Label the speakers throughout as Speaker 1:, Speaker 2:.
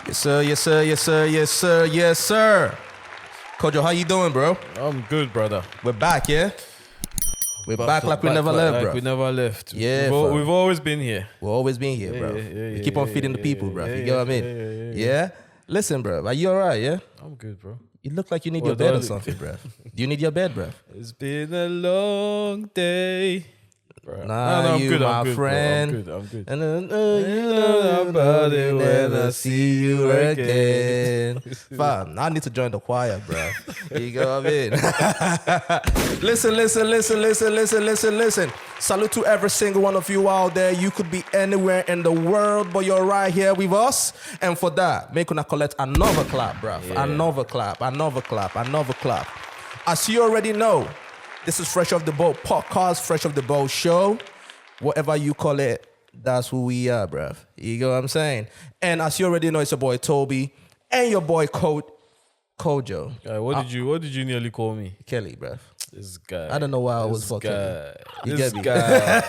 Speaker 1: Yes, sir, yes, sir, yes, sir, yes, sir, yes, sir. Kojo, how you doing, bro?
Speaker 2: I'm good, brother.
Speaker 1: We're back, yeah? We're back like we never left, bro.
Speaker 2: We never left.
Speaker 1: Yeah,
Speaker 2: we've always been here.
Speaker 1: We've always been here, bro. We keep on feeding the people, bro. You get what I mean? Yeah? Listen, bro, are you all right, yeah?
Speaker 2: I'm good, bro.
Speaker 1: You look like you need your bed or something, bro. Do you need your bed, bro?
Speaker 2: It's been a long day. Bro.
Speaker 1: Nah,
Speaker 2: no, I'm
Speaker 1: you,
Speaker 2: good,
Speaker 1: my
Speaker 2: I'm good,
Speaker 1: friend.
Speaker 2: bro. I'm good.
Speaker 1: And then, you know about it when I see you again. Fam, I need to join the choir, bro. You know what I mean? Listen. Salute to every single one of you out there. You could be anywhere in the world, but you're right here with us. And for that, make una collect another clap, bro.
Speaker 2: Yeah.
Speaker 1: Another clap. As you already know, this is Fresh Off the Boat podcast, Fresh Off the Boat show. Whatever you call it, that's who we are, bruv. You know what I'm saying? And as you already know, it's your boy Toby and your boy Kojo.
Speaker 2: What did you nearly call me?
Speaker 1: Kelly, bruv.
Speaker 2: This guy.
Speaker 1: I don't know why I was for Kelly. You
Speaker 2: This
Speaker 1: get me?
Speaker 2: guy.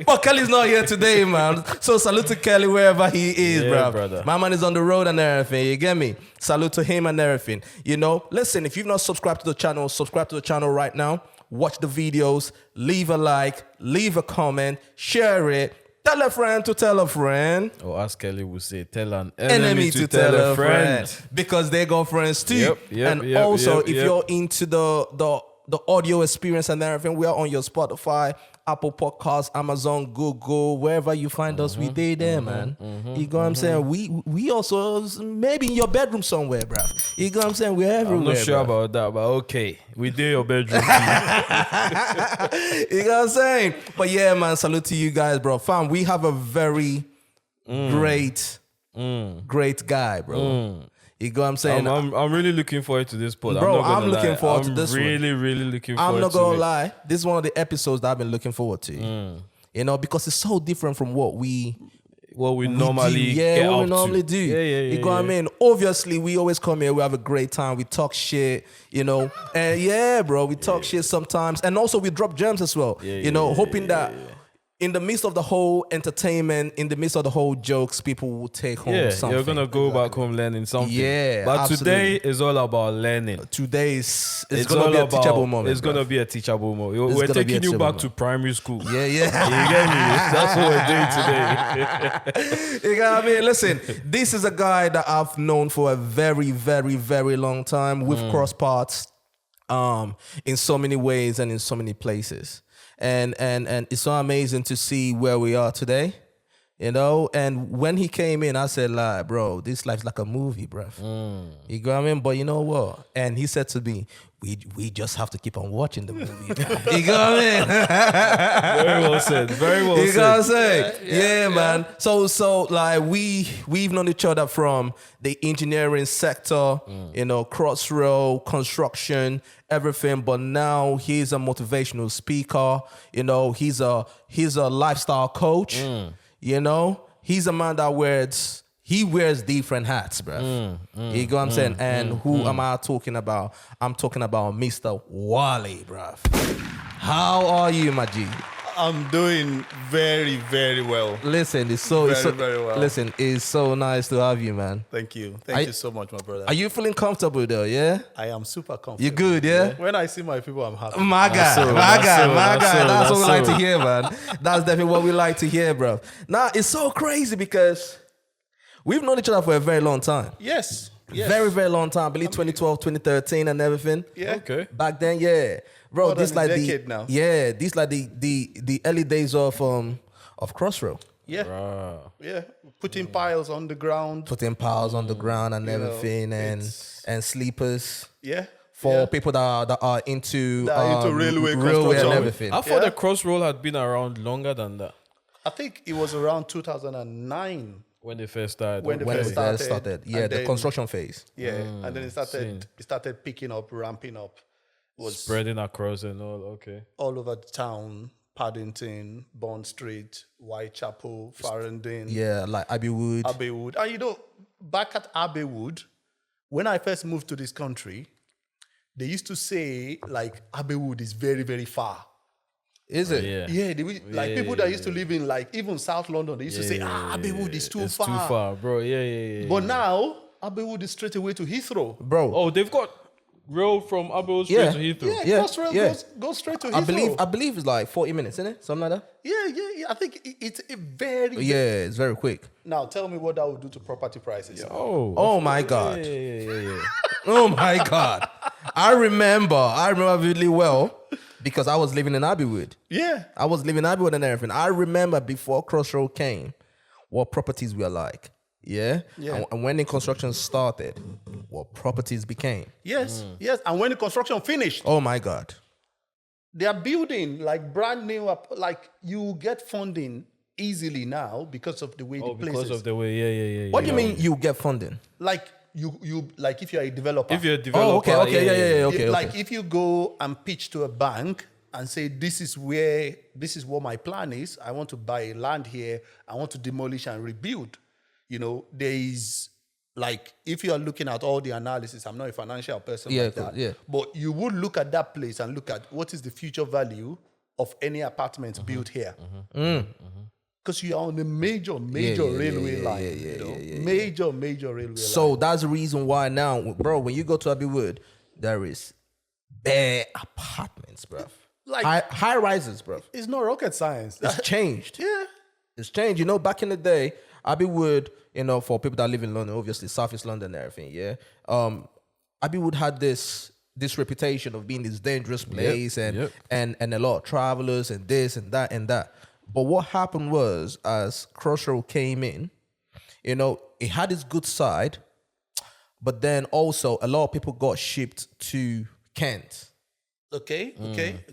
Speaker 1: But Kelly's not here today, man. So salute to Kelly wherever he is,
Speaker 2: Yeah,
Speaker 1: bruv.
Speaker 2: brother.
Speaker 1: My man is on the road and everything. You get me? Salute to him and everything. You know, listen, if you've not subscribed to the channel, subscribe to the channel right now. Watch the videos, leave a like, leave a comment, share it, tell a friend to tell a friend.
Speaker 2: Or as Kelly would say, tell an
Speaker 1: Enemy to tell a friend. Because they got friends too.
Speaker 2: Yep,
Speaker 1: and also, if
Speaker 2: yep.
Speaker 1: you're into the audio experience and everything, we are on your Spotify, Apple Podcasts, Amazon, Google, wherever you find us, we there, man. You know what I'm saying? We also maybe in your bedroom somewhere, bruv. You know what I'm saying? We're everywhere.
Speaker 2: I'm not sure
Speaker 1: bruv.
Speaker 2: about that, but okay. We did your bedroom.
Speaker 1: You know what I'm saying? But yeah, man, salute to you guys, bro. Fam, we have a very great guy, bro. You know what I'm saying?
Speaker 2: I'm really looking forward to this pod.
Speaker 1: Bro,
Speaker 2: I'm
Speaker 1: I'm looking forward to this one.
Speaker 2: I'm really looking forward to it.
Speaker 1: I'm not gonna lie. This is one of the episodes that I've been looking forward to. You know, because it's so different from what we
Speaker 2: normally
Speaker 1: do.
Speaker 2: get
Speaker 1: what we
Speaker 2: up
Speaker 1: normally
Speaker 2: to.
Speaker 1: do.
Speaker 2: Yeah,
Speaker 1: you know what I mean? Obviously, we always come here, we have a great time, we talk shit, you know. And yeah, bro, we talk shit sometimes. And also we drop gems as well. Hoping that in the midst of the whole entertainment, in the midst of the whole jokes, people will take home something.
Speaker 2: You're gonna go back home learning something.
Speaker 1: Yeah,
Speaker 2: but
Speaker 1: absolutely.
Speaker 2: today is all about learning.
Speaker 1: Today is gonna be a teachable moment.
Speaker 2: It's gonna be a teachable moment. We're taking you back to primary school.
Speaker 1: Yeah.
Speaker 2: You get me? That's what we're doing today.
Speaker 1: You know what I mean? Listen, this is a guy that I've known for a very, very, very long time. We've crossed paths in so many ways and in so many places. And it's so amazing to see where we are today, you know. And when he came in, I said, like, bro, this life's like a movie, bruv. You know what I mean? But you know what? And he said to me, we just have to keep on watching the movie. You know what I mean?
Speaker 2: Very well said. Very well said.
Speaker 1: You know what I'm saying? Yeah, man. So like we've known each other from the engineering sector, you know, crossroad, construction, everything. But now he's a motivational speaker. You know, he's a lifestyle coach. You know, he's a man that wears different hats, bruv. You know what I'm saying? And who am I talking about? I'm talking about Mr. Wale, bruv. How are you, my G?
Speaker 3: I'm doing very, very well.
Speaker 1: Listen,
Speaker 3: Very well.
Speaker 1: Listen, it's so nice to have you, man.
Speaker 3: Thank you. Thank you so much, my brother.
Speaker 1: Are you feeling comfortable though, yeah?
Speaker 3: I am super comfortable.
Speaker 1: You good, yeah?
Speaker 3: When I see my people, I'm happy.
Speaker 1: My guy. That's what we like to hear, man. That's definitely what we like to hear, bro. Now, it's so crazy because we've known each other for a very long time.
Speaker 3: Yes.
Speaker 1: Very, very long time. I believe 2012, 2013 and everything.
Speaker 3: Yeah.
Speaker 2: Okay.
Speaker 1: Back then, yeah. Bro,
Speaker 3: More
Speaker 1: this
Speaker 3: than a
Speaker 1: like
Speaker 3: decade now.
Speaker 1: Yeah, this like the early days of Crossroad.
Speaker 3: Yeah.
Speaker 2: Wow.
Speaker 3: Yeah. Putting piles on the ground.
Speaker 1: Putting piles on the ground and
Speaker 3: You know,
Speaker 1: everything and sleepers.
Speaker 3: Yeah.
Speaker 1: For people that are into
Speaker 3: railway
Speaker 1: and
Speaker 3: construction.
Speaker 1: everything.
Speaker 2: I thought the crossroad had been around longer than that
Speaker 3: I think it was around 2009
Speaker 2: when they first started.
Speaker 3: when
Speaker 1: When
Speaker 3: first
Speaker 1: it first
Speaker 3: started.
Speaker 1: started. Yeah,
Speaker 3: And
Speaker 1: the
Speaker 3: then-
Speaker 1: construction phase.
Speaker 3: Yeah. And then
Speaker 2: seen.
Speaker 3: it started picking up, ramping up. Was
Speaker 2: Spreading across and all. Okay.
Speaker 3: all over the town. Paddington, Bond Street, Whitechapel, Farringdon.
Speaker 1: Yeah, like Abbeywood.
Speaker 3: Abbeywood. And you know, back at Abbeywood, when I first moved to this country, they used to say like Abbeywood is very, very far.
Speaker 1: Is it?
Speaker 2: Yeah.
Speaker 3: Yeah, people that used to live in like even South London, they used to say, Abbeywood is too
Speaker 2: it's
Speaker 3: far.
Speaker 2: too far, bro. Yeah.
Speaker 3: But now, Abbeywood is straight away to Heathrow.
Speaker 1: Bro.
Speaker 2: Oh, they've got rail from Abbeywood straight to Heathrow.
Speaker 3: Yeah, Crossrail goes straight to Heathrow.
Speaker 1: I believe it's like 40 minutes, isn't it? Something like that.
Speaker 3: Yeah. I think it's a very...
Speaker 1: Yeah, it's very quick.
Speaker 3: Now, tell me what that would do to property prices.
Speaker 1: Oh my God.
Speaker 2: Yeah.
Speaker 1: Oh my God. I remember really well because I was living in Abbeywood.
Speaker 3: Yeah.
Speaker 1: I was living in Abbeywood and everything. I remember before Crossroad came, what properties were like. Yeah. And when the construction started, what properties became.
Speaker 3: Yes. And when the construction finished,
Speaker 1: Oh my God.
Speaker 3: they are building like brand new, like you get funding easily now because of the way the place
Speaker 2: Because
Speaker 3: is.
Speaker 2: of the way, yeah.
Speaker 1: What do you mean you get funding?
Speaker 3: Like you like if you're a developer.
Speaker 2: If you're a developer,
Speaker 1: Oh, okay, yeah, okay.
Speaker 3: Like if you go and pitch to a bank and say, this is what my plan is. I want to buy land here. I want to demolish and rebuild. You know, there is like, if you are looking at all the analysis, I'm not a financial person like that. But you would look at that place and look at what is the future value of any apartment built here. Because you are on a major railway line. Major railway line.
Speaker 1: So that's the reason why now, bro, when you go to Abbeywood, there is bare apartments, bro.
Speaker 3: Like
Speaker 1: high rises, bro.
Speaker 3: it's not rocket science.
Speaker 1: It's changed.
Speaker 3: Yeah.
Speaker 1: It's changed. You know, back in the day, Abbeywood, you know, for people that live in London, obviously Southeast London and everything, yeah. Abbeywood had this reputation of being this dangerous place and a lot of travelers and this and that and that. But what happened was, as Crossroad came in, you know, it had its good side, but then also a lot of people got shipped to Kent.
Speaker 3: Okay.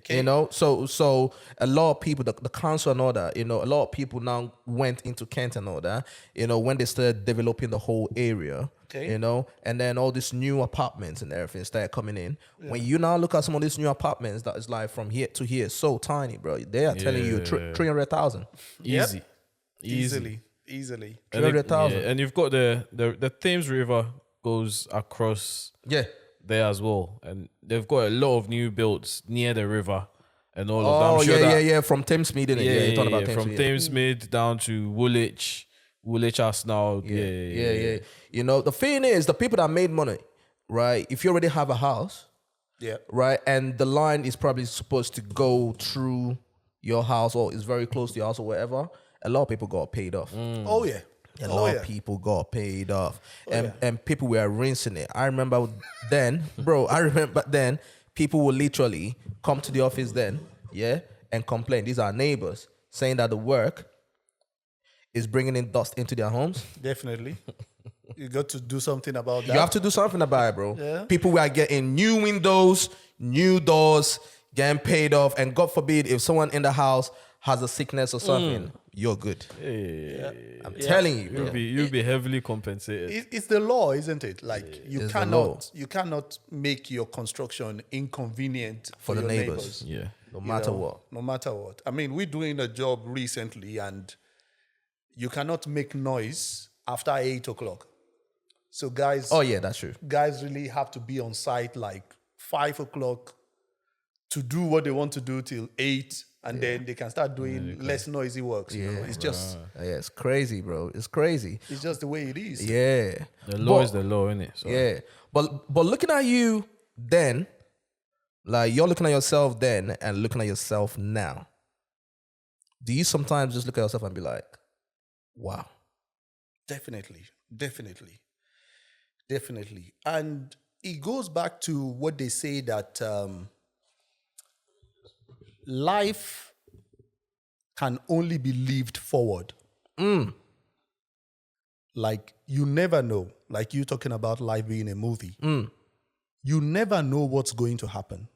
Speaker 1: You know, so a lot of people, the council and all that, you know, a lot of people now went into Kent and all that, you know, when they started developing the whole area, you know, and then all these new apartments and everything started coming in. Yeah. When you now look at some of these new apartments that is like from here to here, so tiny, bro. They are telling you 300,000.
Speaker 3: Easily.
Speaker 1: 300,000.
Speaker 2: And you've got the Thames River goes across there as well, and they've got a lot of new builds near the river and all of them.
Speaker 1: I'm sure from Thamesmead, innit? Yeah, you're talking about Thamesmead.
Speaker 2: From Thamesmead down to Woolwich Arsenal. Yeah.
Speaker 1: You know, the thing is, the people that made money, right? If you already have a house, right, and the line is probably supposed to go through your house or is very close to your house or whatever, a lot of people got paid off.
Speaker 3: Oh yeah.
Speaker 1: A lot of people got paid off. And people were rinsing it. I remember then, people would literally come to the office then, and complain. These are neighbors saying that the work is bringing in dust into their homes.
Speaker 3: Definitely. You got to do something about that.
Speaker 1: You have to do something about it, bro.
Speaker 3: Yeah.
Speaker 1: People were getting new windows, new doors, getting paid off. And God forbid, if someone in the house has a sickness or something, you're good. I'm telling you, bro.
Speaker 2: You'll be heavily compensated.
Speaker 3: It's the law, isn't it? Like you cannot make your construction inconvenient for
Speaker 1: the
Speaker 3: your
Speaker 1: neighbors.
Speaker 2: Yeah.
Speaker 1: No matter what.
Speaker 3: No matter what. I mean, we're doing a job recently and you cannot make noise after 8 o'clock. So guys...
Speaker 1: Oh, yeah, that's true.
Speaker 3: Guys really have to be on site like 5 o'clock to do what they want to do till 8, and then they can start doing less noisy works. You know? It's just...
Speaker 1: it's crazy, bro. It's crazy.
Speaker 3: It's just the way it is.
Speaker 1: Yeah.
Speaker 2: The law is the law, isn't it? So.
Speaker 1: Yeah. But looking at you then, like you're looking at yourself then and looking at yourself now, do you sometimes just look at yourself and be like, wow?
Speaker 3: Definitely. And it goes back to what they say that life can only be lived forward. Like, you never know. Like you talking about life being a movie. You never know what's going to happen.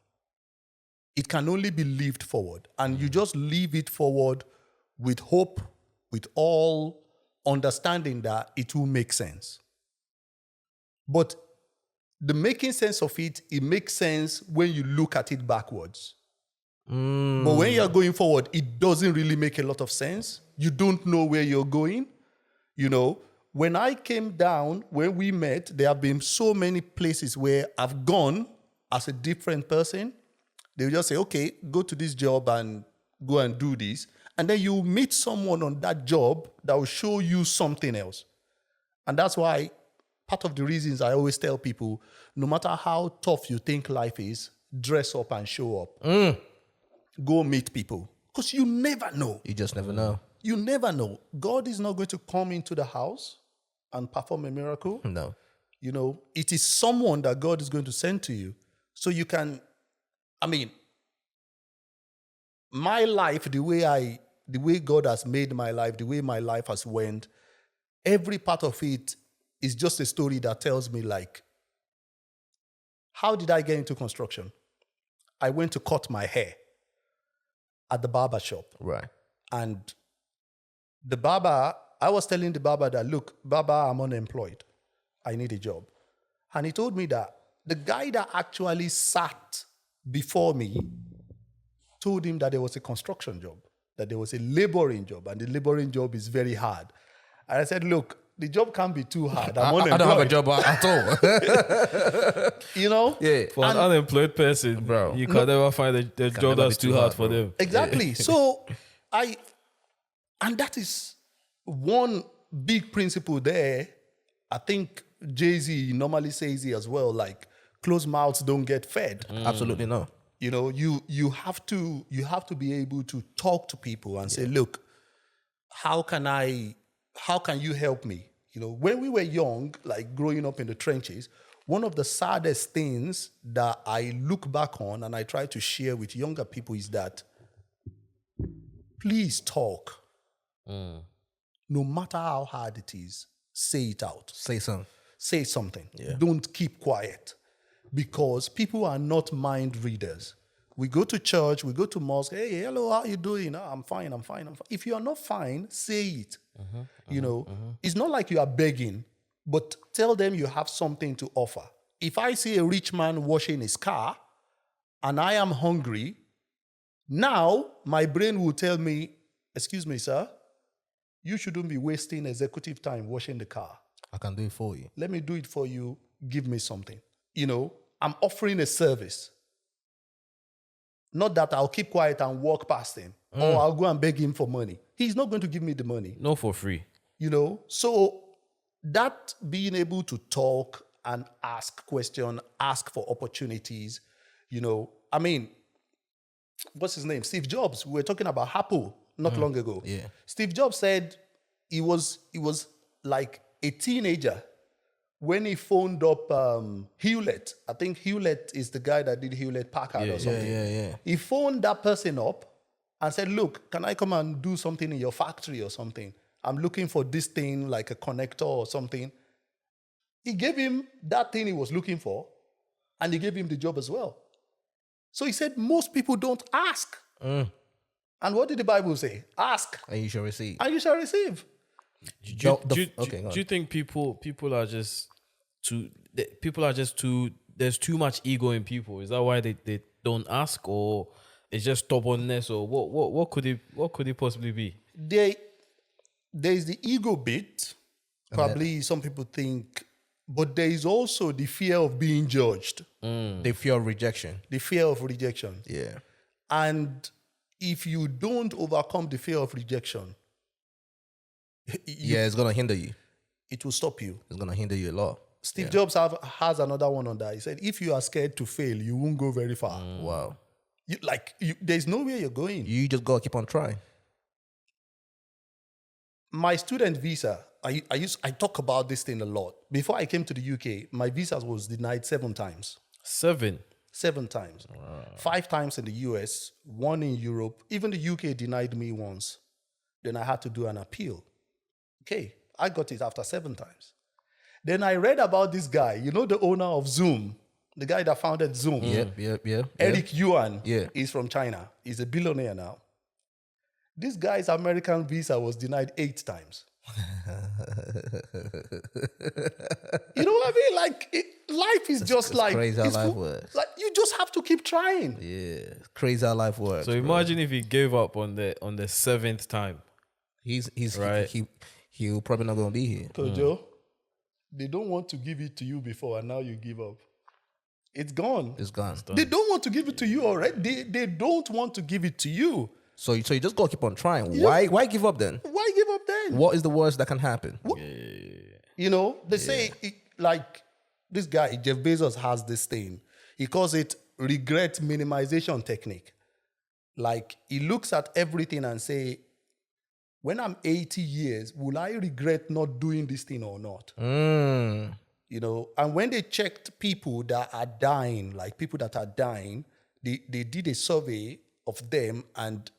Speaker 3: It can only be lived forward. And you just leave it forward with hope, with all understanding that it will make sense. But the making sense of it makes sense when you look at it backwards. But when you're going forward, it doesn't really make a lot of sense. You don't know where you're going. You know, when I came down, when we met, there have been so many places where I've gone as a different person. They'll just say, okay, go to this job and go and do this. And then you meet someone on that job that will show you something else. And that's why part of the reasons I always tell people, no matter how tough you think life is, dress up and show up. Go meet people. Because you never know.
Speaker 1: You just never know.
Speaker 3: You never know. God is not going to come into the house and perform a miracle.
Speaker 1: No.
Speaker 3: You know, it is someone that God is going to send to you. So you can, my life, the way God has made my life, the way my life has went, every part of it is just a story that tells me, like, how did I get into construction? I went to cut my hair at the barber shop.
Speaker 1: Right.
Speaker 3: And the barber, I was telling the barber that, look, barber, I'm unemployed. I need a job. And he told me that the guy that actually sat before me told him that there was a construction job, that there was a laboring job, and the laboring job is very hard. And I said, look, the job can't be too hard. I'm unemployed.
Speaker 1: I don't have a job at all.
Speaker 3: You know?
Speaker 1: Yeah.
Speaker 2: For an unemployed person, bro, you can never find a job that's too hard for them.
Speaker 3: Exactly. So and that is one big principle there. I think Jay-Z normally says it as well, like, closed mouths don't get fed.
Speaker 1: Absolutely no.
Speaker 3: You know, you have to be able to talk to people and say, look, how can you help me? You know, when we were young, like growing up in the trenches, one of the saddest things that I look back on and I try to share with younger people is that please talk. No matter how hard it is, say it out.
Speaker 1: Say something.
Speaker 3: Say something.
Speaker 1: Yeah.
Speaker 3: Don't keep quiet. Because people are not mind readers. We go to church, we go to mosque. Hey, hello, how you doing? Oh, I'm fine. If you are not fine, say it. You know, it's not like you are begging, but tell them you have something to offer. If I see a rich man washing his car and I am hungry, now my brain will tell me, excuse me, sir, you shouldn't be wasting executive time washing the car.
Speaker 1: I can do it for you.
Speaker 3: Let me do it for you. Give me something. You know, I'm offering a service. Not that I'll keep quiet and walk past him or I'll go and beg him for money. He's not going to give me the money.
Speaker 2: No, for free.
Speaker 3: You know, so that being able to talk and ask questions, ask for opportunities, you know, I mean, what's his name? Steve Jobs. We were talking about Apple not long ago.
Speaker 1: Yeah.
Speaker 3: Steve Jobs said he was like a teenager when he phoned up Hewlett. I think Hewlett is the guy that did Hewlett Packard or something.
Speaker 1: Yeah.
Speaker 3: He phoned that person up and said, look, can I come and do something in your factory or something? I'm looking for this thing, like a connector or something. He gave him that thing he was looking for, and he gave him the job as well. So he said, most people don't ask. And what did the Bible say? Ask.
Speaker 1: And you shall receive.
Speaker 3: And you shall receive.
Speaker 2: Do you think people are just too there's too much ego in people? Is that why they don't ask, or it's just stubbornness, or what could it possibly be?
Speaker 3: There is the ego bit. Probably some people think, but there is also the fear of being judged.
Speaker 1: The fear of rejection.
Speaker 3: The fear of rejection.
Speaker 1: Yeah.
Speaker 3: And if you don't overcome the fear of rejection,
Speaker 1: it's going to hinder you.
Speaker 3: It will stop you.
Speaker 1: It's going to hinder you a lot.
Speaker 3: Steve Jobs has another one on that. He said, if you are scared to fail, you won't go very far.
Speaker 1: Wow.
Speaker 3: There's nowhere you're going.
Speaker 1: You just got to keep on trying.
Speaker 3: My student visa, I talk about this thing a lot. Before I came to the UK, my visa was denied 7 times.
Speaker 2: 7
Speaker 3: times. Wow. 5 times in the US, 1 in Europe. Even the UK denied me once. Then I had to do an appeal. Okay, I got it after 7 times. Then I read about this guy, you know, the owner of Zoom, the guy that founded Zoom.
Speaker 1: Yeah.
Speaker 3: Eric Yuan.
Speaker 1: Yeah.
Speaker 3: He's from China. He's a billionaire now. This guy's American visa was denied 8 times. You know what I mean? Like, life is just like...
Speaker 1: crazy how life works.
Speaker 3: Like, you just have to keep trying.
Speaker 1: Yeah, crazy how life works.
Speaker 2: So imagine if he gave up on the 7th time.
Speaker 1: He's
Speaker 2: right.
Speaker 1: He'll probably not going to be here.
Speaker 3: Kojo, they don't want to give it to you before, and now you give up. It's gone.
Speaker 1: It's gone.
Speaker 3: They don't want to give it to you already. They don't want to give it to you.
Speaker 1: So you just gotta keep on trying. Yeah. Why give up then?
Speaker 3: Why give up then?
Speaker 1: What is the worst that can happen?
Speaker 3: You know, they say like this guy Jeff Bezos has this thing. He calls it regret minimization technique. Like he looks at everything and say, when I'm 80 years, will I regret not doing this thing or not? You know, and when they checked people that are dying, like people that are dying, they did a survey of them, and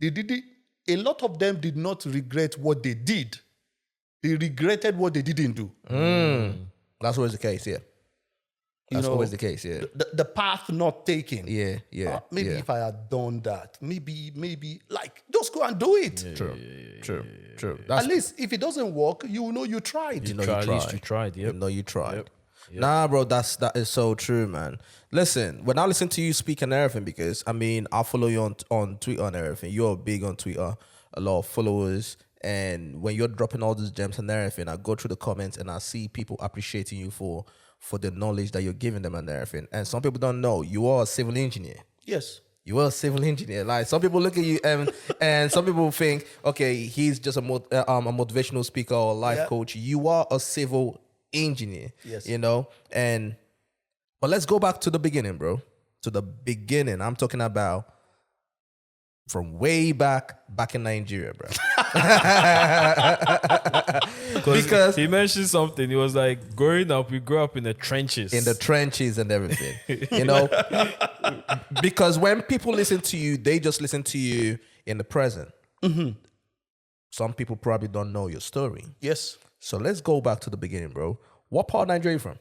Speaker 3: a lot of them did not regret what they did. They regretted what they didn't do.
Speaker 1: That's always the case, yeah. That's always the case, yeah.
Speaker 3: The path not taken.
Speaker 1: Yeah.
Speaker 3: Maybe if I had done that, maybe like just go and do it.
Speaker 1: True.
Speaker 3: At least if it doesn't work, you know you tried.
Speaker 2: At least you tried. Yep.
Speaker 1: You know you tried.
Speaker 2: Yep.
Speaker 1: Nah, bro, that is so true, man. Listen, when I listen to you speak and everything, because I mean, I follow you on Twitter and everything. You're big on Twitter, a lot of followers. And when you're dropping all these gems and everything, I go through the comments and I see people appreciating you for the knowledge that you're giving them and everything. And some people don't know you are a civil engineer.
Speaker 3: Yes.
Speaker 1: You are a civil engineer. Like some people look at you and some people think, okay, he's just a motivational speaker or life coach. You are a civil engineer.
Speaker 3: Yes.
Speaker 1: You know? But let's go back to the beginning, bro. To the beginning. I'm talking about from way back in Nigeria, bro.
Speaker 2: Because he mentioned something. He was like, growing up, we grew up in the trenches.
Speaker 1: In the trenches and everything. You know? Because when people listen to you, they just listen to you in the present. Some people probably don't know your story.
Speaker 3: Yes.
Speaker 1: So let's go back to the beginning, bro. What part of Nigeria are you from?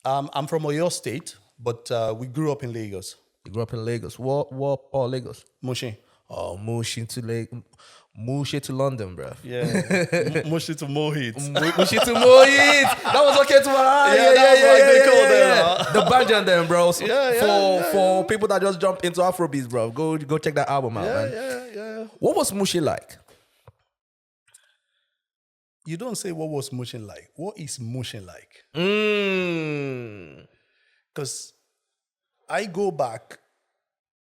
Speaker 3: I'm from Oyo State, but we grew up in Lagos.
Speaker 1: You grew up in Lagos. What part of Lagos?
Speaker 3: Mushin.
Speaker 1: Oh, Mushin to London, bro.
Speaker 3: Yeah. Mushin to Mohit.
Speaker 1: Mushin to Mohit. That was okay to
Speaker 3: they call them.
Speaker 1: The Banjan them, bro. For people that just jump into Afrobeats, bro. Go check that album out, man.
Speaker 3: Yeah.
Speaker 1: What was Mushin like?
Speaker 3: You don't say what was Mushin like. What is Mushin like? Because I go back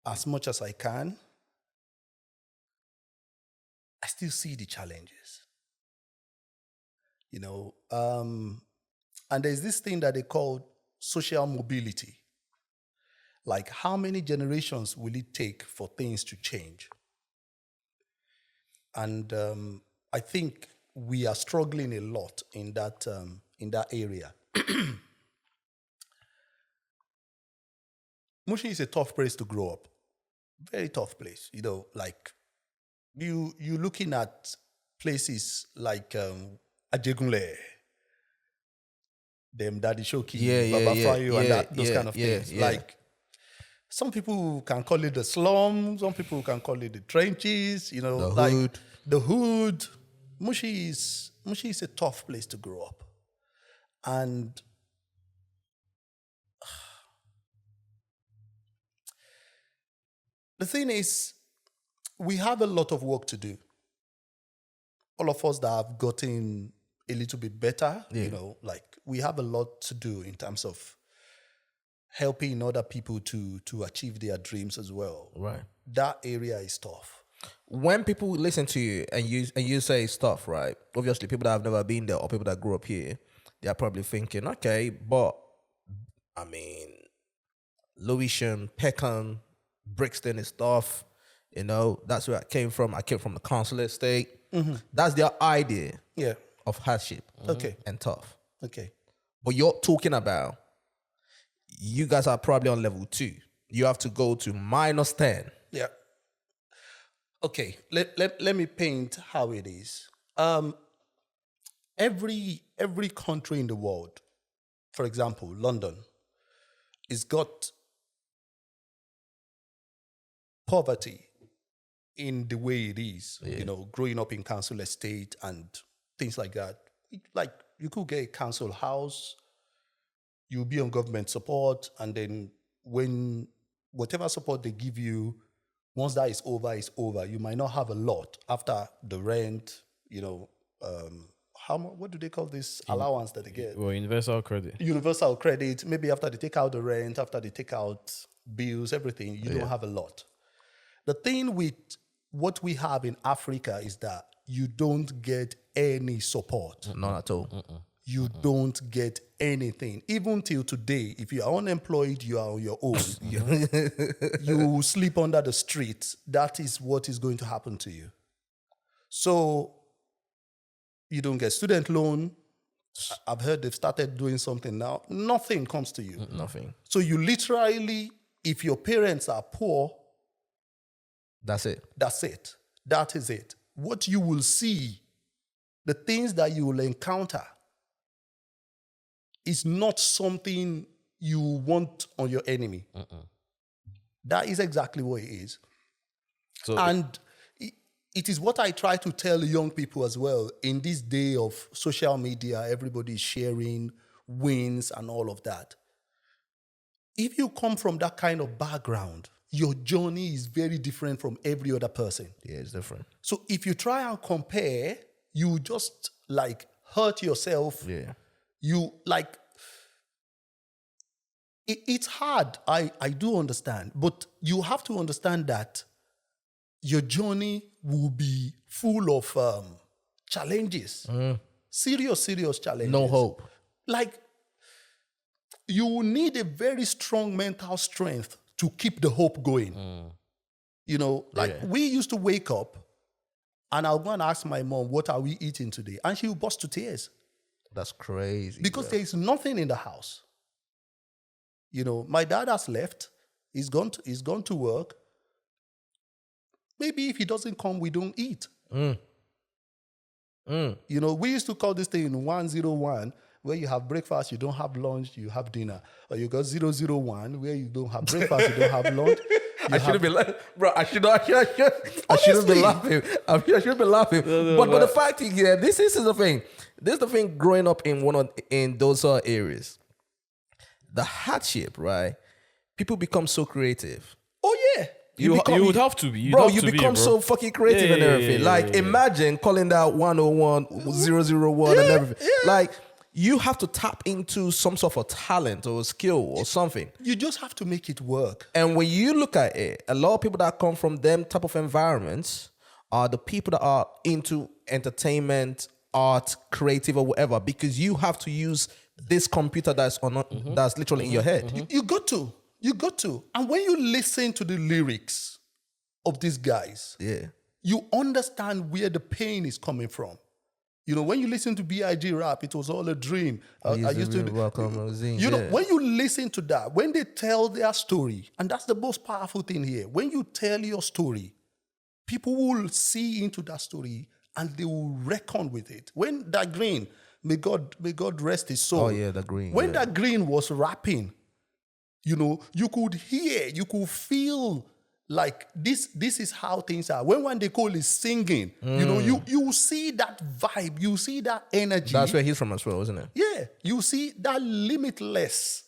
Speaker 3: as much as I can. I still see the challenges. You know, and there's this thing that they call social mobility. Like, how many generations will it take for things to change? And I think we are struggling a lot in that area. Mushin is a tough place to grow up. Very tough place. You know, like you looking at places like Ajegunle, them Daddy Shoki, Baba Frayo, and those kind of things. Yeah. Like some people can call it the slum, some people can call it the trenches. You know, the hood. Mushin is a tough place to grow up, and the thing is, we have a lot of work to do. All of us that have gotten a little bit better, you know, like we have a lot to do in terms of helping other people to achieve their dreams as well.
Speaker 1: Right.
Speaker 3: That area is tough.
Speaker 1: When people listen to you and you say stuff, right? Obviously, people that have never been there or people that grew up here, they are probably thinking, okay, but I mean, Lewisham, Peckham, Brixton and stuff, you know, that's where I came from. I came from the council estate. That's their idea of hardship and tough.
Speaker 3: Okay.
Speaker 1: But you're talking about, you guys are probably on level 2. You have to go to -10.
Speaker 3: Yeah. Okay, let me paint how it is. Every country in the world, for example, London, is got poverty in the way it is. You know, growing up in council estate and things like that. Like you could get a council house, you'll be on government support, and then when whatever support they give you, once that is over, it's over. You might not have a lot after the rent, you know, what do they call this allowance that they get?
Speaker 2: Well, universal credit.
Speaker 3: Universal credit. Maybe after they take out the rent, after they take out bills, everything, you don't have a lot. The thing with what we have in Africa is that you don't get any support.
Speaker 1: Not at all.
Speaker 3: You don't get anything. Even till today, if you are unemployed, you are on your own. You sleep under the street. That is what is going to happen to you. So you don't get student loan. I've heard they've started doing something now. Nothing comes to you.
Speaker 1: Nothing.
Speaker 3: So you literally, if your parents are poor,
Speaker 1: that's it.
Speaker 3: That's it. That is it. What you will see, the things that you will encounter, is not something you want on your enemy. That is exactly what it is. So and it is what I try to tell young people as well. In this day of social media, everybody is sharing wins and all of that. If you come from that kind of background, your journey is very different from every other person.
Speaker 1: Yeah, it's different.
Speaker 3: So if you try and compare, you just like hurt yourself.
Speaker 1: Yeah.
Speaker 3: You like, it's hard. I do understand. But you have to understand that your journey will be full of challenges. Serious challenges.
Speaker 1: No hope.
Speaker 3: Like, you will need a very strong mental strength to keep the hope going. You know, like we used to wake up and I'll go and ask my mom, what are we eating today? And she will burst to tears.
Speaker 1: That's crazy.
Speaker 3: Because there is nothing in the house. You know, my dad has left. He's gone to work. Maybe if he doesn't come, we don't eat. You know, we used to call this thing 101, where you have breakfast, you don't have lunch, you have dinner. Or you got 001, where you don't have breakfast, you don't have lunch.
Speaker 1: I shouldn't be laughing, bro. I shouldn't be laughing. I shouldn't be laughing. But the fact is, yeah, this is the thing. This is the thing. Growing up in those areas, the hardship, right? People become so creative.
Speaker 3: Oh yeah,
Speaker 2: you would have to be,
Speaker 1: you become so fucking creative and everything. Imagine calling that 101, 001 and everything. Like. You have to tap into some sort of talent or skill or something.
Speaker 3: You just have to make it work.
Speaker 1: And when you look at it, a lot of people that come from them type of environments are the people that are into entertainment, art, creative or whatever, because you have to use this computer that's that's literally in your head.
Speaker 3: You got to. And when you listen to the lyrics of these guys, you understand where the pain is coming from. You know, when you listen to B.I.G. rap, it was all a dream. I used to
Speaker 1: welcome magazine.
Speaker 3: You know, when you listen to that, when they tell their story, and that's the most powerful thing here. When you tell your story, people will see into that story and they will reckon with it. When that Green, may God rest his soul.
Speaker 1: Oh yeah, that Green.
Speaker 3: When that Green was rapping, you know, you could hear, you could feel. Like this is how things are. When Wande Cole is singing, you know, you see that vibe, you see that energy.
Speaker 1: That's where he's from as well, isn't it?
Speaker 3: Yeah, you see that limitless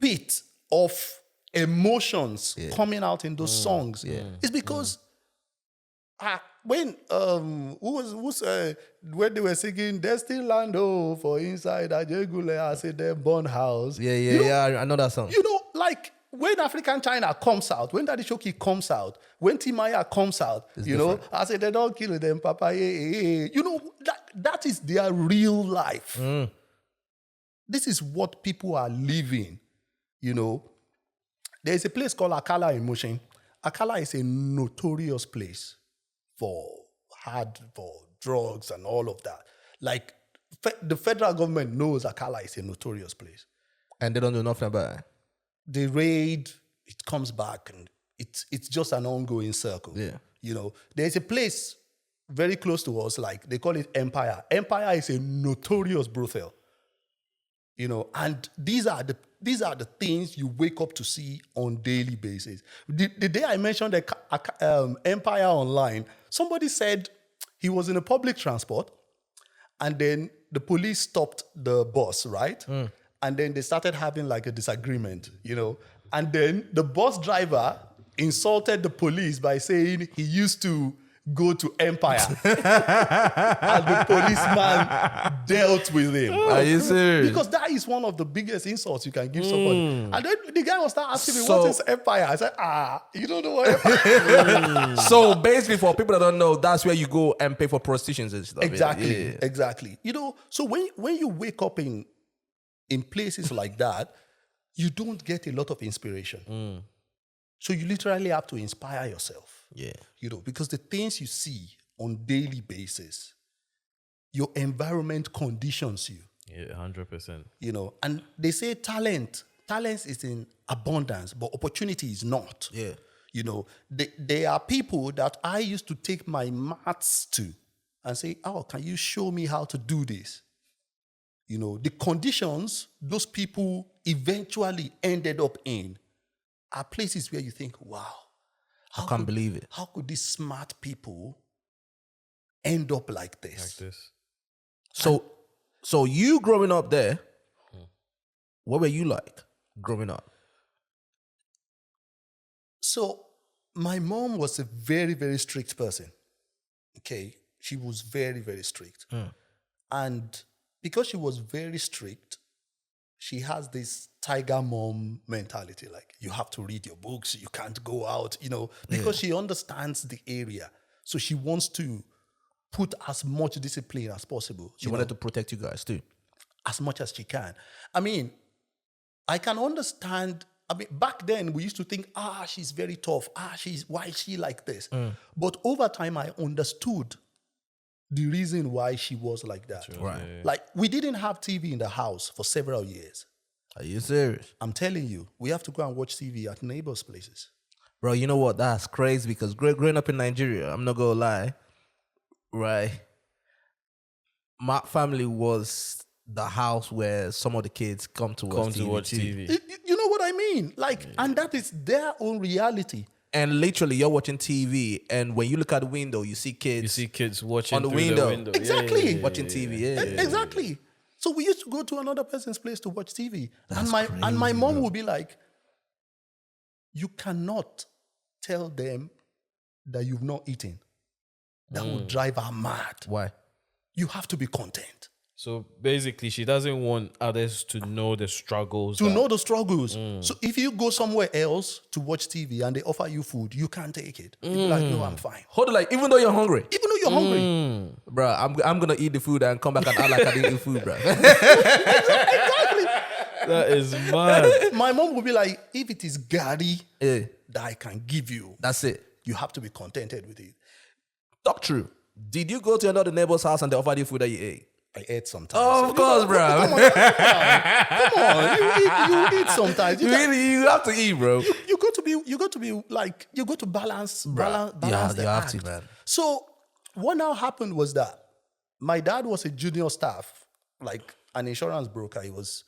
Speaker 3: pit of emotions coming out in those songs. It's because when when they were singing "Destiny Land for inside Ajegule, I said them born house."
Speaker 1: I know that song.
Speaker 3: You know, like. When African China comes out, when Daddy Shoki comes out, when Timaya comes out, it's different. Know, I say they don't kill them, Papa. You know, that is their real life. This is what people are living. You know, there is a place called Akala in Mushin. Akala is a notorious place for drugs and all of that. Like the federal government knows Akala is a notorious place,
Speaker 1: and they don't do nothing about it.
Speaker 3: They raid, it comes back, and it's just an ongoing circle.
Speaker 1: Yeah.
Speaker 3: You know, there's a place very close to us, like they call it Empire. Empire is a notorious brothel. You know, and these are the things you wake up to see on daily basis. The day I mentioned the Empire online, somebody said he was in a public transport, and then the police stopped the bus, right? And then they started having like a disagreement, you know. And then the bus driver insulted the police by saying he used to go to Empire. And the policeman dealt with him.
Speaker 1: Are you serious?
Speaker 3: Because that is one of the biggest insults you can give somebody. And then the guy will start asking me, what is empire? I said, you don't know what empire is.
Speaker 1: So basically, for people that don't know, that's where you go and pay for prostitutions and stuff.
Speaker 3: Exactly, exactly. So when you wake up in places like that, you don't get a lot of inspiration. So you literally have to inspire yourself.
Speaker 1: Yeah.
Speaker 3: Because the things you see on daily basis, your environment conditions you.
Speaker 2: Yeah, 100%.
Speaker 3: And they say talent is in abundance, but opportunity is not.
Speaker 1: Yeah.
Speaker 3: There are people that I used to take my maths to and say, can you show me how to do this? The conditions those people eventually ended up in are places where you think, wow.
Speaker 1: I can't believe it.
Speaker 3: How could these smart people end up like this?
Speaker 1: So you growing up there, what were you like growing up?
Speaker 3: So my mom was a very, very strict person. Okay. She was very, very strict. And because she was very strict, she has this tiger mom mentality. Like, you have to read your books. You can't go out, because she understands the area. So she wants to put as much discipline as possible.
Speaker 1: She wanted to protect you guys too.
Speaker 3: As much as she can. I mean, I can understand. Back then we used to think, she's very tough. Why is she like this? But over time I understood the reason why she was like that.
Speaker 1: Sure. Right.
Speaker 3: Yeah. Like, we didn't have TV in the house for several years.
Speaker 1: Are you serious?
Speaker 3: I'm telling you, we have to go and watch TV at neighbors' places.
Speaker 1: Bro, you know what? That's crazy because growing up in Nigeria, I'm not going to lie, right? My family was the house where some of the kids come to watch TV.
Speaker 3: You know what I mean? Like, and that is their own reality.
Speaker 1: And literally, you're watching TV, and when you look out the window, you see kids
Speaker 2: watching
Speaker 1: on the window.
Speaker 3: Exactly.
Speaker 1: Watching TV.
Speaker 3: Exactly. So we used to go to another person's place to watch TV.
Speaker 1: That's
Speaker 3: and my mom would be like, you cannot tell them that you've not eaten. That would drive her mad.
Speaker 1: Why?
Speaker 3: You have to be content.
Speaker 2: So basically, she doesn't want others to know the struggles.
Speaker 3: Know the struggles. So if you go somewhere else to watch TV and they offer you food, you can't take it. You'll be like, no, I'm fine.
Speaker 1: Hold on, like, even though you're hungry.
Speaker 3: Hungry.
Speaker 1: Bro, I'm going to eat the food and come back and act like I didn't eat food, bro.
Speaker 3: Exactly.
Speaker 2: That is mad.
Speaker 3: My mom would be like, if it is gari that I can give you,
Speaker 1: that's it.
Speaker 3: You have to be contented with it.
Speaker 1: Talk true. Did you go to another neighbor's house and they offered you food that you ate?
Speaker 3: I ate sometimes.
Speaker 1: Oh, of course, bro.
Speaker 3: Come on. You eat sometimes.
Speaker 1: You have to eat, bro.
Speaker 3: You got to balance
Speaker 1: you
Speaker 3: the
Speaker 1: have
Speaker 3: act.
Speaker 1: to, man.
Speaker 3: So what now happened was that my dad was a junior staff, like an insurance broker. He was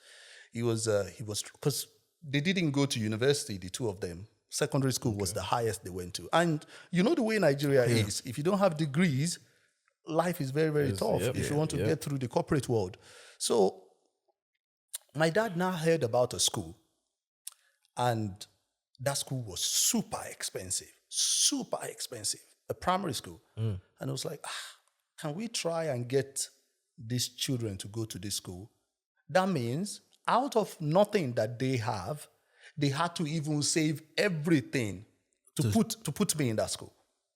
Speaker 3: because they didn't go to university, the two of them. Secondary school was the highest they went to. And you know the way Nigeria is, if you don't have degrees, life is very, very tough if you want to get through the corporate world. So my dad now heard about a school, and that school was super expensive, a primary school. And I was like, can we try and get these children to go to this school? That means out of nothing that they have, they had to even save everything to put me in that school.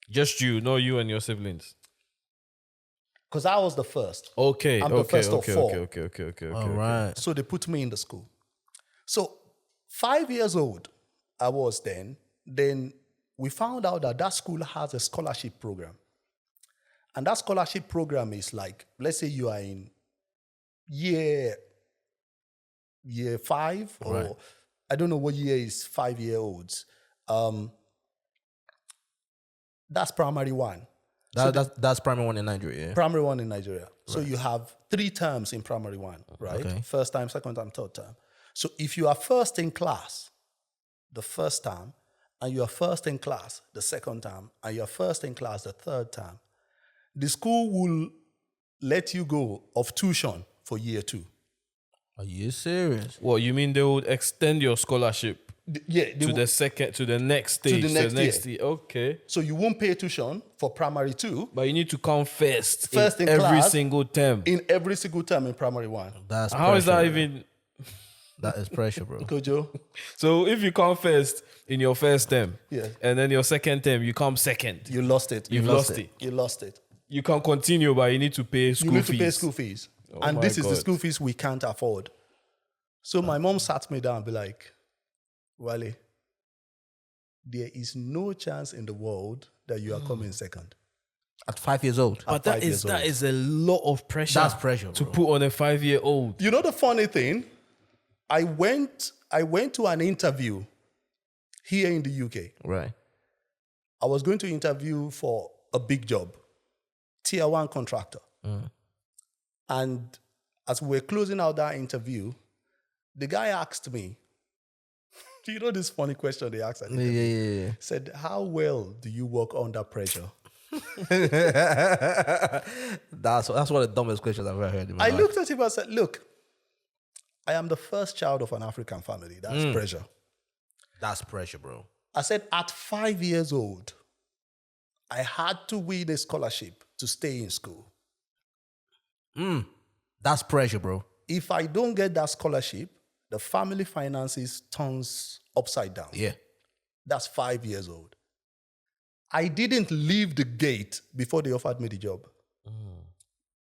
Speaker 2: Just you, not you and your siblings.
Speaker 3: Because I was the first.
Speaker 2: Okay.
Speaker 3: I'm the first of four.
Speaker 2: Okay.
Speaker 1: All right.
Speaker 3: So they put me in the school. So 5 years old I was then. Then we found out that school has a scholarship program. And that scholarship program is like, let's say you are in year 5 or
Speaker 1: right.
Speaker 3: I don't know what year is 5-year-olds. That's primary one.
Speaker 1: That's primary one in Nigeria. Yeah?
Speaker 3: Primary one in Nigeria.
Speaker 1: Right.
Speaker 3: So you have 3 terms in primary one, right?
Speaker 1: Okay.
Speaker 3: First time, second term, third term. So if you are first in class the first term, and you are first in class the second term, and you are first in class the third term, the school will let you go of tuition for year 2.
Speaker 1: Are you serious?
Speaker 2: What, you mean they would extend your scholarship To the next stage. To the next year. Okay.
Speaker 3: So you won't pay tuition for primary 2.
Speaker 2: But you need to come first in
Speaker 3: in
Speaker 2: every
Speaker 3: class,
Speaker 2: single term.
Speaker 3: In every single term in primary 1.
Speaker 1: That's
Speaker 2: How is that even?
Speaker 1: That is pressure, bro.
Speaker 3: Kojo.
Speaker 2: So if you come first in your first term,
Speaker 3: Yeah.
Speaker 2: and then your second term, you come second.
Speaker 3: You lost it.
Speaker 2: You've lost it.
Speaker 3: You lost it.
Speaker 2: You can continue, but you need to pay school fees.
Speaker 3: You need to pay school fees.
Speaker 2: Oh
Speaker 3: and this is
Speaker 2: God.
Speaker 3: the school fees we can't afford. So my mom sat me down and be like, Wale, there is no chance in the world that you are coming second.
Speaker 1: At 5 years old.
Speaker 2: But that is a lot of pressure.
Speaker 1: That's pressure, bro.
Speaker 2: To put on a 5-year-old.
Speaker 3: You know the funny thing? I went to an interview here in the UK.
Speaker 1: Right.
Speaker 3: I was going to interview for a big job, tier 1 contractor. And as we were closing out that interview, the guy asked me, do you know this funny question they asked at the interview?
Speaker 1: Yeah.
Speaker 3: Said, how well do you work under pressure?
Speaker 1: That's one of the dumbest questions I've ever heard in my life.
Speaker 3: I looked at him and said, look, I am the first child of an African family. That's pressure.
Speaker 1: That's pressure, bro.
Speaker 3: I said, at 5 years old, I had to win a scholarship to stay in school.
Speaker 1: That's pressure, bro.
Speaker 3: If I don't get that scholarship, the family finances turns upside down.
Speaker 1: Yeah.
Speaker 3: That's 5 years old. I didn't leave the gate before they offered me the job.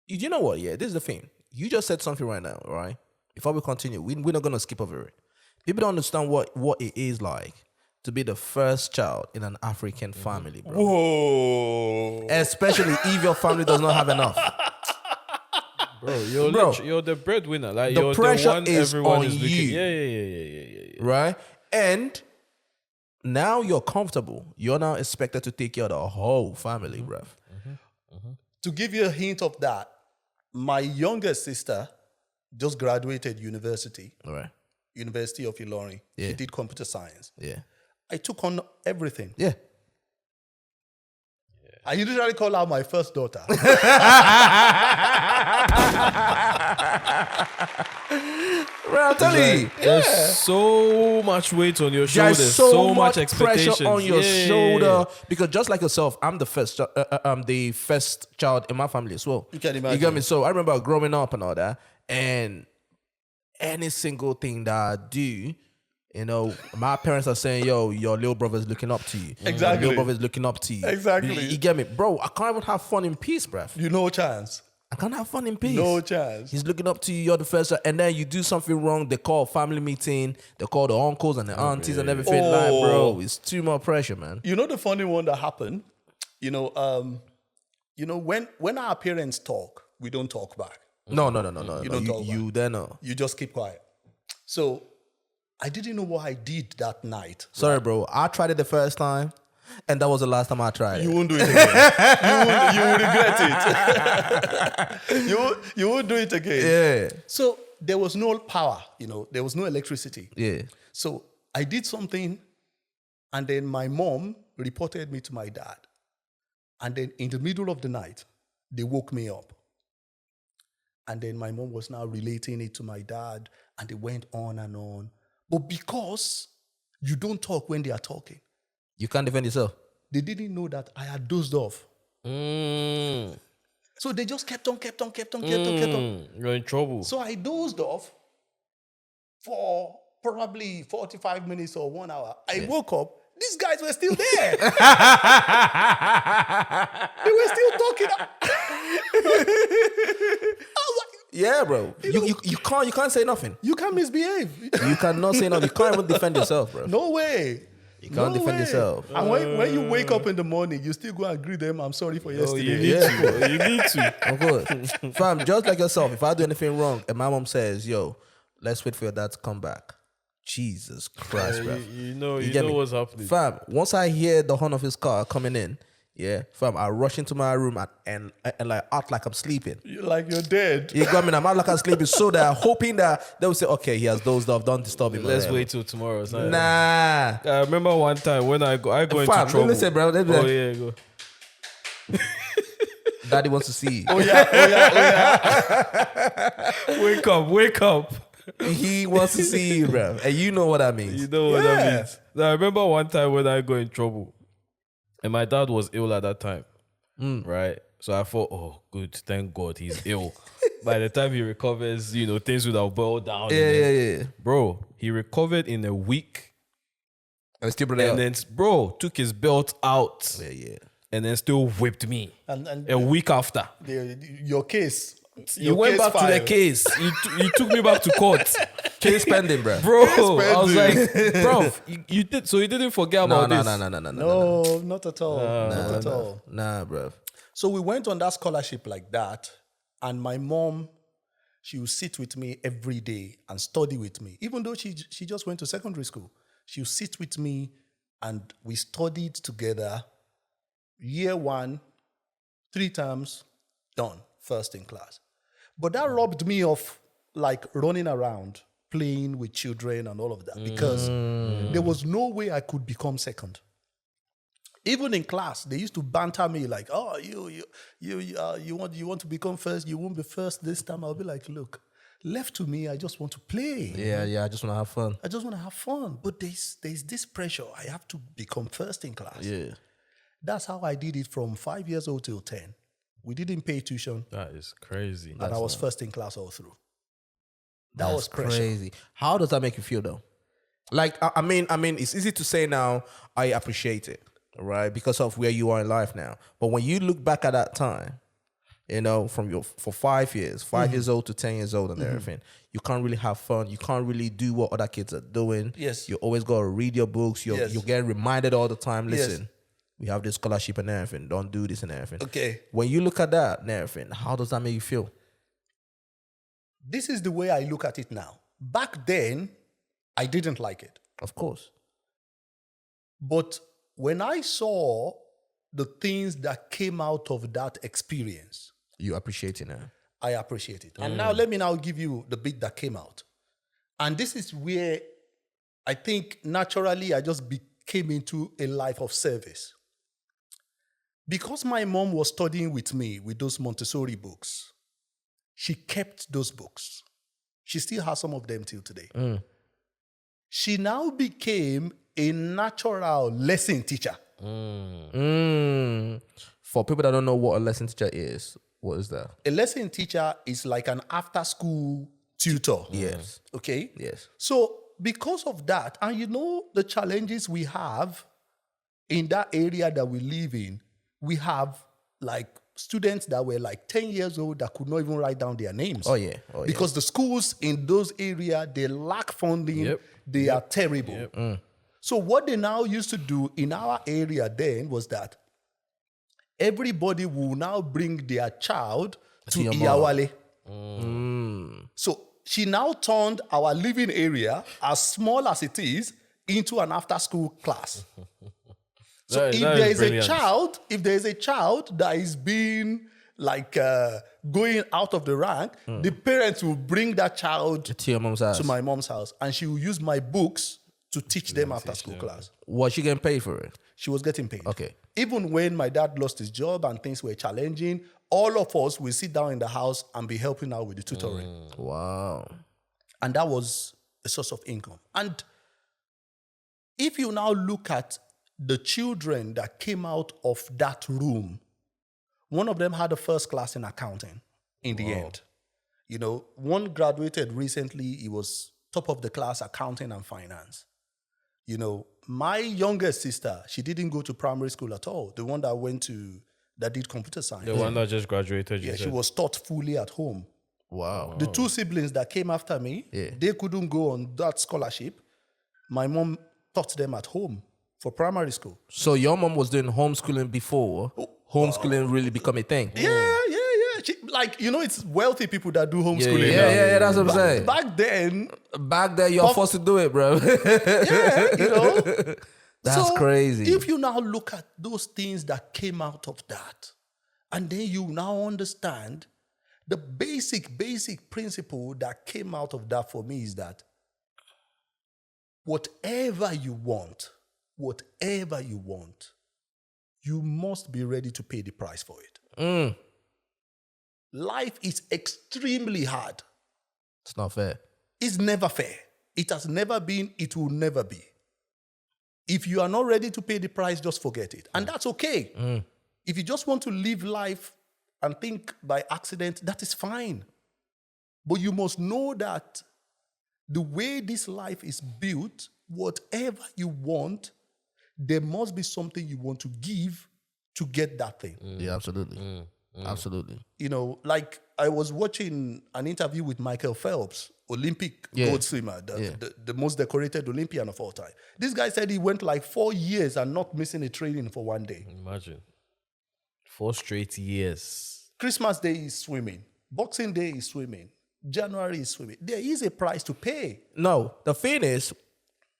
Speaker 1: You know what? Yeah, this is the thing. You just said something right now, right? Before we continue, we're not going to skip over it. People don't understand what it is like to be the first child in an African family, bro.
Speaker 3: Whoa.
Speaker 1: Especially if your family does not have enough.
Speaker 2: Bro, you're the breadwinner. Like
Speaker 1: the
Speaker 2: you're
Speaker 1: pressure
Speaker 2: the one
Speaker 1: is
Speaker 2: everyone
Speaker 1: on
Speaker 2: is looking.
Speaker 1: you.
Speaker 2: Yeah.
Speaker 1: Right? And now you're comfortable. You're now expected to take care of the whole family, bro.
Speaker 3: To give you a hint of that, my youngest sister just graduated university.
Speaker 1: All right.
Speaker 3: University of Ilorin.
Speaker 1: Yeah.
Speaker 3: She did computer science.
Speaker 1: Yeah.
Speaker 3: I took on everything.
Speaker 1: Yeah.
Speaker 3: I usually call her my first daughter.
Speaker 1: Bro, I'm telling you.
Speaker 2: There's so much weight on your shoulders.
Speaker 1: There's
Speaker 2: so much
Speaker 1: pressure
Speaker 2: expectations
Speaker 1: on your shoulder. Because just like yourself, I'm the first child in my family as well.
Speaker 3: You can imagine.
Speaker 1: You get me? So I remember growing up and all that. And any single thing that I do, you know, my parents are saying, yo, your little brother's looking up to you.
Speaker 3: Exactly.
Speaker 1: Your little brother's looking up to you.
Speaker 3: Exactly.
Speaker 1: You get me? Bro, I can't even have fun in peace, bruv.
Speaker 3: You no chance.
Speaker 1: I can't have fun in peace.
Speaker 3: No chance.
Speaker 1: He's looking up to you, you're the first, and then you do something wrong, they call family meeting, they call the uncles and the aunties and everything. Like, bro, it's too much pressure, man.
Speaker 3: You know the funny one that happened? When our parents talk, we don't talk back.
Speaker 1: No.
Speaker 3: You don't talk
Speaker 1: you then know.
Speaker 3: You just keep quiet. So I didn't know what I did that night.
Speaker 1: Sorry, bro. I tried it the first time, and that was the last time I tried
Speaker 3: You
Speaker 1: it.
Speaker 3: won't do it again. you will regret it. you won't do it again.
Speaker 1: Yeah.
Speaker 3: So there was no power, there was no electricity.
Speaker 1: Yeah.
Speaker 3: So I did something, and then my mom reported me to my dad. And then in the middle of the night, they woke me up. And then my mom was now relating it to my dad, and they went on and on. But because you don't talk when they are talking,
Speaker 1: You can't defend yourself.
Speaker 3: they didn't know that I had dozed off. So they just kept on.
Speaker 2: You're in trouble.
Speaker 3: So I dozed off for probably 45 minutes or 1 hour. I woke up. These guys were still there. They were still talking. I was like,
Speaker 1: Yeah, bro. You can't say nothing.
Speaker 3: you can't misbehave.
Speaker 1: You cannot say nothing. You can't even defend yourself, bro.
Speaker 3: No way.
Speaker 1: You can't defend yourself.
Speaker 3: And when you wake up in the morning, you still go and greet them. I'm sorry for yesterday.
Speaker 2: You need to.
Speaker 1: Of course. Fam, just like yourself, if I do anything wrong and my mom says, yo, let's wait for your dad to come back. Jesus Christ, bro.
Speaker 2: You know
Speaker 1: me?
Speaker 2: what's happening.
Speaker 1: Fam, once I hear the horn of his car coming in, fam, I rush into my room and like act like I'm sleeping.
Speaker 3: You're dead.
Speaker 1: You got me? I'm out like I'm sleeping, so that hoping that they will say, okay, he has dozed off, don't disturb him.
Speaker 2: Let's wait till tomorrow.
Speaker 1: Nah.
Speaker 2: I remember one time when I go into
Speaker 1: Fam,
Speaker 2: trouble.
Speaker 1: listen, bro.
Speaker 2: Go.
Speaker 1: Daddy wants to see you.
Speaker 3: Oh yeah.
Speaker 2: Wake up.
Speaker 1: He wants to see you, bro. And you know what that means.
Speaker 2: You know what that means. Now, I remember one time when I got in trouble, and my dad was ill at that time, right? So I thought, oh, good, thank God he's ill. By the time he recovers, things would have boiled down.
Speaker 1: Yeah.
Speaker 2: Bro, he recovered in a week.
Speaker 1: And still
Speaker 2: And then, bro, took his belt out.
Speaker 1: Yeah.
Speaker 2: And then still whipped me.
Speaker 3: And
Speaker 2: a week after.
Speaker 3: Your case.
Speaker 2: You went back to the case. You took me back to court.
Speaker 1: Case pending, bro.
Speaker 2: Bro, I was like, bro, you did. So you didn't forget about this?
Speaker 3: No, not at all. Not at all.
Speaker 1: Nah, bro.
Speaker 3: So we went on that scholarship like that, and my mom, she would sit with me every day and study with me. Even though she just went to secondary school, she would sit with me, and we studied together. Year 1, 3 terms, done, first in class. But that robbed me of like running around, playing with children and all of that, because there was no way I could become second. Even in class, they used to banter me like, "Oh, you want to become first? You won't be first this time." I'll be like, "Look, left to me, I just want to play.
Speaker 1: Yeah. I just want to have fun.
Speaker 3: I just want to have fun." But there's this pressure. I have to become first in class.
Speaker 1: Yeah.
Speaker 3: That's how I did it from 5 years old till 10. We didn't pay tuition.
Speaker 2: That is crazy.
Speaker 3: And I was first in class all through. That was
Speaker 1: crazy. How does that make you feel though? Like, I mean, it's easy to say now, I appreciate it, right? Because of where you are in life now. But when you look back at that time, for 5 years, 5 years old to 10 years old and everything, you can't really have fun. You can't really do what other kids are doing.
Speaker 3: Yes.
Speaker 1: You always got to read your books. You get reminded all the time, listen,
Speaker 3: Yes.
Speaker 1: we have this scholarship and everything. Don't do this and everything.
Speaker 3: Okay.
Speaker 1: When you look at that and everything, how does that make you feel?
Speaker 3: This is the way I look at it now. Back then, I didn't like it.
Speaker 1: Of course.
Speaker 3: But when I saw the things that came out of that experience,
Speaker 1: You appreciate it now.
Speaker 3: I appreciate it. And now let me now give you the bit that came out. And this is where I think naturally I just came into a life of service. Because my mom was studying with me with those Montessori books, she kept those books. She still has some of them till today. She now became a natural lesson teacher.
Speaker 1: For people that don't know what a lesson teacher is, what is that?
Speaker 3: A lesson teacher is like an after-school tutor.
Speaker 1: Yes.
Speaker 3: Okay?
Speaker 1: Yes.
Speaker 3: So because of that, and the challenges we have in that area that we live in, we have like students that were like 10 years old that could not even write down their names.
Speaker 1: Oh, yeah.
Speaker 3: Because the schools in those areas, they lack funding. They are terrible. So what they now used to do in our area then was that everybody will now bring their child to Iyawale. So she now turned our living area, as small as it is, into an after-school class. So if there is a child that is being like going out of the rank, the parents will bring that child
Speaker 1: to your mom's house.
Speaker 3: To my mom's house, and she will use my books to teach them after school class.
Speaker 1: Was she getting paid for it?
Speaker 3: She was getting paid.
Speaker 1: Okay.
Speaker 3: Even when my dad lost his job and things were challenging, all of us will sit down in the house and be helping out with the tutoring.
Speaker 1: Wow.
Speaker 3: And that was a source of income. And if you now look at the children that came out of that room, one of them had a first class in accounting in the end. One graduated recently. He was top of the class accounting and finance. My youngest sister, she didn't go to primary school at all. The one that did computer science.
Speaker 2: The one that just graduated,
Speaker 3: she was taught fully at home.
Speaker 1: Wow.
Speaker 3: The 2 siblings that came after me, they couldn't go on that scholarship. My mom taught them at home for primary school.
Speaker 1: So your mom was doing homeschooling before homeschooling really become a thing?
Speaker 3: Yeah. It's wealthy people that do homeschooling now.
Speaker 1: Yeah, that's what I'm saying.
Speaker 3: Back then,
Speaker 1: you're forced to do it, bro. That's crazy.
Speaker 3: If you now look at those things that came out of that, and then you now understand the basic principle that came out of that for me is that whatever you want, you must be ready to pay the price for it. Life is extremely hard.
Speaker 1: It's not fair.
Speaker 3: It's never fair. It has never been, it will never be. If you are not ready to pay the price, just forget it. And that's okay. If you just want to live life and think by accident, that is fine. But you must know that the way this life is built, whatever you want, there must be something you want to give to get that thing.
Speaker 1: Yeah, absolutely. Absolutely.
Speaker 3: You know, like I was watching an interview with Michael Phelps, Olympic gold swimmer, the most decorated Olympian of all time. This guy said he went like 4 years and not missing a training for one day.
Speaker 2: Imagine. 4 straight years.
Speaker 3: Christmas Day is swimming. Boxing Day is swimming. January is swimming. There is a price to pay.
Speaker 1: No, the thing is,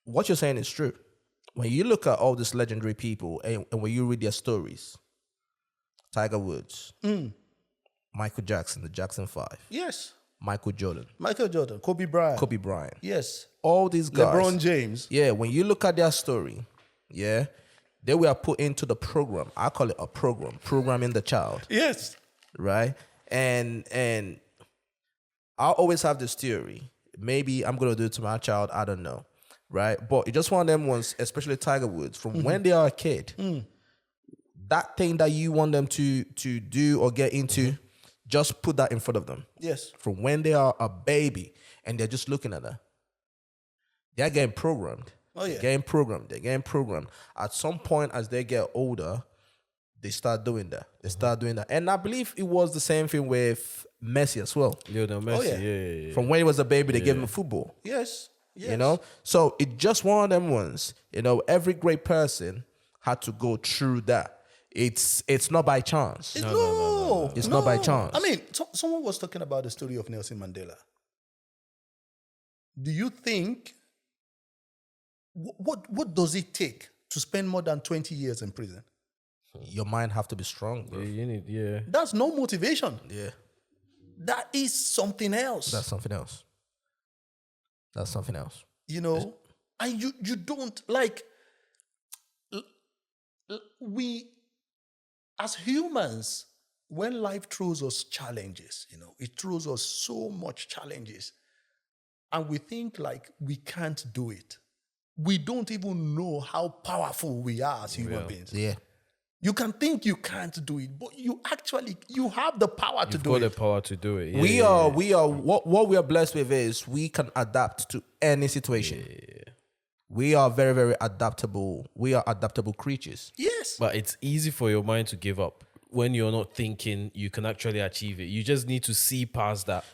Speaker 1: what you're saying is true. When you look at all these legendary people and when you read their stories, Tiger Woods, Michael Jackson, the Jackson 5.
Speaker 3: Yes.
Speaker 1: Michael Jordan,
Speaker 3: Kobe Bryant.
Speaker 1: Yes. All these guys.
Speaker 3: LeBron James.
Speaker 1: Yeah, when you look at their story, they were put into the program. I call it a program, programming the child.
Speaker 3: Yes.
Speaker 1: Right? And I always have this theory. Maybe I'm going to do it to my child. I don't know. Right? But it's just one of them ones, especially Tiger Woods, from when they are a kid, that thing that you want them to do or get into, just put that in front of them.
Speaker 3: Yes.
Speaker 1: From when they are a baby and they're just looking at her. They're getting programmed.
Speaker 3: Oh, yeah.
Speaker 1: They're getting programmed. At some point as they get older, they start doing that. And I believe it was the same thing with Messi as well.
Speaker 2: Lionel Messi,
Speaker 3: Oh, yeah.
Speaker 2: yeah.
Speaker 1: From when he was a baby, they gave him football.
Speaker 3: Yes.
Speaker 1: You know? So it's just one of them ones. You know, every great person had to go through that. It's not by chance.
Speaker 3: No.
Speaker 1: It's not by chance.
Speaker 3: I mean, someone was talking about the story of Nelson Mandela. Do you think, what does it take to spend more than 20 years in prison?
Speaker 1: Your mind have to be strong, bro.
Speaker 2: You need,
Speaker 3: That's no motivation.
Speaker 1: Yeah.
Speaker 3: That is something else.
Speaker 1: That's something else.
Speaker 3: You know, and you don't, like, we, as humans, when life throws us challenges, you know, it throws us so much challenges, and we think like we can't do it. We don't even know how powerful we are as human beings.
Speaker 1: Yeah.
Speaker 3: You can think you can't do it, but you have the power to do it.
Speaker 2: You've got the power to do it.
Speaker 1: Yeah, we are what we are blessed with is we can adapt to any situation. Yeah. We are very, very adaptable. We are adaptable creatures.
Speaker 3: Yes.
Speaker 2: But it's easy for your mind to give up when you're not thinking you can actually achieve it. You just need to see past that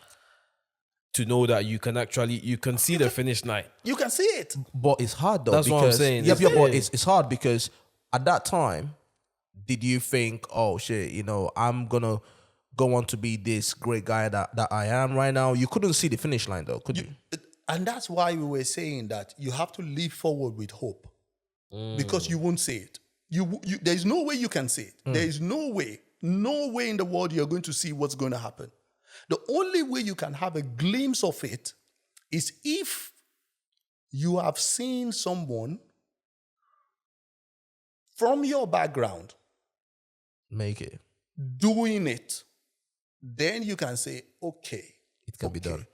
Speaker 2: to know that you can see the finish line.
Speaker 3: You can see it.
Speaker 1: But it's hard though.
Speaker 2: That's what I'm saying.
Speaker 1: Yeah, but it's hard because at that time, did you think, oh shit, you know, I'm gonna go on to be this great guy that I am right now? You couldn't see the finish line though, could you?
Speaker 3: And that's why we were saying that you have to live forward with hope, because you won't see it. There's no way you can see it. There is no way in the world you're going to see what's going to happen. The only way you can have a glimpse of it is if you have seen someone from your background
Speaker 1: make it,
Speaker 3: doing it. Then you can say, okay,
Speaker 1: it can be done.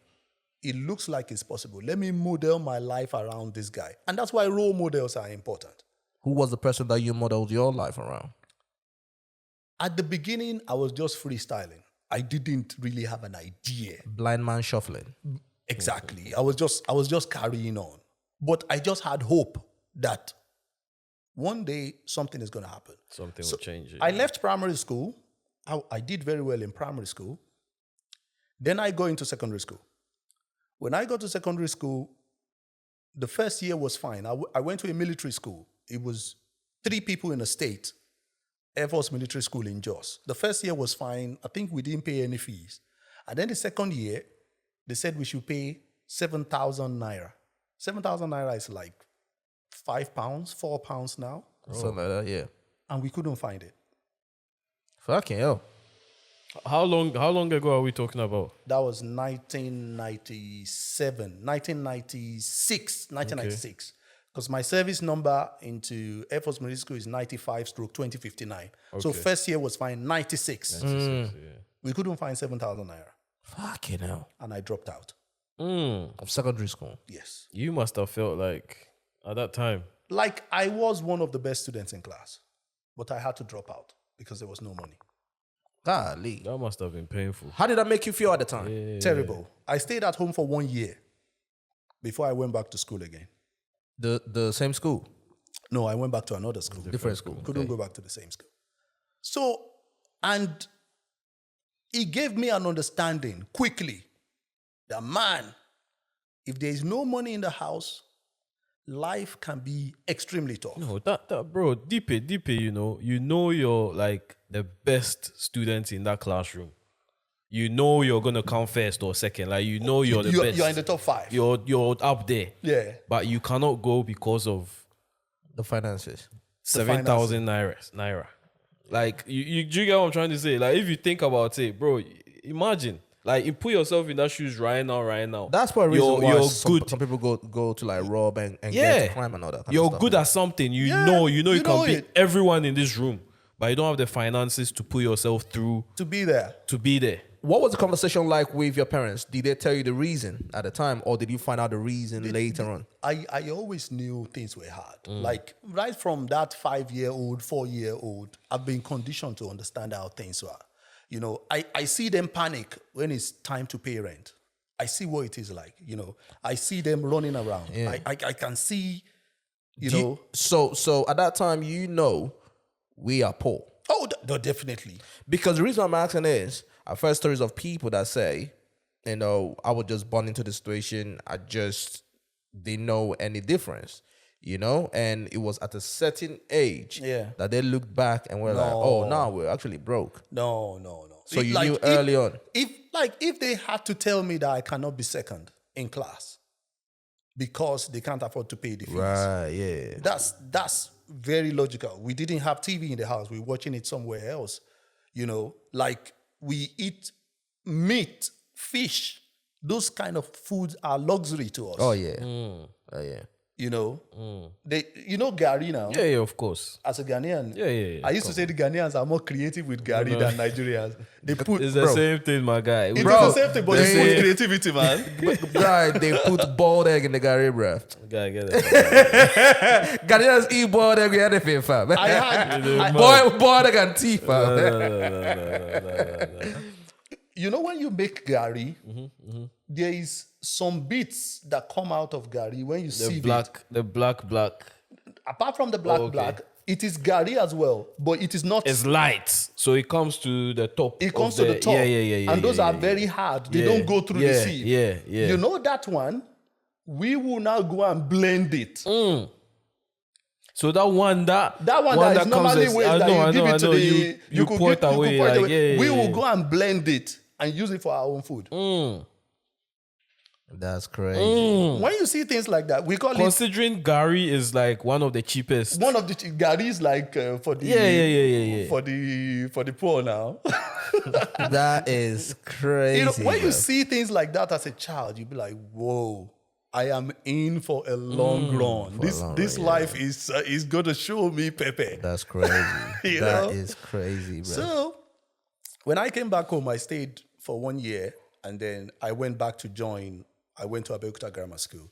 Speaker 3: It looks like it's possible. Let me model my life around this guy. And that's why role models are important.
Speaker 1: Who was the person that you modeled your life around?
Speaker 3: At the beginning, I was just freestyling. I didn't really have an idea.
Speaker 1: Blind man shuffling.
Speaker 3: Exactly. I was just carrying on. But I just had hope that one day something is going to happen.
Speaker 2: Something will change it.
Speaker 3: I left primary school. I did very well in primary school. Then I go into secondary school. When I got to secondary school, the first year was fine. I went to a military school. It was 3 people in a state. Air Force Military School in Jos. The first year was fine. I think we didn't pay any fees. And then the second year, they said we should pay 7,000 naira. 7,000 naira is like £5, £4 now.
Speaker 1: Something like that, yeah.
Speaker 3: And we couldn't find it.
Speaker 1: Fucking hell.
Speaker 2: How long ago are we talking about?
Speaker 3: That was 1996. Because my service number into Air Force Military School is 95/2059. Okay. So first year was fine, 96.
Speaker 2: 96, yeah.
Speaker 3: We couldn't find 7,000 naira.
Speaker 1: Fucking hell.
Speaker 3: And I dropped out.
Speaker 1: of secondary school.
Speaker 3: Yes.
Speaker 2: You must have felt like, at that time.
Speaker 3: Like I was one of the best students in class, but I had to drop out because there was no money.
Speaker 1: Golly.
Speaker 2: That must have been painful.
Speaker 1: How did that make you feel at the time?
Speaker 2: Yeah.
Speaker 3: Terrible. I stayed at home for 1 year before I went back to school again.
Speaker 1: The same school?
Speaker 3: No, I went back to another school.
Speaker 1: Different school.
Speaker 3: Couldn't go back to the same school. So, and it gave me an understanding quickly that, man, if there is no money in the house, life can be extremely tough.
Speaker 2: No, that bro, deep, you know you're like the best student in that classroom. You know you're gonna come first or second. Like you're the best.
Speaker 3: You're in the top 5.
Speaker 2: You're up there.
Speaker 3: Yeah.
Speaker 2: But you cannot go because of
Speaker 1: The finances.
Speaker 2: 7,000 naira. Like do you get what I'm trying to say? Like if you think about it, bro, imagine. Like you put yourself in that shoes right now.
Speaker 1: That's why reason why
Speaker 2: you're
Speaker 1: some
Speaker 2: good.
Speaker 1: people go to like rob and get to crime and all that.
Speaker 2: You're good at something. You know you can beat everyone in this room, but you don't have the finances to put yourself through
Speaker 3: To be there.
Speaker 1: What was the conversation like with your parents? Did they tell you the reason at the time, or did you find out the reason later on?
Speaker 3: I always knew things were hard. Like right from that 5-year-old, 4-year-old, I've been conditioned to understand how things are. You know, I see them panic when it's time to pay rent. I see what it is like. You know, I see them running around.
Speaker 1: Yeah.
Speaker 3: I can see, you know.
Speaker 1: So at that time, we are poor.
Speaker 3: Oh, definitely.
Speaker 1: Because the reason I'm asking is, I've heard stories of people that say, I was just born into the situation. I just didn't know any difference, and it was at a certain age that they looked back and were like, oh, now we're actually broke.
Speaker 3: No.
Speaker 1: So you knew early on.
Speaker 3: If they had to tell me that I cannot be second in class because they can't afford to pay the fees.
Speaker 1: Right, yeah.
Speaker 3: That's very logical. We didn't have TV in the house. We were watching it somewhere else. Like we eat meat, fish. Those kind of foods are luxury to us.
Speaker 1: Oh, yeah. Oh, yeah.
Speaker 3: Gari now.
Speaker 2: Yeah, of course.
Speaker 3: As a Ghanaian,
Speaker 2: Yeah.
Speaker 3: I used to say the Ghanaians are more creative with Gari than Nigerians.
Speaker 2: It's the same thing, my guy.
Speaker 3: It's the same thing, but it's more creativity, man.
Speaker 1: Right, they put boiled egg in the Gari, bro.
Speaker 2: Gotta get it.
Speaker 1: Ghanaians eat boiled egg with anything, fam. Boiled egg and tea, fam.
Speaker 3: No. When you make Gari, there is some bits that come out of Gari when you see
Speaker 2: the black.
Speaker 3: Apart from the black, it is Gari as well, but it is not.
Speaker 2: It's light, so it comes to the top.
Speaker 3: It comes to the top.
Speaker 2: Yeah.
Speaker 3: And those are very hard. They don't go through the sieve.
Speaker 2: Yeah.
Speaker 3: You know that one? We will now go and blend it.
Speaker 2: So that one that
Speaker 3: is normally ways that you give it to the...
Speaker 2: You pour it away.
Speaker 3: We will go and blend it and use it for our own food.
Speaker 1: That's crazy.
Speaker 3: When you see things like that, we call
Speaker 2: Considering Gari is like one of the cheapest.
Speaker 3: One of the Gari is like for the for the poor now.
Speaker 1: That is crazy.
Speaker 3: When you see things like that as a child, you'll be like, whoa. I am in for a long run. This life is going to show me Pepe.
Speaker 1: That's crazy. That is crazy, bro.
Speaker 3: So, when I came back home, I stayed for 1 year, and then I went back to join. I went to Abeokuta Grammar School,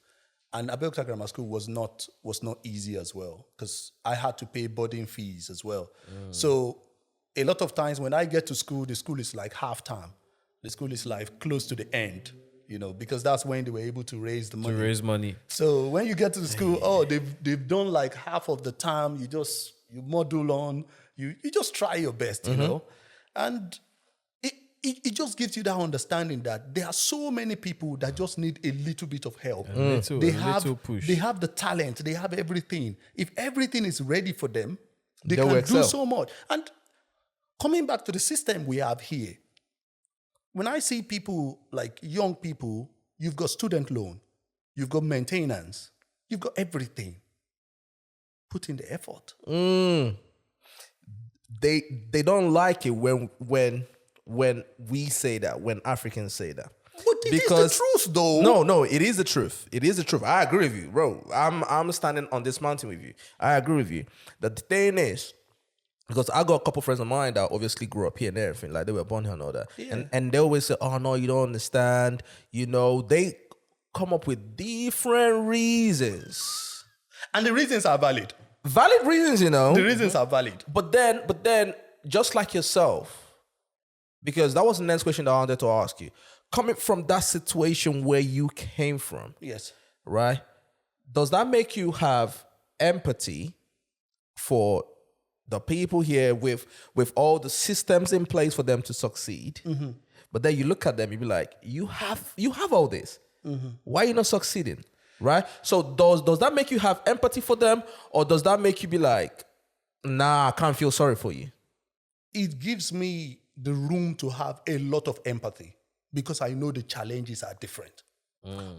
Speaker 3: and Abeokuta Grammar School was not easy as well because I had to pay boarding fees as well. So, a lot of times when I get to school, the school is like half time. The school is like close to the end. Because that's when they were able to raise the money. So when you get to the school, they've done like half of the time. You module on. You just try your best, and it just gives you that understanding that there are so many people that just need a little bit of help. They have the talent. They have everything. If everything is ready for them, they can do so much. And coming back to the system we have here. When I see people, like young people, you've got student loan, you've got maintenance, you've got everything. Put in the effort.
Speaker 1: They don't like it when we say that, when Africans say that.
Speaker 3: But it is the truth, though.
Speaker 1: No, it is the truth. It is the truth. I agree with you, bro. I'm standing on this mountain with you. I agree with you. The thing is, because I got a couple friends of mine that obviously grew up here and everything, like they were born here and all that. Yeah. And they always say, oh, no, you don't understand. They come up with different reasons.
Speaker 3: And the reasons are valid.
Speaker 1: Valid reasons, you know.
Speaker 3: The reasons are valid.
Speaker 1: But then, just like yourself, because that was the next question that I wanted to ask you. Coming from that situation where you came from,
Speaker 3: Yes.
Speaker 1: right? Does that make you have empathy for the people here with all the systems in place for them to succeed? Mm-hmm. But then you look at them, you be like, you have all this. Mm-hmm. Why are you not succeeding? Right? So does that make you have empathy for them, or does that make you be like, nah, I can't feel sorry for you?
Speaker 3: It gives me the room to have a lot of empathy because I know the challenges are different.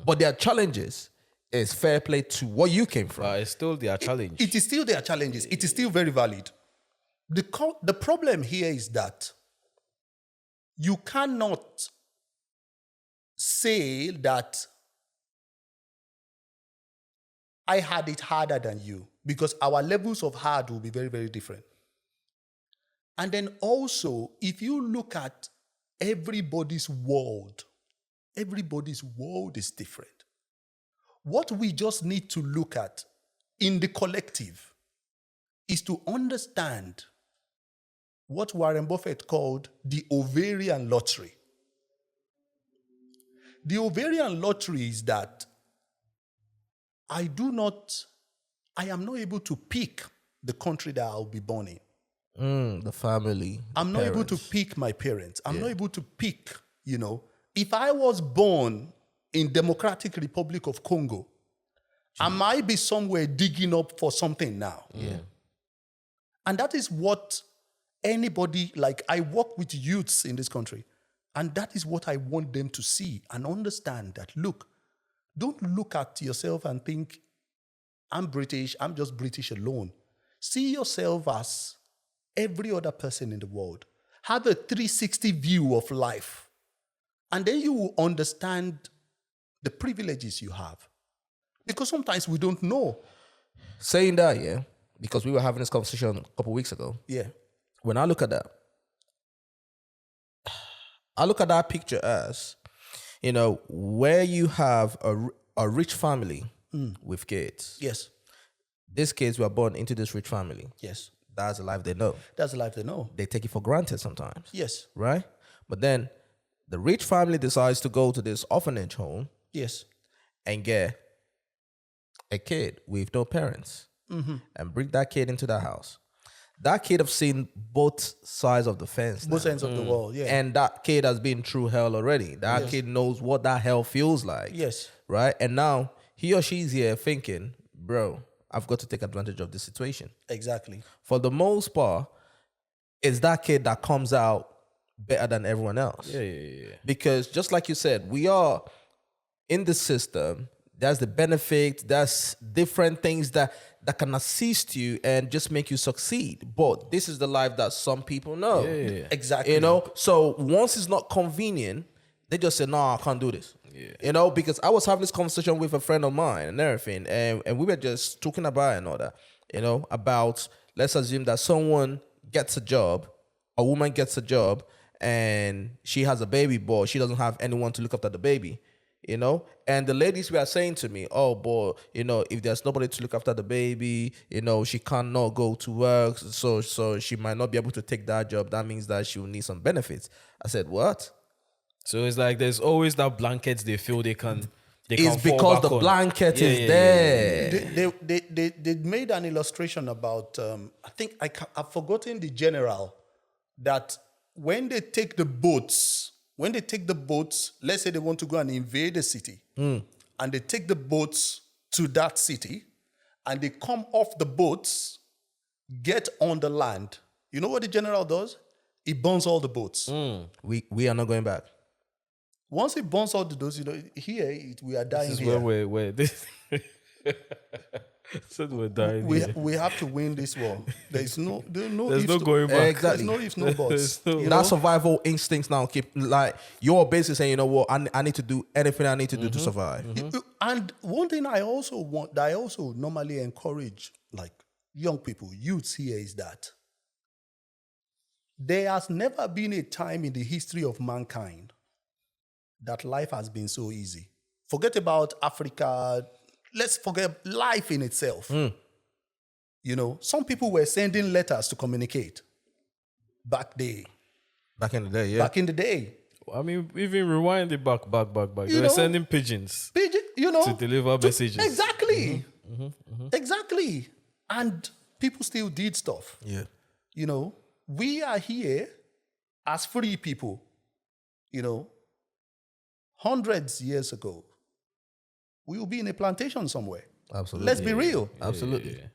Speaker 1: But their challenges is fair play to what you came from.
Speaker 2: It's still their challenge.
Speaker 3: It is still their challenges. It is still very valid. The problem here is that you cannot say that I had it harder than you, because our levels of hard will be very, very different. And then also, if you look at everybody's world is different. What we just need to look at in the collective is to understand what Warren Buffett called the Ovarian Lottery. The Ovarian Lottery is that I am not able to pick the country that I'll be born in.
Speaker 1: The family.
Speaker 3: I'm not able to pick my parents. I'm not able to pick, if I was born in Democratic Republic of Congo, I might be somewhere digging up for something now.
Speaker 1: Yeah.
Speaker 3: And that is what anybody, like I work with youths in this country, and that is what I want them to see and understand that, look, don't look at yourself and think, I'm British, I'm just British alone. See yourself as every other person in the world. Have a 360 view of life. And then you will understand the privileges you have. Because sometimes we don't know.
Speaker 1: Saying that, yeah, because we were having this conversation a couple of weeks ago.
Speaker 3: Yeah.
Speaker 1: When I look at that picture as, where you have a rich family with kids.
Speaker 3: Yes.
Speaker 1: These kids were born into this rich family.
Speaker 3: Yes.
Speaker 1: That's the life they know.
Speaker 3: That's the life they know.
Speaker 1: They take it for granted sometimes.
Speaker 3: Yes.
Speaker 1: Right? But then the rich family decides to go to this orphanage home.
Speaker 3: Yes.
Speaker 1: And get a kid with no parents. Mm-hmm. And bring that kid into the house. That kid have seen both sides of the fence.
Speaker 3: Both sides of the wall, yeah.
Speaker 1: And that kid has been through hell already. That kid knows what that hell feels like.
Speaker 3: Yes.
Speaker 1: Right? And now he or she's here thinking, bro, I've got to take advantage of this situation.
Speaker 3: Exactly.
Speaker 1: For the most part, it's that kid that comes out better than everyone else.
Speaker 2: Yeah.
Speaker 1: Because just like you said, we are in the system. There's the benefit. There's different things that can assist you and just make you succeed. But this is the life that some people know.
Speaker 2: Yeah.
Speaker 3: Exactly.
Speaker 1: So once it's not convenient, they just say, no, I can't do this. Yeah. Because I was having this conversation with a friend of mine and everything, and we were just talking about it and all that, about, let's assume that someone gets a job, a woman gets a job, and she has a baby, but she doesn't have anyone to look after the baby. And the ladies were saying to me, oh, boy, if there's nobody to look after the baby, she cannot go to work, so she might not be able to take that job. That means that she will need some benefits. I said, what?
Speaker 2: So it's like there's always that blankets they feel they can
Speaker 1: it's because the blanket is there.
Speaker 3: They made an illustration about, I think I've forgotten the general, that when they take the boats, let's say they want to go and invade a city, and they take the boats to that city, and they come off the boats, get on the land. You know what the general does? He burns all the boats.
Speaker 1: We are not going back.
Speaker 3: Once he burns all the boats, here we are dying.
Speaker 2: This is
Speaker 3: here.
Speaker 2: where this. So we're dying.
Speaker 3: We have to win this war. There's no
Speaker 2: going back.
Speaker 1: Exactly.
Speaker 3: There's no ifs, no buts.
Speaker 1: That survival instincts now keep, like, your basically saying, you know what, I need to do anything I need to do to survive.
Speaker 3: And one thing I also normally encourage, like, young people, youths here, is that there has never been a time in the history of mankind that life has been so easy. Forget about Africa. Let's forget life in itself. You know, some people were sending letters to communicate back in the day, yeah. Back in the day.
Speaker 2: I mean, even rewind it back. They were sending pigeons. To deliver messages.
Speaker 3: Exactly. Exactly. And people still did stuff.
Speaker 1: Yeah.
Speaker 3: You know, we are here as free people. You know, hundreds years ago, we will be in a plantation somewhere.
Speaker 1: Absolutely.
Speaker 3: Let's be real.
Speaker 1: Absolutely.
Speaker 2: Yeah.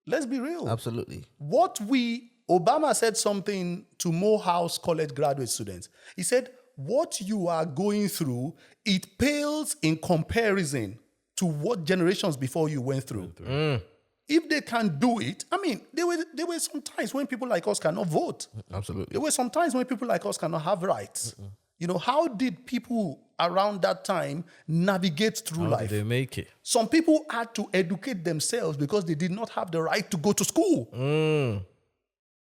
Speaker 3: Let's be real.
Speaker 1: Absolutely.
Speaker 3: Obama said something to Morehouse College graduate students. He said, what you are going through, it pales in comparison to what generations before you went through. If they can do it, I mean, there were some times when people like us cannot vote.
Speaker 1: Absolutely.
Speaker 3: There were some times when people like us cannot have rights. You know, how did people around that time navigate through life?
Speaker 2: How did they make it?
Speaker 3: Some people had to educate themselves because they did not have the right to go to school.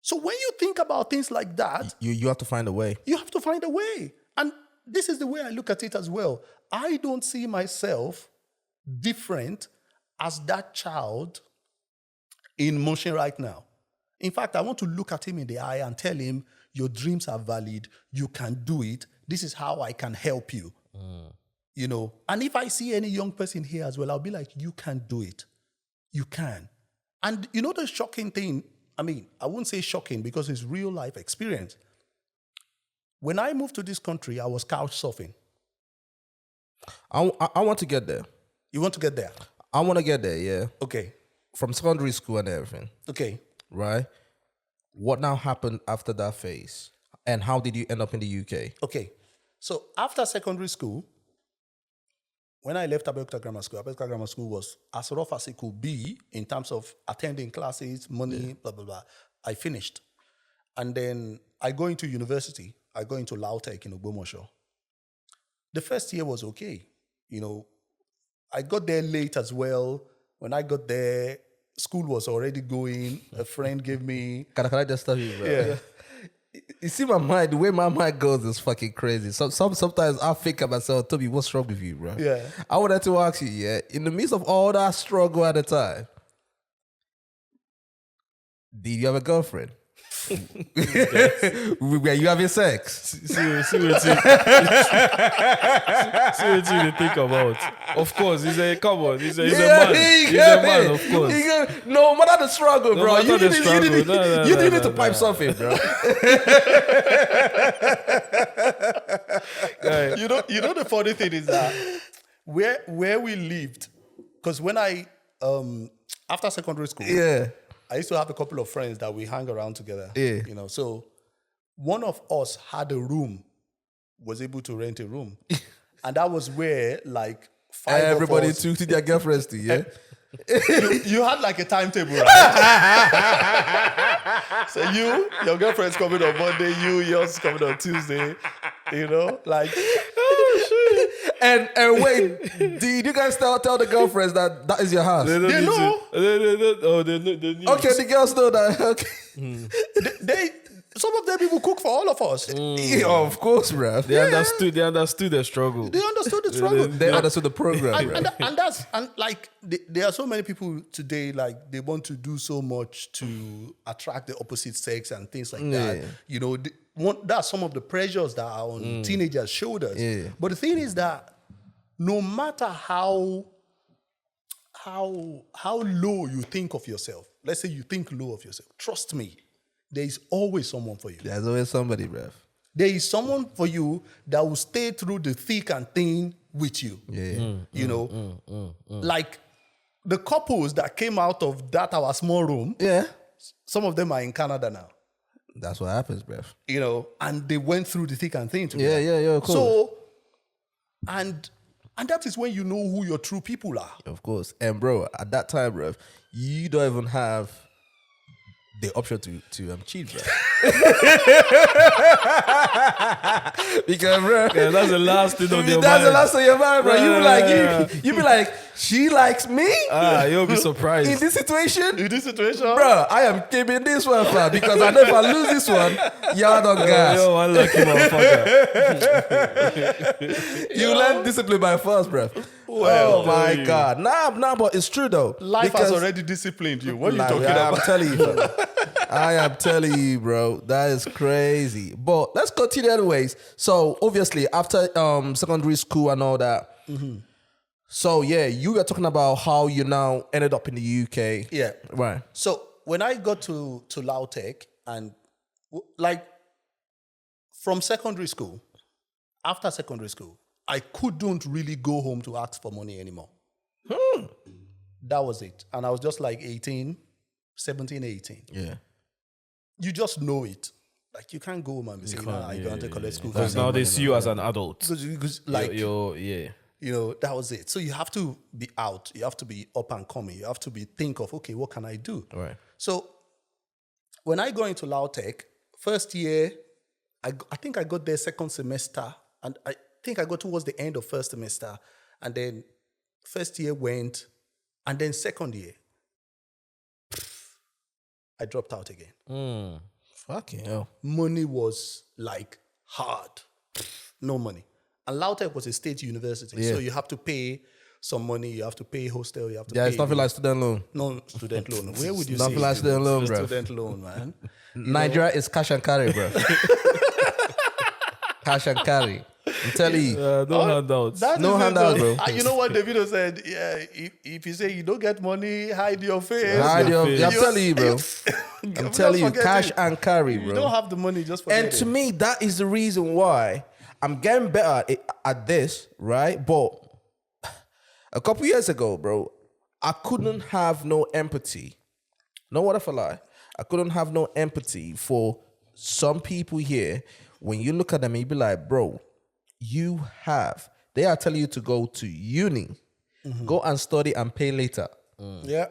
Speaker 3: So when you think about things like that,
Speaker 1: you have to find a way.
Speaker 3: You have to find a way. And this is the way I look at it as well. I don't see myself different as that child in Mushin right now. In fact, I want to look at him in the eye and tell him, your dreams are valid. You can do it. This is how I can help you. You know, and if I see any young person here as well, I'll be like, you can do it. You can. And you know the shocking thing, I mean, I wouldn't say shocking because it's real life experience. When I moved to this country, I was couch surfing.
Speaker 1: I want to get there.
Speaker 3: You want to get there?
Speaker 1: I want to get there, yeah.
Speaker 3: Okay.
Speaker 1: From secondary school and everything.
Speaker 3: Okay.
Speaker 1: Right? What now happened after that phase? And how did you end up in the UK?
Speaker 3: Okay. So after secondary school, when I left Abeokuta Grammar School was as rough as it could be in terms of attending classes, money, blah, blah, blah. I finished. And then I go into university. I go into Lautech in Ogbomoso. The first year was okay. You know, I got there late as well. When I got there, school was already going. A friend gave me...
Speaker 1: Can I just tell you, bro?
Speaker 3: Yeah.
Speaker 1: You see my mind, the way my mind goes is fucking crazy. Sometimes I think of myself, Toby, what's wrong with you, bro?
Speaker 3: Yeah.
Speaker 1: I wanted to ask you, yeah, in the midst of all that struggle at the time, did you have a girlfriend? Were you having sex?
Speaker 2: See what you think about. Of course, he's a man. He's a man, of course.
Speaker 1: No matter the struggle, bro. You need to pipe something, bro.
Speaker 3: You know the funny thing is that where we lived, because when I after secondary school,
Speaker 1: yeah,
Speaker 3: I used to have a couple of friends that we hang around together.
Speaker 1: Yeah.
Speaker 3: You know, so one of us had a room, was able to rent a room. And that was where like
Speaker 1: everybody
Speaker 3: of us,
Speaker 1: took to their girlfriends to, yeah?
Speaker 3: you had like a timetable, right? So your girlfriend's coming on Monday, yours coming on Tuesday, you know, like.
Speaker 1: And wait, did you guys tell the girlfriends that is your house?
Speaker 3: They know.
Speaker 2: They know.
Speaker 1: Okay, the girls know that. Okay.
Speaker 3: Some of them people cook for all of us.
Speaker 1: Yeah, of course, bro.
Speaker 2: They understood the struggle.
Speaker 3: They understood the struggle.
Speaker 1: They understood the program.
Speaker 3: And there are so many people today, like they want to do so much to attract the opposite sex and things like that. You know, that's some of the pressures that are on teenagers' shoulders.
Speaker 1: Yeah.
Speaker 3: But the thing is that no matter how low you think of yourself, let's say you think low of yourself, trust me, there is always someone for you.
Speaker 1: There's always somebody, bro.
Speaker 3: There is someone for you that will stay through the thick and thin with you.
Speaker 1: Yeah.
Speaker 3: You know, like the couples that came out of our small room.
Speaker 1: Yeah.
Speaker 3: Some of them are in Canada now.
Speaker 1: That's what happens, bro.
Speaker 3: You know, and they went through the thick and thin together.
Speaker 1: Yeah, of course.
Speaker 3: So, and that is when you know who your true people are.
Speaker 1: Of course. And bro, at that time, bro, you don't even have the option to cheat, bro. Because, bro,
Speaker 2: that's the last thing on your mind.
Speaker 1: That's the last thing on your mind, bro. You be like, she likes me.
Speaker 2: You'll be surprised
Speaker 1: in this situation.
Speaker 3: Bro,
Speaker 1: I am keeping this one, fam, because I know if I lose this one, y'all don't gas.
Speaker 2: Yo, one lucky motherfucker.
Speaker 1: You learn discipline by force, bro.
Speaker 3: Well,
Speaker 1: oh my God. Nah, but it's true though.
Speaker 3: Life has already disciplined you. What are you talking about?
Speaker 1: I'm telling you, bro. I am telling you, bro. That is crazy. But let's continue anyways. So obviously after secondary school and all that. Mm-hmm. So yeah, you were talking about how you now ended up in the UK.
Speaker 3: Yeah.
Speaker 1: Right.
Speaker 3: So when I got to Lautech and like from secondary school, after secondary school, I couldn't really go home to ask for money anymore. That was it. And I was just like 17, 18.
Speaker 1: Yeah.
Speaker 3: You just know it. Like, you can't go home and be saying, you're going to collect school.
Speaker 2: Because now they see you as an adult.
Speaker 3: Because like,
Speaker 2: yeah.
Speaker 3: You know, that was it. So you have to be out. You have to be up and coming. You have to think of, okay, what can I do?
Speaker 1: Right.
Speaker 3: So when I go into Lautech, first year, I think I got there second semester. And I think I got towards the end of first semester. And then first year went. And then second year, I dropped out again.
Speaker 1: Fucking hell.
Speaker 3: Money was like hard. No money. And Lautech was a state university. So you have to pay some money. You have to pay hostel. You have to pay.
Speaker 1: It's nothing like student loan.
Speaker 3: No, student loan. Where would you
Speaker 1: nothing
Speaker 3: say
Speaker 1: like student loan, bro?
Speaker 3: Student loan, man.
Speaker 1: Nigeria is cash and carry, bro. Cash and carry. I'm telling you.
Speaker 2: No handouts.
Speaker 1: No handout, bro.
Speaker 3: You know what Davido said? Yeah, if you say you don't get money, hide your face.
Speaker 1: I'm telling you, bro. I'm telling you, cash and carry, bro.
Speaker 3: You don't have the money, just forget
Speaker 1: And to me, that is the reason why I'm getting better at this, right? But a couple years ago, bro, I couldn't have no empathy. No, what if I lie? I couldn't have no empathy for some people here. When you look at them, you be like, bro, they are telling you to go to uni, go and study and pay later.
Speaker 3: Yeah.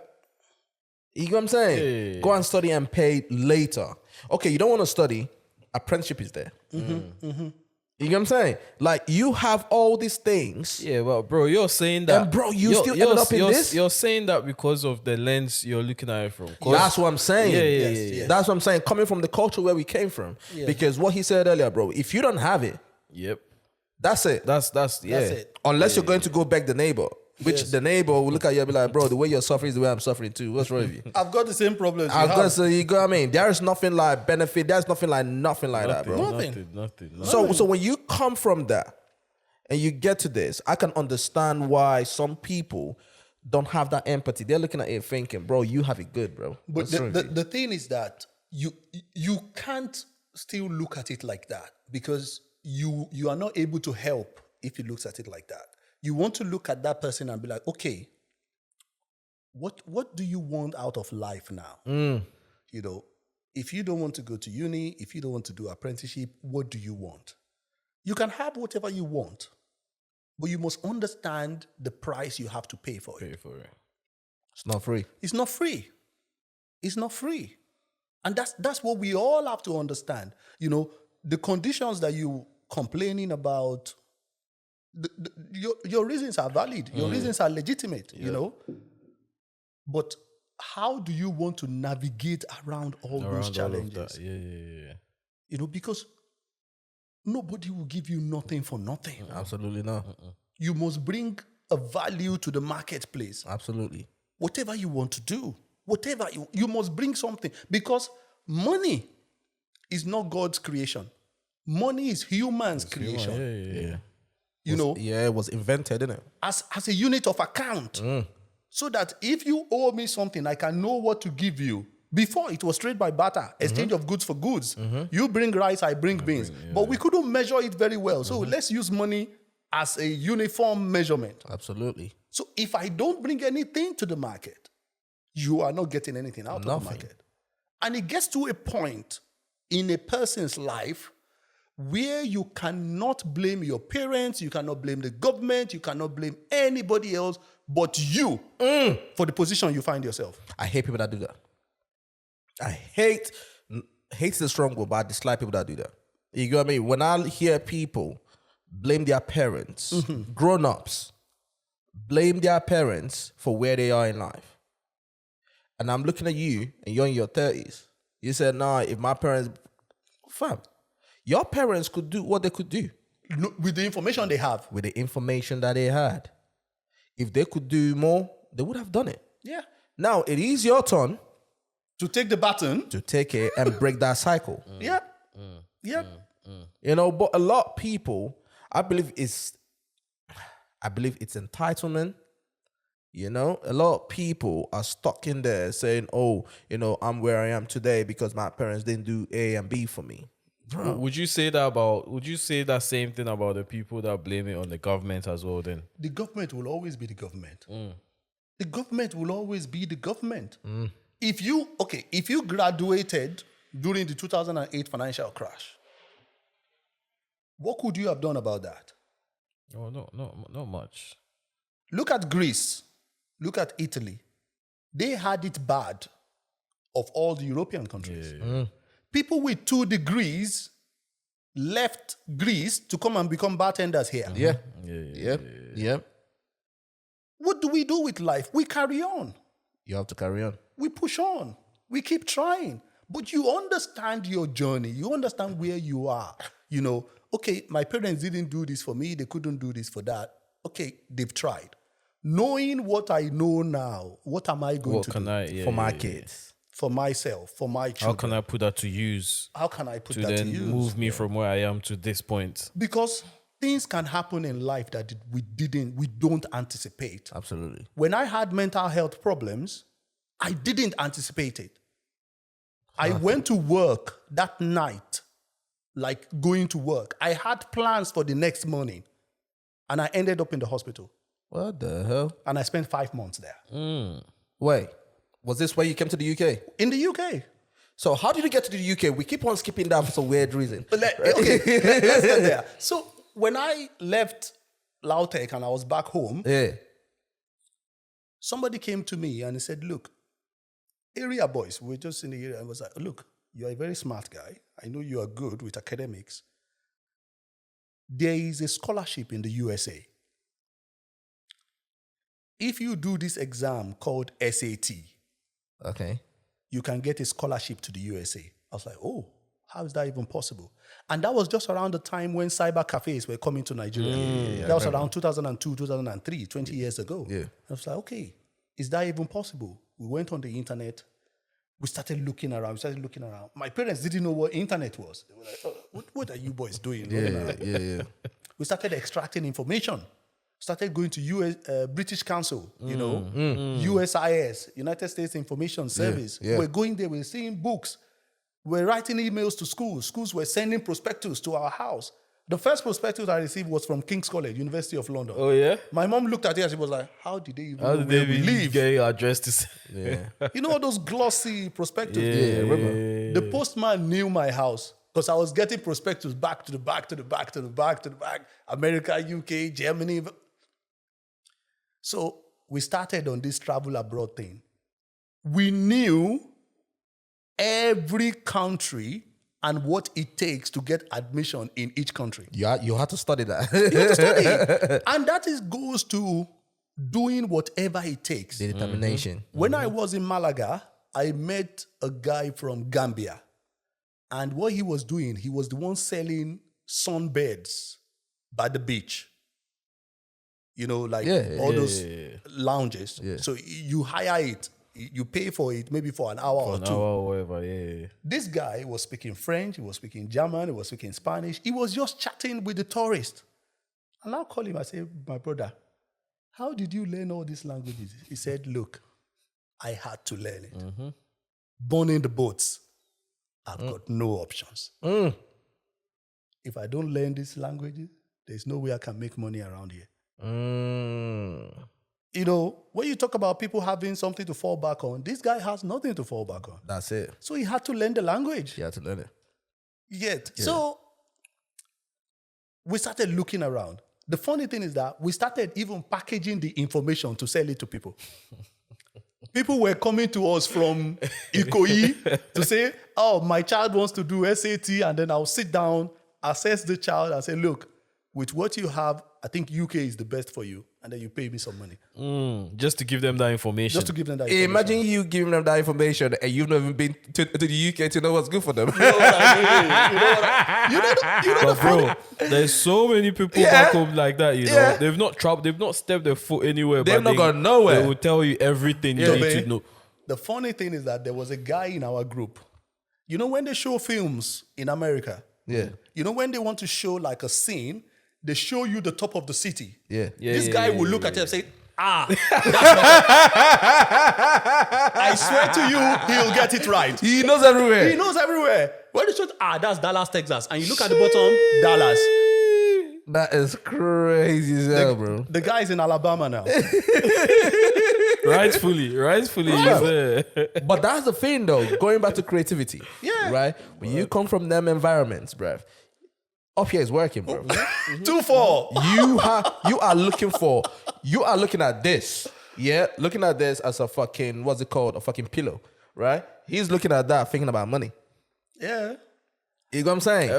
Speaker 1: You know what I'm saying?
Speaker 2: Yeah.
Speaker 1: Go and study and pay later. Okay, you don't want to study, apprenticeship is there. You know what I'm saying? Like, you have all these things.
Speaker 2: Yeah, well, bro, you're saying that.
Speaker 1: And bro, you still ended up in this?
Speaker 2: You're saying that because of the lens you're looking at it from.
Speaker 1: That's what I'm saying.
Speaker 2: Yeah.
Speaker 1: That's what I'm saying. Coming from the culture where we came from. Yeah. Because what he said earlier, bro, if you don't have it, that's it.
Speaker 2: That's
Speaker 3: it.
Speaker 1: Unless you're going to go beg the neighbor. Which the neighbor will look at you and be like, bro, the way you're suffering is the way I'm suffering too. What's wrong with you?
Speaker 3: I've got the same problems.
Speaker 1: You know what I mean? There is nothing like benefit. There's nothing like that, bro.
Speaker 3: Nothing.
Speaker 1: So when you come from that and you get to this, I can understand why some people don't have that empathy. They're looking at it thinking, bro, you have it good, bro.
Speaker 3: But the thing is that you can't still look at it like that because you are not able to help if you look at it like that. You want to look at that person and be like, okay, what do you want out of life now? You know, if you don't want to go to uni, if you don't want to do apprenticeship, what do you want? You can have whatever you want, but you must understand the price you have to pay for it.
Speaker 1: It's not free.
Speaker 3: It's not free. It's not free. And that's what we all have to understand. You know, the conditions that you complaining about, your reasons are valid. Your reasons are legitimate, you know. But how do you want to navigate around those challenges?
Speaker 2: Yeah.
Speaker 3: You know, because nobody will give you nothing for nothing.
Speaker 1: Absolutely not.
Speaker 3: You must bring a value to the marketplace.
Speaker 1: Absolutely.
Speaker 3: Whatever you want to do, whatever you must bring something, because money is not God's creation. Money is human's creation.
Speaker 2: Yeah.
Speaker 3: You know,
Speaker 1: it was invented, didn't it?
Speaker 3: As a unit of account. So that if you owe me something, I can know what to give you. Before, it was trade by barter, exchange of goods for goods. You bring rice, I bring beans. But we couldn't measure it very well. So let's use money as a uniform measurement.
Speaker 1: Absolutely.
Speaker 3: So if I don't bring anything to the market, you are not getting anything out of the market. And it gets to a point in a person's life where you cannot blame your parents, you cannot blame the government, you cannot blame anybody else but you for the position you find yourself.
Speaker 1: I hate people that do that. I hate's the strong word, but I dislike people that do that. You get what I mean? When I hear people blame their parents, grown-ups, blame their parents for where they are in life. And I'm looking at you, and you're in your 30s. You said, nah, if my parents... Fam, your parents could do what they could do.
Speaker 3: With the information they have.
Speaker 1: With the information that they had. If they could do more, they would have done it.
Speaker 3: Yeah.
Speaker 1: Now, it is your turn
Speaker 3: to take the baton.
Speaker 1: To take it and break that cycle.
Speaker 3: Yeah. Yeah.
Speaker 1: You know, but a lot of people, I believe it's entitlement. You know, a lot of people are stuck in there saying, oh, you know, I'm where I am today because my parents didn't do A and B for me. Bro.
Speaker 2: Would you say that same thing about the people that blame it on the government as well then?
Speaker 3: The government will always be the government. The government will always be the government. If you graduated during the 2008 financial crash, what could you have done about that?
Speaker 2: Oh, not much.
Speaker 3: Look at Greece. Look at Italy. They had it bad of all the European countries. People with 2 degrees left Greece to come and become bartenders here.
Speaker 1: Yeah.
Speaker 3: What do we do with life? We carry on.
Speaker 1: You have to carry on.
Speaker 3: We push on. We keep trying. But you understand your journey. You understand where you are. You know, okay, my parents didn't do this for me. They couldn't do this for that. Okay, they've tried. Knowing what I know now, what am I going to do
Speaker 1: for my kids?
Speaker 3: For myself, for my children?
Speaker 2: How can I put that to use?
Speaker 3: How can I put that to use?
Speaker 2: To then move me from where I am to this point?
Speaker 3: Because things can happen in life that we don't anticipate.
Speaker 1: Absolutely.
Speaker 3: When I had mental health problems, I didn't anticipate it. I went to work that night, like going to work. I had plans for the next morning, and I ended up in the hospital.
Speaker 1: What the hell?
Speaker 3: And I spent 5 months there.
Speaker 1: Wait, was this where you came to the UK?
Speaker 3: In the UK.
Speaker 1: So how did you get to the UK? We keep on skipping that for some weird reason.
Speaker 3: Let's get there. So when I left Lautech and I was back home, somebody came to me and he said, look, area boys, we're just in the area. I was like, look, you're a very smart guy. I know you are good with academics. There is a scholarship in the USA. If you do this exam called SAT, you can get a scholarship to the USA. I was like, oh, how is that even possible? And that was just around the time when cyber cafes were coming to Nigeria. That was around 2002, 2003, 20 years ago. I was like, okay, is that even possible? We went on the internet. We started looking around. My parents didn't know what internet was. They were like, oh, what are you boys doing? We started extracting information. Started going to US, British Council, you know, USIS, United States Information Service. We're going there, we're seeing books. We're writing emails to schools. Schools were sending prospectus to our house. The first prospectus I received was from King's College, University of London.
Speaker 2: Oh, yeah?
Speaker 3: My mom looked at it and she was like, how did they even know where we live?
Speaker 2: Get your address to
Speaker 3: You know those glossy prospectus? Remember? The postman knew my house. Because I was getting prospectus back to the back. America, UK, Germany. So we started on this travel abroad thing. We knew every country and what it takes to get admission in each country.
Speaker 1: You had to study that.
Speaker 3: You have to study. And that goes to doing whatever it takes.
Speaker 1: The determination.
Speaker 3: When I was in Malaga, I met a guy from Gambia. And what he was doing, he was the one selling sunbeds by the beach. You know, like those lounges. So you hire it, you pay for it, maybe for an hour or two.
Speaker 2: Or whatever,
Speaker 3: This guy was speaking French, he was speaking German, he was speaking Spanish. He was just chatting with the tourists. And I'll call him, I say, my brother, how did you learn all these languages? He said, look, I had to learn it. Born in the boats, I've got no options. If I don't learn these languages, there's no way I can make money around here. You know, when you talk about people having something to fall back on, this guy has nothing to fall back on.
Speaker 1: That's it.
Speaker 3: So he had to learn the language.
Speaker 1: He had to learn it.
Speaker 3: Yeah. So we started looking around. The funny thing is that we started even packaging the information to sell it to people. People were coming to us from Ikoyi to say, oh, my child wants to do SAT, and then I'll sit down, assess the child, and say, look, with what you have, I think UK is the best for you. And then you pay me some money.
Speaker 2: Just to give them that information.
Speaker 3: Just to give them that information.
Speaker 1: Imagine you giving them that information and you've not even been to the UK to know what's good for them.
Speaker 3: You know what I mean? You know
Speaker 2: But bro, there's so many people back home like that, you know.
Speaker 1: Yeah.
Speaker 2: They've not traveled, they've not stepped their foot anywhere.
Speaker 1: They've
Speaker 2: but
Speaker 1: not gone nowhere.
Speaker 2: They will tell you everything you need to know.
Speaker 3: The funny thing is that there was a guy in our group. You know when they show films in America?
Speaker 1: Yeah.
Speaker 3: You know when they want to show like a scene, they show you the top of the city.
Speaker 1: Yeah.
Speaker 3: This guy will look at it and say, I swear to you, he'll get it right.
Speaker 1: He knows everywhere.
Speaker 3: He knows everywhere. When they show, that's Dallas, Texas. And you look at the bottom, Dallas.
Speaker 1: That is crazy as hell, bro.
Speaker 3: The guy's in Alabama now.
Speaker 2: Rightfully, he's there.
Speaker 1: But that's the thing, though. Going back to creativity.
Speaker 3: Yeah.
Speaker 1: Right? When you come from them environments, bruv, up here is working, bro.
Speaker 3: 2-4.
Speaker 1: You are looking at this. Yeah? Looking at this as a fucking, what's it called? A fucking pillow. Right? He's looking at that thinking about money.
Speaker 3: Yeah.
Speaker 1: You know what I'm saying?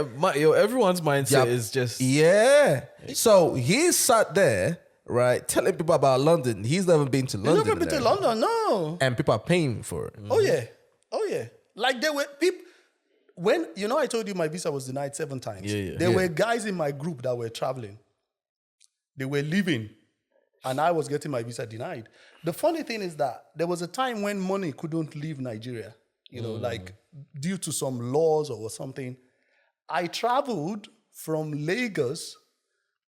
Speaker 2: Everyone's mindset is just...
Speaker 1: Yeah. So he sat there, right, telling people about London. He's never been to London.
Speaker 3: You've never been to London, no.
Speaker 1: And people are paying for it.
Speaker 3: Oh, yeah. Like there were people... When, you know, I told you my visa was denied 7 times. There were guys in my group that were traveling. They were leaving. And I was getting my visa denied. The funny thing is that there was a time when money couldn't leave Nigeria. You know, like due to some laws or something. I traveled from Lagos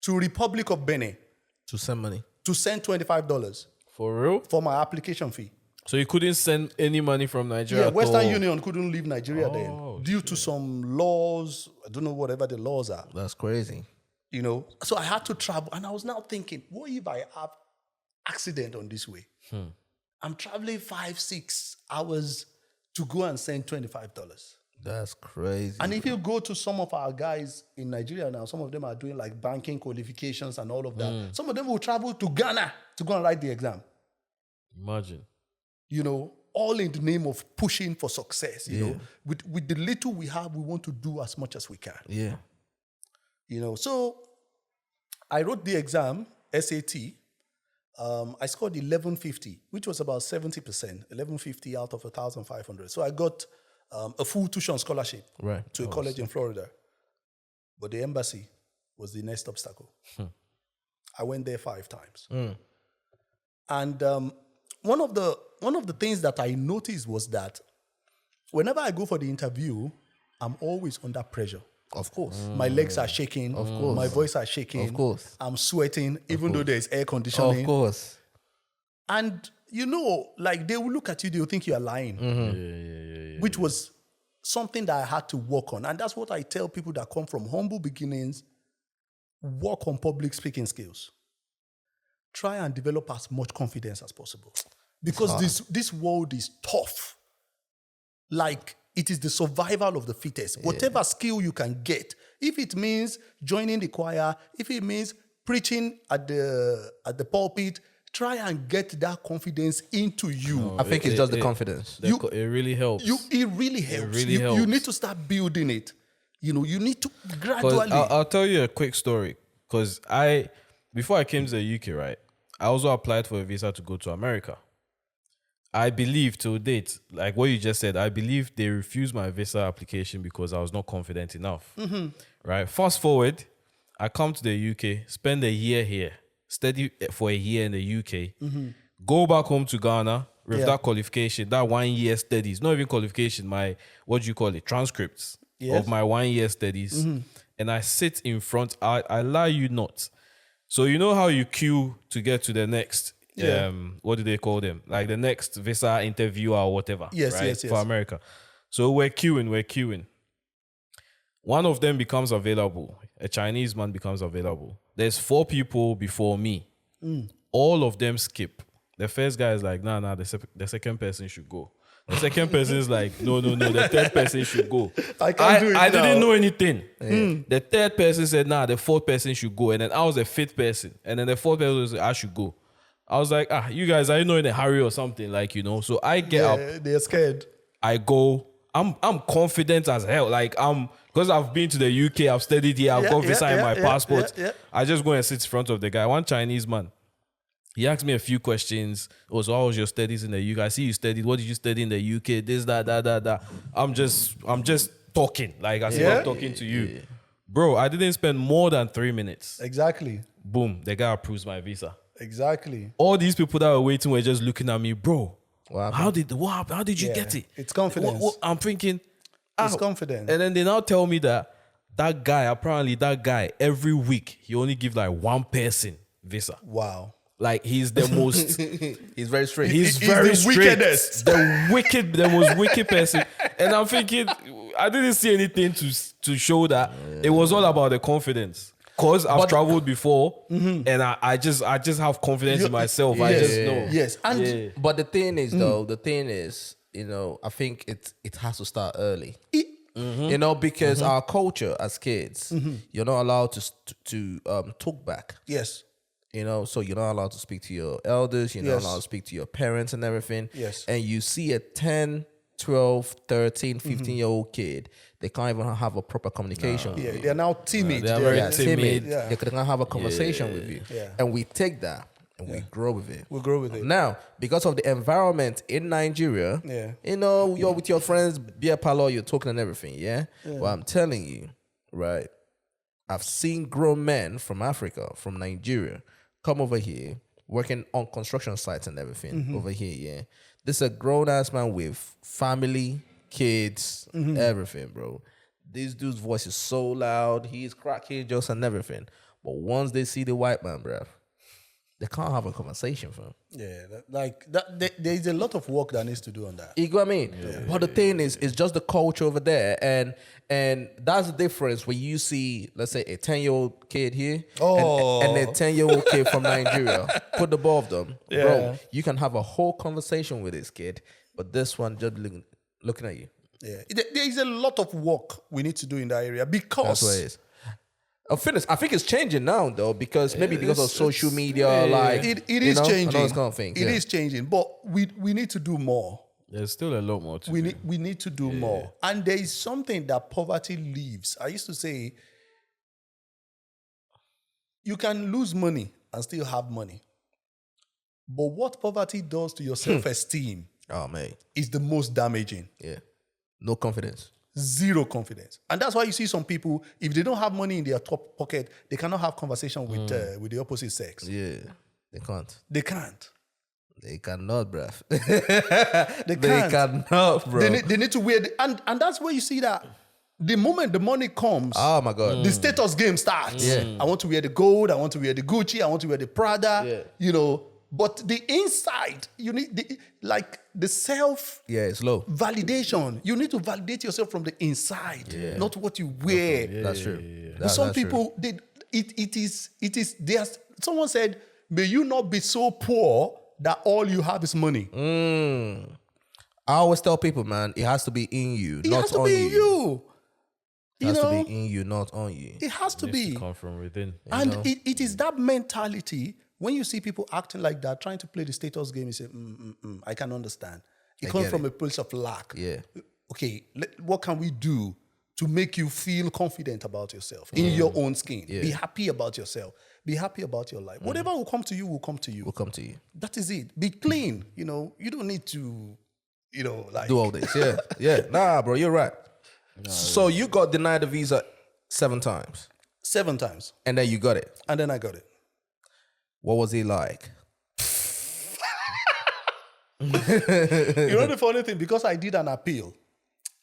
Speaker 3: to Republic of Benin.
Speaker 1: To send money.
Speaker 3: To send $25.
Speaker 2: For real?
Speaker 3: For my application fee.
Speaker 2: So you couldn't send any money from Nigeria?
Speaker 3: Yeah,
Speaker 2: at
Speaker 3: Western
Speaker 2: all?
Speaker 3: Union couldn't leave Nigeria then. Due to some laws. I don't know whatever the laws are.
Speaker 1: That's crazy.
Speaker 3: You know, so I had to travel. And I was now thinking, what if I have accident on this way? I'm traveling 5-6 hours to go and send $25.
Speaker 1: That's crazy.
Speaker 3: And if you go to some of our guys in Nigeria now, some of them are doing like banking qualifications and all of that. Some of them will travel to Ghana to go and write the exam.
Speaker 2: Imagine.
Speaker 3: You know, all in the name of pushing for success. You know, with the little we have, we want to do as much as we can.
Speaker 1: Yeah.
Speaker 3: You know, so I wrote the exam, SAT. I scored 1150, which was about 70%, 1150 out of 1,500. So I got a full tuition scholarship to a college in Florida. But the embassy was the next obstacle. I went there 5 times. And one of the things that I noticed was that whenever I go for the interview, I'm always under pressure.
Speaker 1: Of course.
Speaker 3: My legs are shaking. Of course. My voice are shaking.
Speaker 1: Of course.
Speaker 3: I'm sweating, even though there's air conditioning.
Speaker 1: Of course.
Speaker 3: And, you know, like they will look at you, they will think you are lying. Which was something that I had to work on. And that's what I tell people that come from humble beginnings. Work on public speaking skills. Try and develop as much confidence as possible. Because this world is tough. Like, it is the survival of the fittest. Whatever skill you can get, if it means joining the choir, if it means preaching at the pulpit, try and get that confidence into you.
Speaker 1: I think it's just the confidence.
Speaker 2: It really helps.
Speaker 3: It really helps.
Speaker 2: It really helps.
Speaker 3: You need to start building it. You know, you need to gradually.
Speaker 2: I'll tell you a quick story. Because before I came to the UK, right, I also applied for a visa to go to America. I believe to date, like what you just said, I believe they refused my visa application because I was not confident enough. Right? Fast forward, I come to the UK, spend a year here, study for a year in the UK, go back home to Ghana with that qualification, that 1 year studies, not even qualification, my, what do you call it, transcripts of my 1 year studies. And I sit in front, I lie you not. So you know how you queue to get to the next, what do they call them? Like the next visa interview or whatever. Yes. For America. So we're queuing. One of them becomes available. A Chinese man becomes available. There's 4 people before me. All of them skip. The first guy is like, nah, the second person should go. The second person is like, no, the third person should go. I didn't know anything. The third person said, nah, the 4th person should go. And then I was the 5th person. And then the 4th person was like, I should go. I was like, you guys, are you in a hurry or something? Like, so I get up.
Speaker 3: They're scared.
Speaker 2: I go. I'm confident as hell. Like, because I've been to the UK, I've studied here, I've got visa in my passport. I just go and sit in front of the guy. One Chinese man. He asked me a few questions. So how was your studies in the UK? I see you studied. What did you study in the UK? This, that. I'm just talking. Like, as if I'm talking to you. Bro, I didn't spend more than 3 minutes.
Speaker 3: Exactly.
Speaker 2: Boom, the guy approves my visa.
Speaker 3: Exactly.
Speaker 2: All these people that were waiting were just looking at me, bro.
Speaker 3: What
Speaker 2: How did you get it?
Speaker 3: It's confidence.
Speaker 2: I'm thinking,
Speaker 3: it's confidence.
Speaker 2: And then they now tell me that guy, every week, he only give like one person visa.
Speaker 3: Wow.
Speaker 2: Like, he's the most...
Speaker 1: He's very strict.
Speaker 2: He's very
Speaker 3: the
Speaker 2: strict.
Speaker 3: wickedest.
Speaker 2: The most wicked person. And I'm thinking, I didn't see anything to show that. It was all about the confidence. Because I've traveled before, and I just have confidence in myself.
Speaker 3: Yes,
Speaker 2: I just know.
Speaker 3: Yes. And
Speaker 1: But the thing is, though, I think it has to start early. Because our culture as kids, you're not allowed to talk back.
Speaker 3: yes.
Speaker 1: So you're not allowed to speak to your elders. You're not allowed to speak to your parents and everything.
Speaker 3: Yes.
Speaker 1: And you see a 10, 12, 13, 15-year-old kid, they can't even have a proper communication with you.
Speaker 3: They're now timid.
Speaker 2: They're very timid.
Speaker 3: Yeah.
Speaker 1: They can't have a conversation with you.
Speaker 3: Yeah.
Speaker 1: And we take that and we grow with it.
Speaker 3: We grow with it.
Speaker 1: Now, because of the environment in Nigeria, you're with your friends, beer parlor, you're talking and everything, yeah? Well, I'm telling you, right, I've seen grown men from Africa, from Nigeria, come over here, working on construction sites and everything over here, yeah? This is a grown-ass man with family, kids, everything, bro. This dude's voice is so loud. He's cracking jokes and everything. But once they see the white man, bro, they can't have a conversation, fam.
Speaker 3: Yeah, there's a lot of work that needs to do on that.
Speaker 1: You know what I mean? But the thing is, it's just the culture over there. And that's the difference when you see, let's say, a 10-year-old kid here and a 10-year-old kid from Nigeria. Put the both of them.
Speaker 3: Yeah.
Speaker 1: Bro, you can have a whole conversation with this kid, but this one just looking at you.
Speaker 3: Yeah, there is a lot of work we need to do in that area because
Speaker 1: That's what it is. I think it's changing now, though, because because of social media,
Speaker 3: it is changing.
Speaker 1: and all those kind of things.
Speaker 3: It is changing, but we need to do more.
Speaker 2: There's still a lot more to do.
Speaker 3: We need to do more. And there is something that poverty leaves. I used to say, you can lose money and still have money. But what poverty does to your self-esteem is the most damaging.
Speaker 1: Yeah. No confidence.
Speaker 3: Zero confidence. And that's why you see some people, if they don't have money in their top pocket, they cannot have conversation with the opposite sex.
Speaker 1: Yeah. They can't.
Speaker 3: They can't.
Speaker 1: They cannot, bruv.
Speaker 3: They can't.
Speaker 1: Cannot, bro.
Speaker 3: They need to wear and that's where you see that the moment the money comes,
Speaker 1: oh my God,
Speaker 3: the status game starts.
Speaker 1: Yeah.
Speaker 3: I want to wear the gold, I want to wear the Gucci, I want to wear the Prada, But the inside, you need the self
Speaker 1: it's low.
Speaker 3: validation. You need to validate yourself from the inside, not what you wear.
Speaker 1: That's true.
Speaker 3: But some people, it is. Someone said, "May you not be so poor that all you have is money."
Speaker 1: I always tell people, man, it has to be in you,
Speaker 3: It
Speaker 1: not
Speaker 3: has to
Speaker 1: on
Speaker 3: be in you.
Speaker 1: It has to be in you, not on you.
Speaker 3: It has to be.
Speaker 2: To come from within.
Speaker 3: And it is that mentality. When you see people acting like that, trying to play the status game, you say, I can understand. It comes from a place of lack.
Speaker 1: Yeah.
Speaker 3: Okay, what can we do to make you feel confident about yourself in your own skin? Yeah. Be happy about yourself. Be happy about your life. Whatever will come to you will come to you.
Speaker 1: Will come to you.
Speaker 3: That is it. Be clean. You don't need to,
Speaker 1: do all this. Yeah. Yeah. Nah, bro, you're right. So you got denied the visa 7 times.
Speaker 3: 7 times.
Speaker 1: And then you got it.
Speaker 3: And then I got it.
Speaker 1: What was it like?
Speaker 3: The funny thing, because I did an appeal,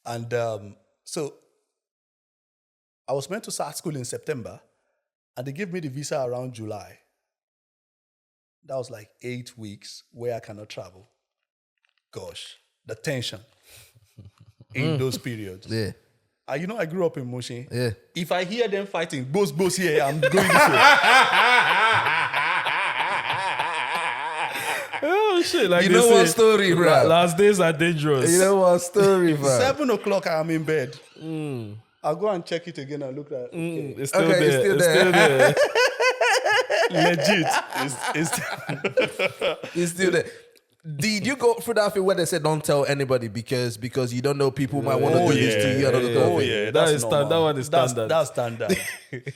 Speaker 3: and so I was meant to start school in September, and they gave me the visa around July. That was like 8 weeks where I cannot travel. Gosh, the tension in those periods.
Speaker 1: Yeah.
Speaker 3: I grew up in Mushin.
Speaker 1: Yeah.
Speaker 3: If I hear them fighting, boss here, I'm going this way.
Speaker 2: Oh shit! Like
Speaker 1: you know what story, bro?
Speaker 2: Last days are dangerous.
Speaker 1: You know what story, bro?
Speaker 3: 7 o'clock, I'm in bed. I'll go and check it again and look at it.
Speaker 2: It's still there. It's still there.
Speaker 3: legit.
Speaker 1: It's still there. Did you go through that thing where they said don't tell anybody because you don't know people might want to do this to you?
Speaker 3: That's
Speaker 2: standard. That one is standard.
Speaker 3: That's standard.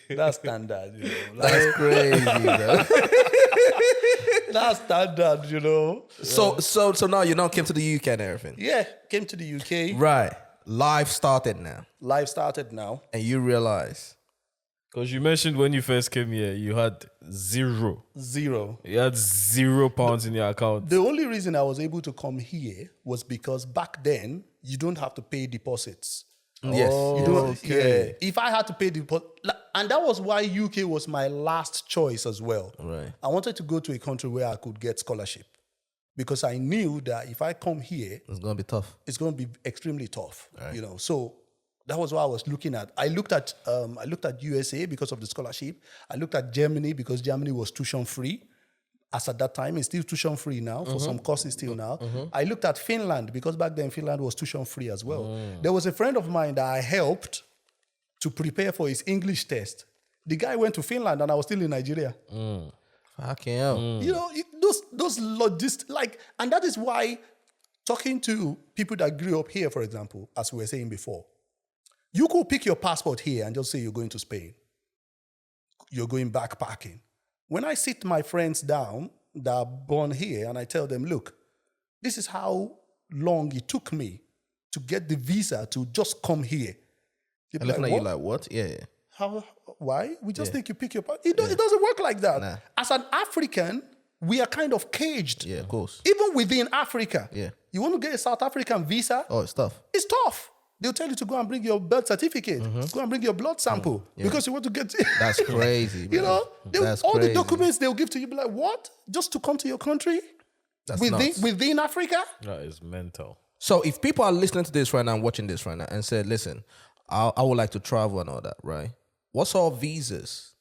Speaker 3: That's standard. You know,
Speaker 1: That's crazy, bro.
Speaker 3: that's standard. You know.
Speaker 1: So now you now came to the UK and everything.
Speaker 3: Yeah, came to the UK.
Speaker 1: Right. Life started now.
Speaker 3: Life started now.
Speaker 1: And you realize.
Speaker 2: Because you mentioned when you first came here, you had zero. You had £0 in your account.
Speaker 3: The only reason I was able to come here was because back then you don't have to pay deposits.
Speaker 1: Yes.
Speaker 3: You don't, yeah. If I had to pay deposit, and that was why UK was my last choice as well.
Speaker 1: Right.
Speaker 3: I wanted to go to a country where I could get scholarship because I knew that if I come here,
Speaker 1: It's gonna be tough.
Speaker 3: it's going to be extremely tough.
Speaker 1: Right.
Speaker 3: You know, so that was what I was looking at. I looked at USA because of the scholarship. I looked at Germany because Germany was tuition free. As at that time, it's still tuition free now for some courses still now. I looked at Finland because back then Finland was tuition free as well. There was a friend of mine that I helped to prepare for his English test. The guy went to Finland and I was still in Nigeria.
Speaker 1: Fucking hell.
Speaker 3: You know, those logistics, and that is why talking to people that grew up here, for example, as we were saying before, you could pick your passport here and just say you're going to Spain. You're going backpacking. When I sit my friends down that are born here and I tell them, look, this is how long it took me to get the visa to just come here.
Speaker 1: And looking at you like, what? Yeah.
Speaker 3: How? Why? We just think you pick your passport. It doesn't work like that.
Speaker 1: Nah.
Speaker 3: As an African, we are kind of caged.
Speaker 1: Yeah, of course.
Speaker 3: Even within Africa.
Speaker 1: Yeah.
Speaker 3: You want to get a South African visa?
Speaker 1: Oh, it's tough.
Speaker 3: It's tough. They'll tell you to go and bring your birth certificate, go and bring your blood sample because you want to get.
Speaker 1: That's crazy, bro.
Speaker 3: You know,
Speaker 1: That's
Speaker 3: all
Speaker 1: crazy.
Speaker 3: the documents they'll give to you, be like, what? Just to come to your country
Speaker 1: That's nuts.
Speaker 3: within Africa?
Speaker 2: That is mental.
Speaker 1: So if people are listening to this right now and watching this right now and say, listen, I would like to travel and all that, right? What sort of visas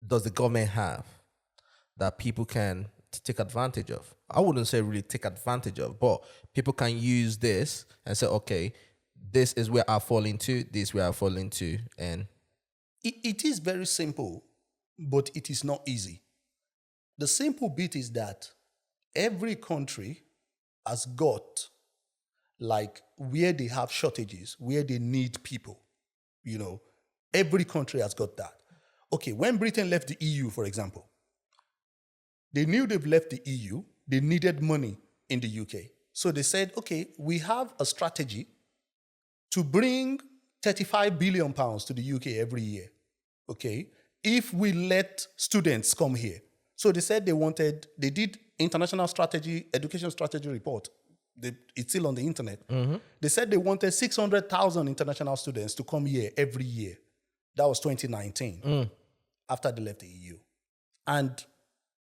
Speaker 1: does the government have that people can take advantage of? I wouldn't say really take advantage of, but people can use this and say, okay, this is where I fall into, this is where I fall into. And
Speaker 3: It is very simple, but it is not easy. The simple bit is that every country has got where they have shortages, where they need people. You know, every country has got that. Okay, when Britain left the EU, for example, they knew they've left the EU, they needed money in the UK. So they said, okay, we have a strategy to bring £35 billion to the UK every year, okay, if we let students come here. So they said they did international strategy, education strategy report. It's still on the internet. They said they wanted 600,000 international students to come here every year. That was 2019, after they left the EU. And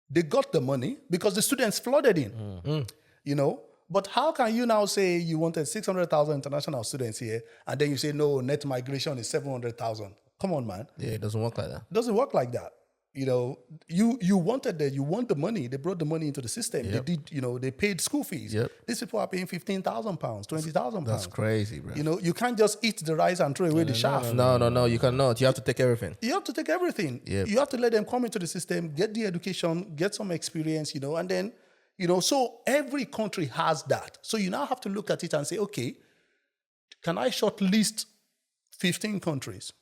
Speaker 3: they got the money because the students flooded in, you know. But how can you now say you wanted 600,000 international students here and then you say, no, net migration is 700,000? Come on, man.
Speaker 1: yeah, it doesn't work like that.
Speaker 3: It doesn't work like that. You know, you wanted that, you want the money. They brought the money into the system.
Speaker 1: Yep.
Speaker 3: They did, you know, they paid school fees.
Speaker 1: Yep.
Speaker 3: These people are paying £15,000, £20,000.
Speaker 1: That's crazy, bro.
Speaker 3: You know, you can't just eat the rice and throw away the shaft.
Speaker 1: No, you cannot. You have to take everything.
Speaker 3: You have to take everything.
Speaker 1: Yep.
Speaker 3: You have to let them come into the system, get the education, get some experience, you know, and then, you know, so every country has that. So you now have to look at it and say, okay, can I shortlist 15 countries?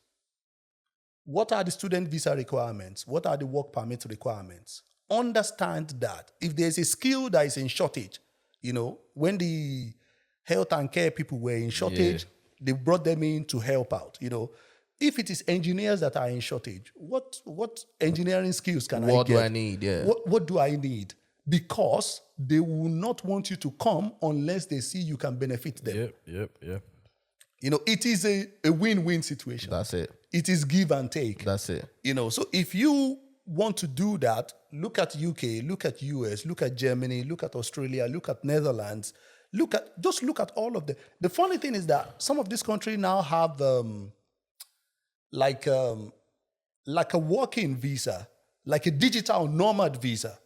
Speaker 3: What are the student visa requirements? What are the work permit requirements? Understand that. If there's a skill that is in shortage, you know, when the health and care people were in shortage, they brought them in to help out, you know. If it is engineers that are in shortage, what engineering skills can I get?
Speaker 1: What do I need? Yeah.
Speaker 3: What do I need? Because they will not want you to come unless they see you can benefit them.
Speaker 2: Yep.
Speaker 3: You know, it is a win-win situation.
Speaker 1: That's it.
Speaker 3: It is give and take.
Speaker 1: That's it.
Speaker 3: You know, so if you want to do that, look at UK, look at US, look at Germany, look at Australia, look at Netherlands, look at all of them. The funny thing is that some of these countries now have like a working visa, like a digital nomad visa.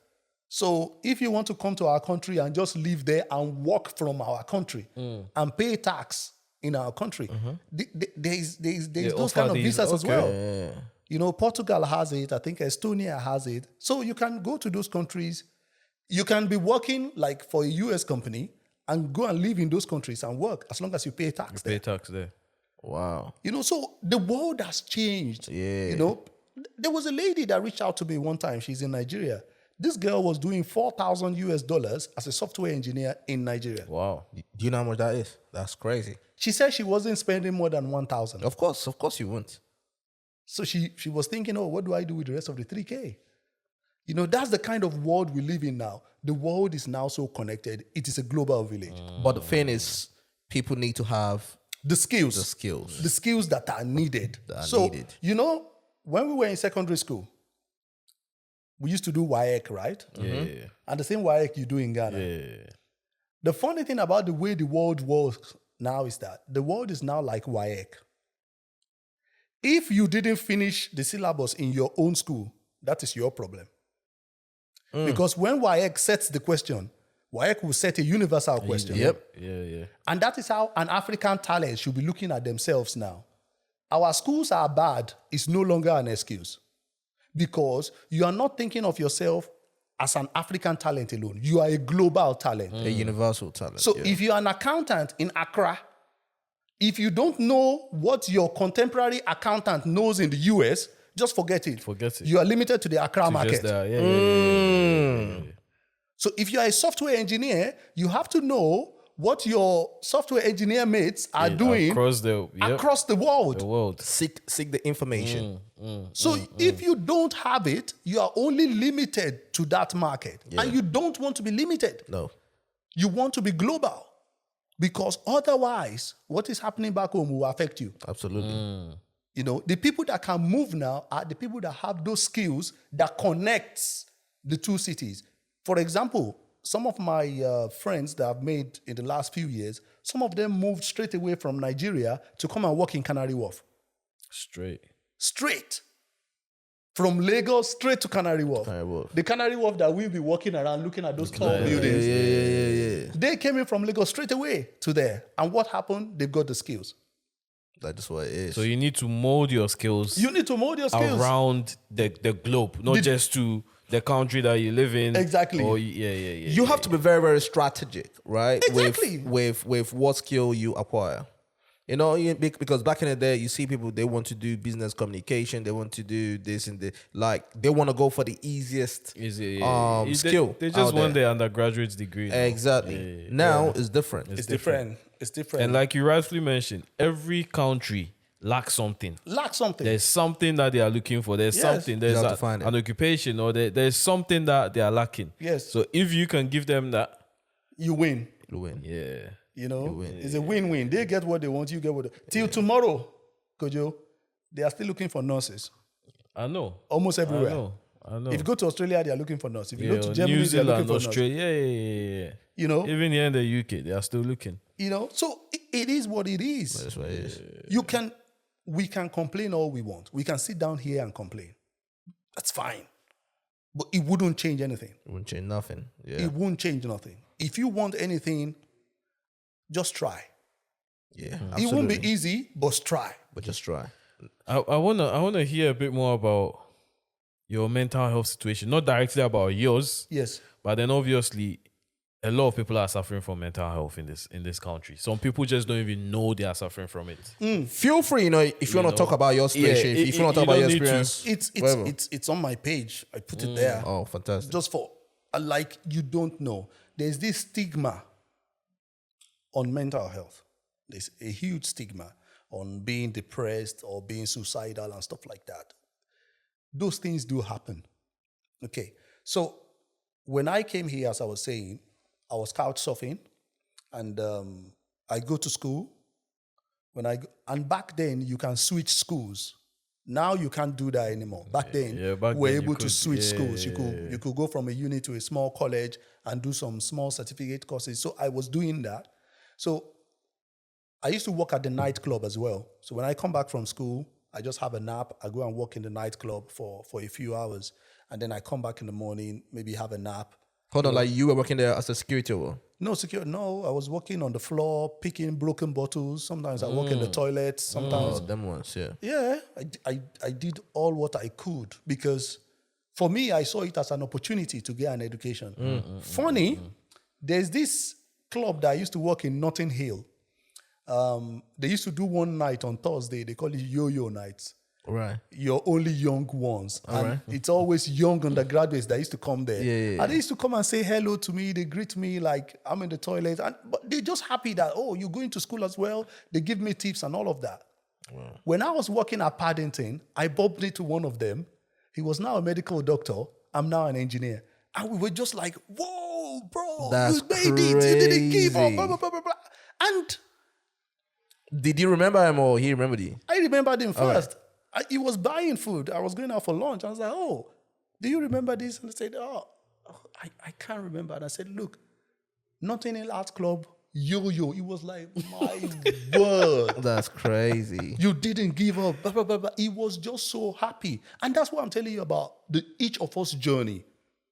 Speaker 3: So if you want to come to our country and just live there and work from our country and pay tax in our country, there's those kind of visas as well.
Speaker 1: Yeah.
Speaker 3: Portugal has it. I think Estonia has it. So you can go to those countries. You can be working like for a US company and go and live in those countries and work as long as you pay tax there.
Speaker 2: Pay tax there.
Speaker 1: Wow.
Speaker 3: So the world has changed.
Speaker 1: Yeah.
Speaker 3: There was a lady that reached out to me one time. She's in Nigeria. This girl was doing $4,000 as a software engineer in Nigeria.
Speaker 1: Wow. Do you know how much that is? That's crazy.
Speaker 3: She said she wasn't spending more than 1,000.
Speaker 1: Of course you won't.
Speaker 3: So she was thinking, what do I do with the rest of the 3K? That's the kind of world we live in now. The world is now so connected. It is a global village.
Speaker 1: But the thing is, people need to have
Speaker 3: the skills.
Speaker 1: The
Speaker 3: skills that are needed. When we were in secondary school, we used to do WAEC, right?
Speaker 2: Yeah.
Speaker 3: And the same WAEC you do in Ghana.
Speaker 2: Yeah.
Speaker 3: The funny thing about the way the world works now is that the world is now like WAEC. If you didn't finish the syllabus in your own school, that is your problem. Because when WAEC sets the question, WAEC will set a universal question.
Speaker 1: Yep.
Speaker 2: Yeah.
Speaker 3: And that is how an African talent should be looking at themselves now. Our schools are bad is no longer an excuse. Because you are not thinking of yourself as an African talent alone. You are a global talent.
Speaker 1: A universal talent.
Speaker 3: So if you're an accountant in Accra, if you don't know what your contemporary accountant knows in the US, just forget it. You are limited to the Accra market. So if you are a software engineer, you have to know what your software engineer mates are doing across the world.
Speaker 1: Seek the information.
Speaker 3: So if you don't have it, you are only limited to that market. Yeah. And you don't want to be limited.
Speaker 1: No.
Speaker 3: You want to be global. Because otherwise, what is happening back home will affect you.
Speaker 1: Absolutely.
Speaker 3: The people that can move now are the people that have those skills that connects the two cities. For example, some of my friends that I've made in the last few years, some of them moved straight away from Nigeria to come and work in Canary Wharf. Straight. From Lagos straight to Canary Wharf. The Canary Wharf that we'll be walking around looking at those tall buildings.
Speaker 1: Yeah.
Speaker 3: They came in from Lagos straight away to there. And what happened? They've got the skills.
Speaker 1: That's what it is.
Speaker 2: So you need to mold your skills. Around the globe, not just to the country that you live in.
Speaker 3: Exactly.
Speaker 1: You have to be very, very strategic, right?
Speaker 3: Exactly.
Speaker 1: With what skill you acquire. Because back in the day, you see people, they want to do business communication, they want to do this and they want to go for the easiest skill.
Speaker 2: They just want their undergraduate degree.
Speaker 1: Exactly. Now it's different.
Speaker 3: It's different.
Speaker 2: And like you rightfully mentioned, every country lacks something. There's something that they are looking for. There's something. There's an occupation, or there's something that they are lacking.
Speaker 3: Yes.
Speaker 2: So if you can give them that,
Speaker 3: you win.
Speaker 2: Yeah.
Speaker 3: It's a win-win. They get what they want, you get what they want. Till tomorrow, Kojo, they are still looking for nurses.
Speaker 2: I know.
Speaker 3: Almost everywhere.
Speaker 2: I know.
Speaker 3: If you go to Australia, they are looking for nurses. If you go to Germany,
Speaker 2: New Zealand,
Speaker 3: they are looking for
Speaker 2: Australia, yeah. Even here in the UK, they are still looking.
Speaker 3: So it is what it is.
Speaker 1: That's what it is.
Speaker 3: We can complain all we want. We can sit down here and complain. That's fine. But it wouldn't change anything.
Speaker 1: It wouldn't change nothing. Yeah.
Speaker 3: It won't change nothing. If you want anything, just try.
Speaker 1: Yeah,
Speaker 3: absolutely. It won't be easy, but try.
Speaker 1: But just try.
Speaker 2: I wanna hear a bit more about your mental health situation. Not directly about yours.
Speaker 3: Yes.
Speaker 2: But then obviously a lot of people are suffering from mental health in this country. Some people just don't even know they are suffering from it.
Speaker 1: Feel free, if you want to talk about your situation, if you want to talk about your experience.
Speaker 3: It's on my page. I put it there.
Speaker 1: Oh, fantastic.
Speaker 3: Just for you don't know. There's this stigma on mental health. There's a huge stigma on being depressed or being suicidal and stuff like that. Those things do happen. Okay. So when I came here, as I was saying, I was couch surfing and I go to school. And back then you can switch schools. Now you can't do that anymore. Back then, we were able to switch schools. You could go from a uni to a small college and do some small certificate courses. So I was doing that. So I used to work at the nightclub as well. So when I come back from school, I just have a nap. I go and work in the nightclub for a few hours. And then I come back in the morning, maybe have a nap.
Speaker 1: Hold on, like you were working there as a security or?
Speaker 3: No, I was working on the floor, picking broken bottles. Sometimes I work in the toilet. Sometimes,
Speaker 1: them ones, yeah.
Speaker 3: yeah, I did all what I could because for me, I saw it as an opportunity to get an education. Funny, there's this club that I used to work in Notting Hill. They used to do one night on Thursday. They call it yo-yo nights.
Speaker 1: Right.
Speaker 3: You're only young ones.
Speaker 1: All
Speaker 3: and
Speaker 1: right.
Speaker 3: it's always young undergraduates that used to come there.
Speaker 1: Yeah.
Speaker 3: And they used to come and say hello to me. They greet me like I'm in the toilet. But they're just happy that, oh, you're going to school as well. They give me tips and all of that. Wow. When I was working at Paddington, I bumped into one of them. He was now a medical doctor. I'm now an engineer. And we were just like, whoa, bro,
Speaker 1: That's
Speaker 3: you made it. You didn't give up.
Speaker 1: crazy.
Speaker 3: Blah, blah, blah, blah, blah. And
Speaker 1: Did you remember him or he remembered you?
Speaker 3: I remembered him first. He was buying food. I was going out for lunch. I was like, oh, do you remember this? And he said, I can't remember. And I said, look, Notting Hill Arts Club, yo-yo. He was like, my word.
Speaker 1: That's crazy.
Speaker 3: You didn't give up. Blah, blah, blah, blah. He was just so happy. And that's what I'm telling you about each of us journey.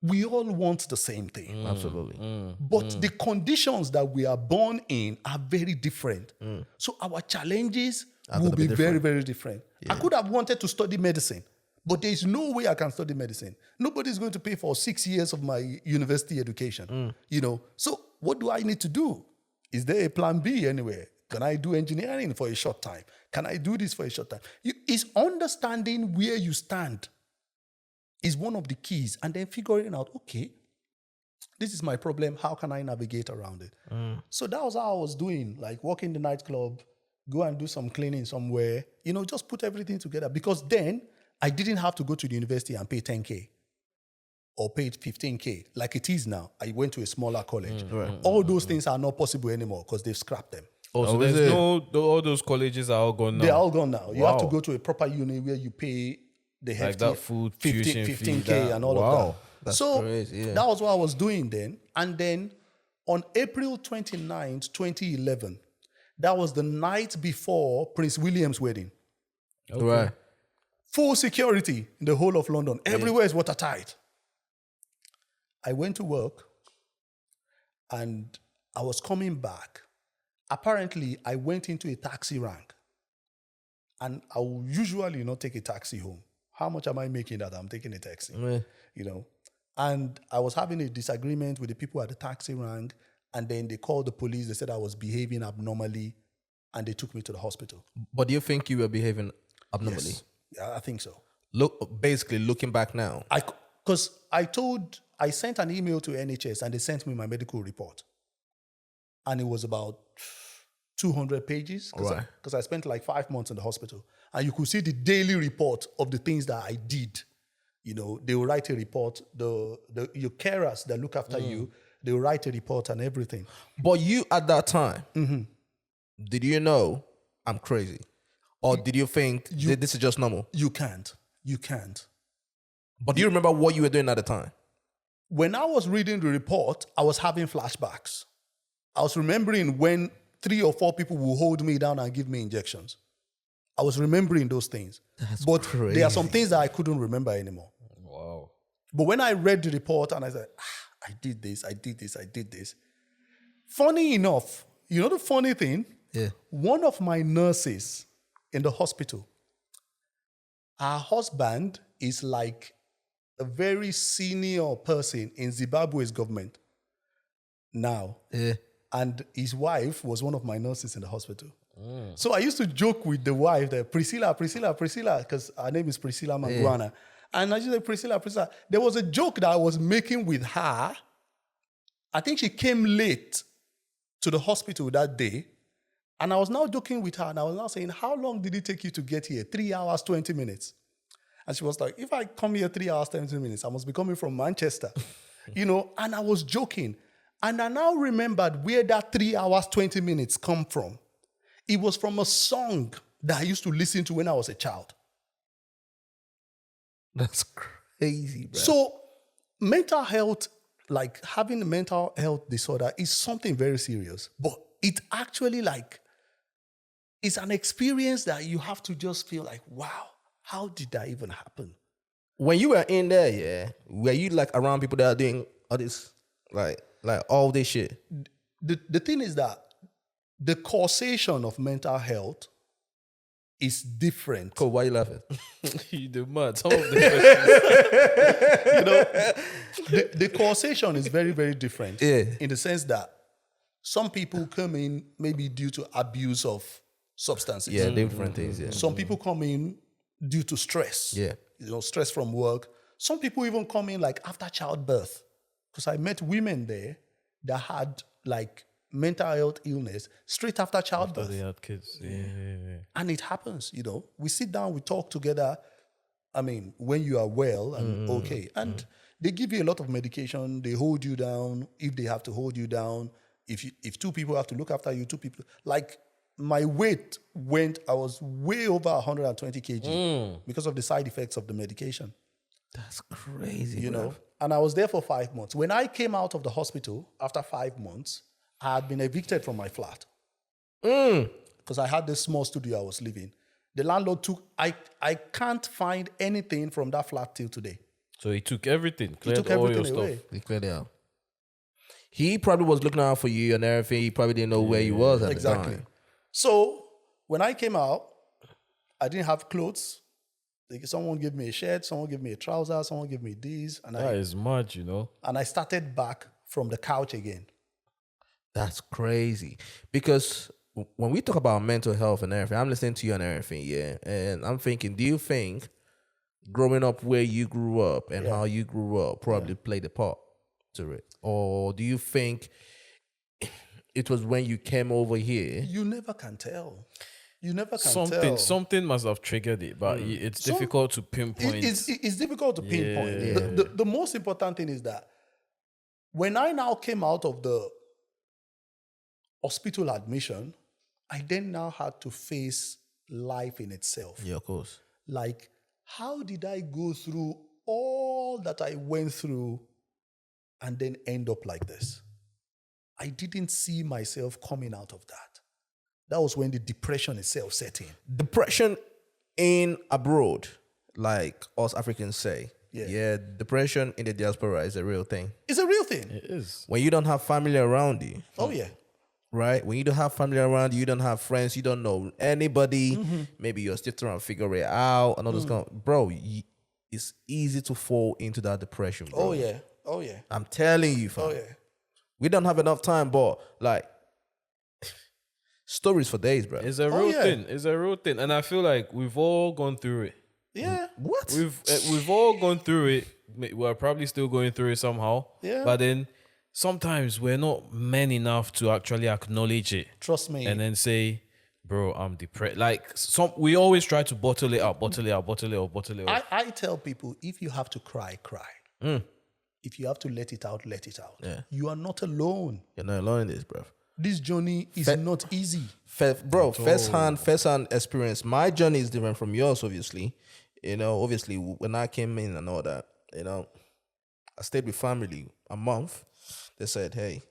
Speaker 3: We all want the same thing.
Speaker 1: Absolutely.
Speaker 3: But the conditions that we are born in are very different. So our challenges will be very, very different. Yeah. I could have wanted to study medicine, but there is no way I can study medicine. Nobody's going to pay for 6 years of my university education. So what do I need to do? Is there a plan B anywhere? Can I do engineering for a short time? Can I do this for a short time? It's understanding where you stand is one of the keys, and then figuring out, okay, this is my problem. How can I navigate around it? So that was how I was doing, like working the nightclub, go and do some cleaning somewhere, just put everything together. Because then I didn't have to go to the university and pay 10K or pay 15K like it is now. I went to a smaller college. All those things are not possible anymore because they've scrapped them.
Speaker 2: So there's all those colleges are all gone now?
Speaker 3: They're all gone now. You have to go to a proper uni where you pay the hefty,
Speaker 2: like that food,
Speaker 3: 15K and all of that.
Speaker 1: That's
Speaker 3: so
Speaker 1: crazy, yeah.
Speaker 3: that was what I was doing then. And then on April 29th, 2011, that was the night before Prince William's wedding.
Speaker 1: Okay. Right.
Speaker 3: Full security in the whole of London. Everywhere is watertight. I went to work and I was coming back. Apparently, I went into a taxi rank. And I will usually not take a taxi home. How much am I making that I'm taking a taxi? And I was having a disagreement with the people at the taxi rank, and then they called the police. They said I was behaving abnormally, and they took me to the hospital.
Speaker 1: But do you think you were behaving abnormally?
Speaker 3: Yes. Yeah, I think so.
Speaker 1: Basically, looking back now.
Speaker 3: Because I sent an email to NHS, and they sent me my medical report. And it was about 200 pages, because I spent like 5 months in the hospital. And you could see the daily report of the things that I did. They will write a report. Your carers that look after you, they will write a report and everything.
Speaker 1: But you, at that time, did you know I'm crazy? Or did you think this is just normal?
Speaker 3: You can't.
Speaker 1: But do you remember what you were doing at the time?
Speaker 3: When I was reading the report, I was having flashbacks. I was remembering when 3 or 4 people will hold me down and give me injections. I was remembering those things. But
Speaker 1: crazy.
Speaker 3: There are some things that I couldn't remember anymore.
Speaker 2: Wow.
Speaker 3: But when I read the report and I said, I did this. Funny enough, the funny thing?
Speaker 1: Yeah.
Speaker 3: One of my nurses in the hospital, her husband is like a very senior person in Zimbabwe's government now.
Speaker 1: Yeah.
Speaker 3: And his wife was one of my nurses in the hospital. So I used to joke with the wife that Priscilla, because her name is Priscilla Manguana. Yeah. And I just said, Priscilla. There was a joke that I was making with her. I think she came late to the hospital that day. And I was now joking with her. And I was now saying, how long did it take you to get here? 3 hours, 20 minutes. And she was like, if I come here 3 hours, 20 minutes, I must be coming from Manchester. And I was joking. And I now remembered where that 3 hours, 20 minutes come from. It was from a song that I used to listen to when I was a child.
Speaker 1: That's crazy, bro.
Speaker 3: So mental health, like having a mental health disorder is something very serious. But it actually it's an experience that you have to just feel like, wow, how did that even happen?
Speaker 1: When you were in there, were you like around people that are doing all this? Like all this shit.
Speaker 3: The thing is that the causation of mental health is different.
Speaker 1: Cool, why you laughing?
Speaker 2: You do mad. Some of the
Speaker 3: The causation is very, very different.
Speaker 1: Yeah.
Speaker 3: In the sense that some people come in maybe due to abuse of substances.
Speaker 1: Yeah, different things, yeah.
Speaker 3: Some people come in due to stress.
Speaker 1: Yeah.
Speaker 3: Stress from work. Some people even come in like after childbirth. Because I met women there that had like mental health illness straight after childbirth.
Speaker 2: they had kids. Yeah.
Speaker 3: And it happens, We sit down, we talk together. I mean, when you are well and okay. And they give you a lot of medication. They hold you down if they have to hold you down. If two people have to look after you, two people. Like, my weight I was way over 120 kg because of the side effects of the medication.
Speaker 1: That's crazy,
Speaker 3: You know? And I was there for 5 months. When I came out of the hospital after 5 months, I had been evicted from my flat. Because I had this small studio I was living. The landlord I can't find anything from that flat till today.
Speaker 2: So he took everything, cleared
Speaker 3: took
Speaker 2: all
Speaker 3: everything
Speaker 2: your
Speaker 3: away.
Speaker 2: stuff.
Speaker 1: He cleared it out. He probably was looking out for you and everything. He probably didn't know where you was at the time.
Speaker 3: So when I came out, I didn't have clothes. Like, someone gave me a shirt, someone gave me a trouser, someone gave me these. And
Speaker 2: That is mad,
Speaker 3: And I started back from the couch again.
Speaker 1: That's crazy. Because when we talk about mental health and everything, I'm listening to you and everything, yeah. And I'm thinking, do you think growing up where you grew up and how you grew up probably played a part to it? Or do you think it was when you came over here?
Speaker 3: You never can tell. You never can tell.
Speaker 2: Something must have triggered it, but it's difficult to pinpoint.
Speaker 3: It's difficult to pinpoint.
Speaker 2: Yeah.
Speaker 3: The most important thing is that when I now came out of the hospital admission, I then now had to face life in itself.
Speaker 1: Yeah, of course.
Speaker 3: Like, how did I go through all that I went through and then end up like this? I didn't see myself coming out of that. That was when the depression itself set in.
Speaker 1: Depression in abroad, like us Africans say. Yeah, depression in the diaspora is a real thing.
Speaker 3: It's a real thing.
Speaker 2: It is.
Speaker 1: When you don't have family around you.
Speaker 3: Oh, yeah.
Speaker 1: Right? When you don't have family around you, you don't have friends, you don't know anybody. Maybe you're still trying to figure it out and all this kind of, bro, it's easy to fall into that depression, bro.
Speaker 3: Oh, yeah. Oh, yeah.
Speaker 1: I'm telling you, fam.
Speaker 3: Oh, yeah.
Speaker 1: We don't have enough time, but like, stories for days, bro.
Speaker 2: It's a real thing. It's a real thing. And I feel like we've all gone through it.
Speaker 3: Yeah.
Speaker 1: What?
Speaker 2: We've all gone through it. We're probably still going through it somehow.
Speaker 3: Yeah.
Speaker 2: But then sometimes we're not men enough to actually acknowledge it.
Speaker 3: Trust me.
Speaker 2: And then say, bro, I'm depressed. Like, we always try to bottle it up.
Speaker 3: I tell people, if you have to cry, cry. If you have to let it out, let it out.
Speaker 1: Yeah.
Speaker 3: You are not alone.
Speaker 1: You're not alone in this, bro.
Speaker 3: This journey is not easy.
Speaker 1: First hand experience. My journey is different from yours, obviously. Obviously, when I came in and all that, I stayed with family a month. They said, hey,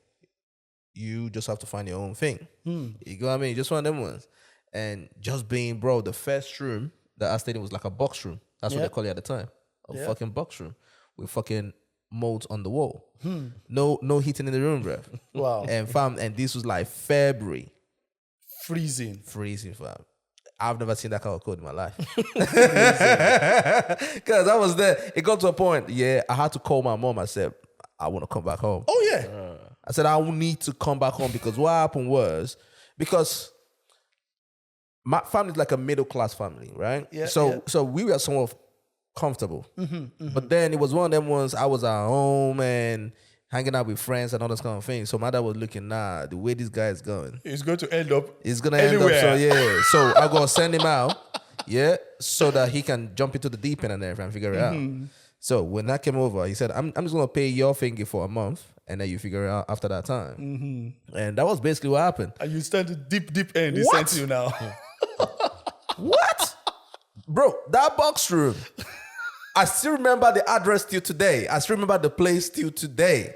Speaker 1: you just have to find your own thing. You know what I mean? Just one of them ones. And just being, bro, the first room that I stayed in was like a box room. That's what they call it at the time. A fucking box room with fucking molds on the wall. No heating in the room, bro.
Speaker 3: Wow.
Speaker 1: And this was like February.
Speaker 3: Freezing,
Speaker 1: fam. I've never seen that kind of cold in my life. Because I was there. It got to a point, I had to call my mom. I said, I want to come back home.
Speaker 3: Oh, yeah.
Speaker 1: I said, I will need to come back home because what happened was, because my family is like a middle class family, right?
Speaker 3: Yeah,
Speaker 1: so we were somewhat comfortable. But then it was one of them ones, I was at home and hanging out with friends and all this kind of thing. So my dad was looking, the way this guy is going,
Speaker 3: It's going to end up
Speaker 1: it's going to end up, so I'm going to send him out, so that he can jump into the deep end and everything and figure it out. So when that came over, he said, I'm just going to pay your thing for a month and then you figure it out after that time. And that was basically what happened.
Speaker 3: And you stand the deep end. He sent you now.
Speaker 1: What? Bro, that box room, I still remember the address till today. I still remember the place till today.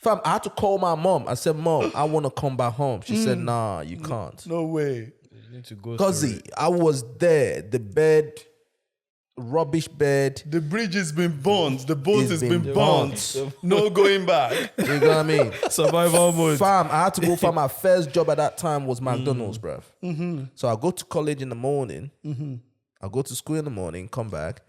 Speaker 1: Fam, I had to call my mom. I said, Mom, I want to come back home. She said, nah, you can't.
Speaker 3: No way.
Speaker 2: You need to go.
Speaker 1: Cause I was there, the bed rubbish bed.
Speaker 3: The bridge has been burnt. The boat has been burnt.
Speaker 1: burnt.
Speaker 3: No going back.
Speaker 1: You know what I mean?
Speaker 2: Survival mode.
Speaker 1: Fam, I had to go for my first job at that time was McDonald's, bruv. So I go to college in the morning. I go to school in the morning, come back.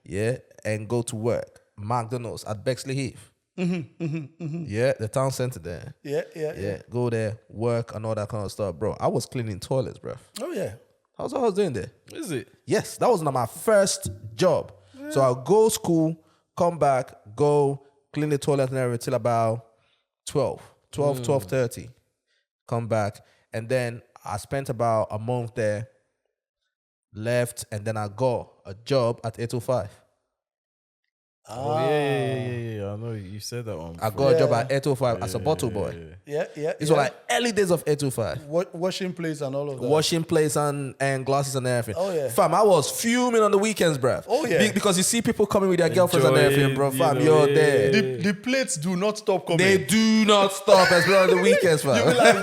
Speaker 1: Yeah, and go to work. McDonald's at Bexley Heath. Yeah, the town center there.
Speaker 3: Yeah.
Speaker 1: Go there, work and all that kind of stuff, bro. I was cleaning toilets, bruv.
Speaker 3: Oh, yeah.
Speaker 1: That's what I was doing there.
Speaker 2: Is it?
Speaker 1: Yes, that was my first job. So I'll go school, come back, go clean the toilet and everything till about 12:30. Come back. And then I spent about a month there, left, and then I got a job at 805.
Speaker 2: Oh, yeah. I know you said that one.
Speaker 1: I got a job at 805 as a bottle boy.
Speaker 3: Yeah.
Speaker 1: These were like early days of 805.
Speaker 3: Washing place and all of that.
Speaker 1: Washing place and glasses and everything.
Speaker 3: Oh, yeah.
Speaker 1: Fam, I was fuming on the weekends, bruv.
Speaker 3: Oh, yeah.
Speaker 1: Because you see people coming with their girlfriends and everything, bro. Fam, you're there.
Speaker 3: The plates do not stop coming.
Speaker 1: They do not stop, especially on the weekends, fam.
Speaker 3: You be like,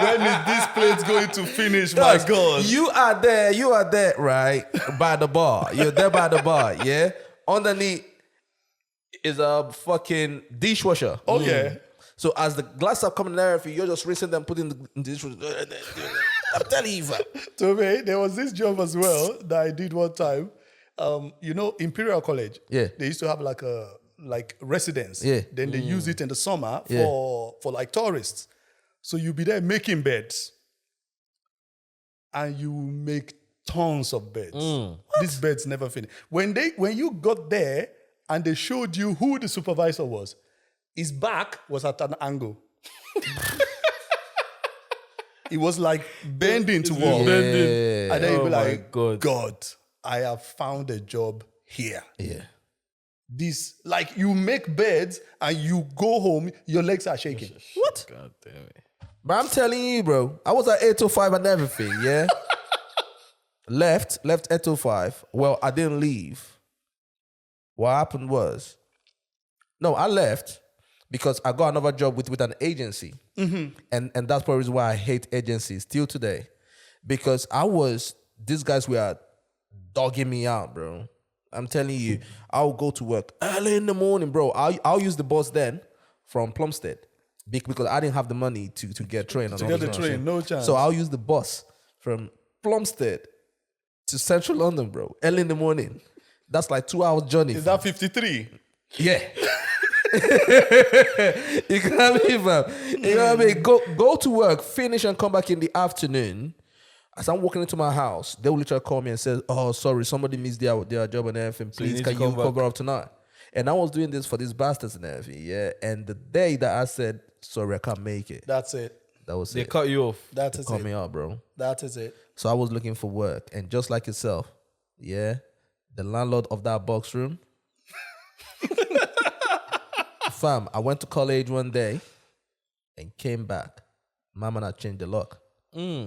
Speaker 3: when is this plate going to finish? My God.
Speaker 1: You are there, right? By the bar. You're there by the bar, yeah? Underneath is a fucking dishwasher.
Speaker 3: Oh, yeah.
Speaker 1: So as the glasses are coming in there, you're just rinsing them, putting the dishwasher. I'm telling you, fam.
Speaker 3: So, man, there was this job as well that I did one time. Imperial College.
Speaker 1: Yeah.
Speaker 3: They used to have like residence.
Speaker 1: Yeah.
Speaker 3: Then they use it in the summer for like tourists. So you be there making beds. And you make tons of beds. These beds never finish. When you got there and they showed you who the supervisor was, his back was at an angle. It was like bending towards.
Speaker 1: Yeah.
Speaker 3: And then you'd be like,
Speaker 2: God,
Speaker 3: I have found a job here.
Speaker 1: Yeah.
Speaker 3: This, like, you make beds and you go home, your legs are shaking.
Speaker 1: What?
Speaker 2: God damn it.
Speaker 1: But I'm telling you, bro, I was at 805 and everything, yeah? left 805. Well, I didn't leave. What happened was, no, I left because I got another job with an agency. And that's probably why I hate agencies till today. Because these guys were dogging me out, bro. I'm telling you, I'll go to work early in the morning, bro. I'll use the bus then from Plumstead because I didn't have the money to get train.
Speaker 3: To get the train, no chance.
Speaker 1: So I'll use the bus from Plumstead to Central London, bro, early in the morning. That's like 2 hours journey.
Speaker 3: Is that 53?
Speaker 1: Yeah. You know what I mean, fam? You know what I mean? Go to work, finish and come back in the afternoon. As I'm walking into my house, they will literally call me and say, "Oh, sorry, somebody missed their job and everything. Please, can you cover up tonight?" And I was doing this for these bastards and everything, yeah. And the day that I said, "Sorry, I can't make it,"
Speaker 3: That's it.
Speaker 1: that was
Speaker 2: They
Speaker 1: it.
Speaker 2: cut you off.
Speaker 3: That is
Speaker 1: Cut
Speaker 3: it.
Speaker 1: me out, bro.
Speaker 3: That is it.
Speaker 1: So I was looking for work, and just like yourself, yeah, the landlord of that box room, fam, I went to college one day and came back. Mama had changed the lock.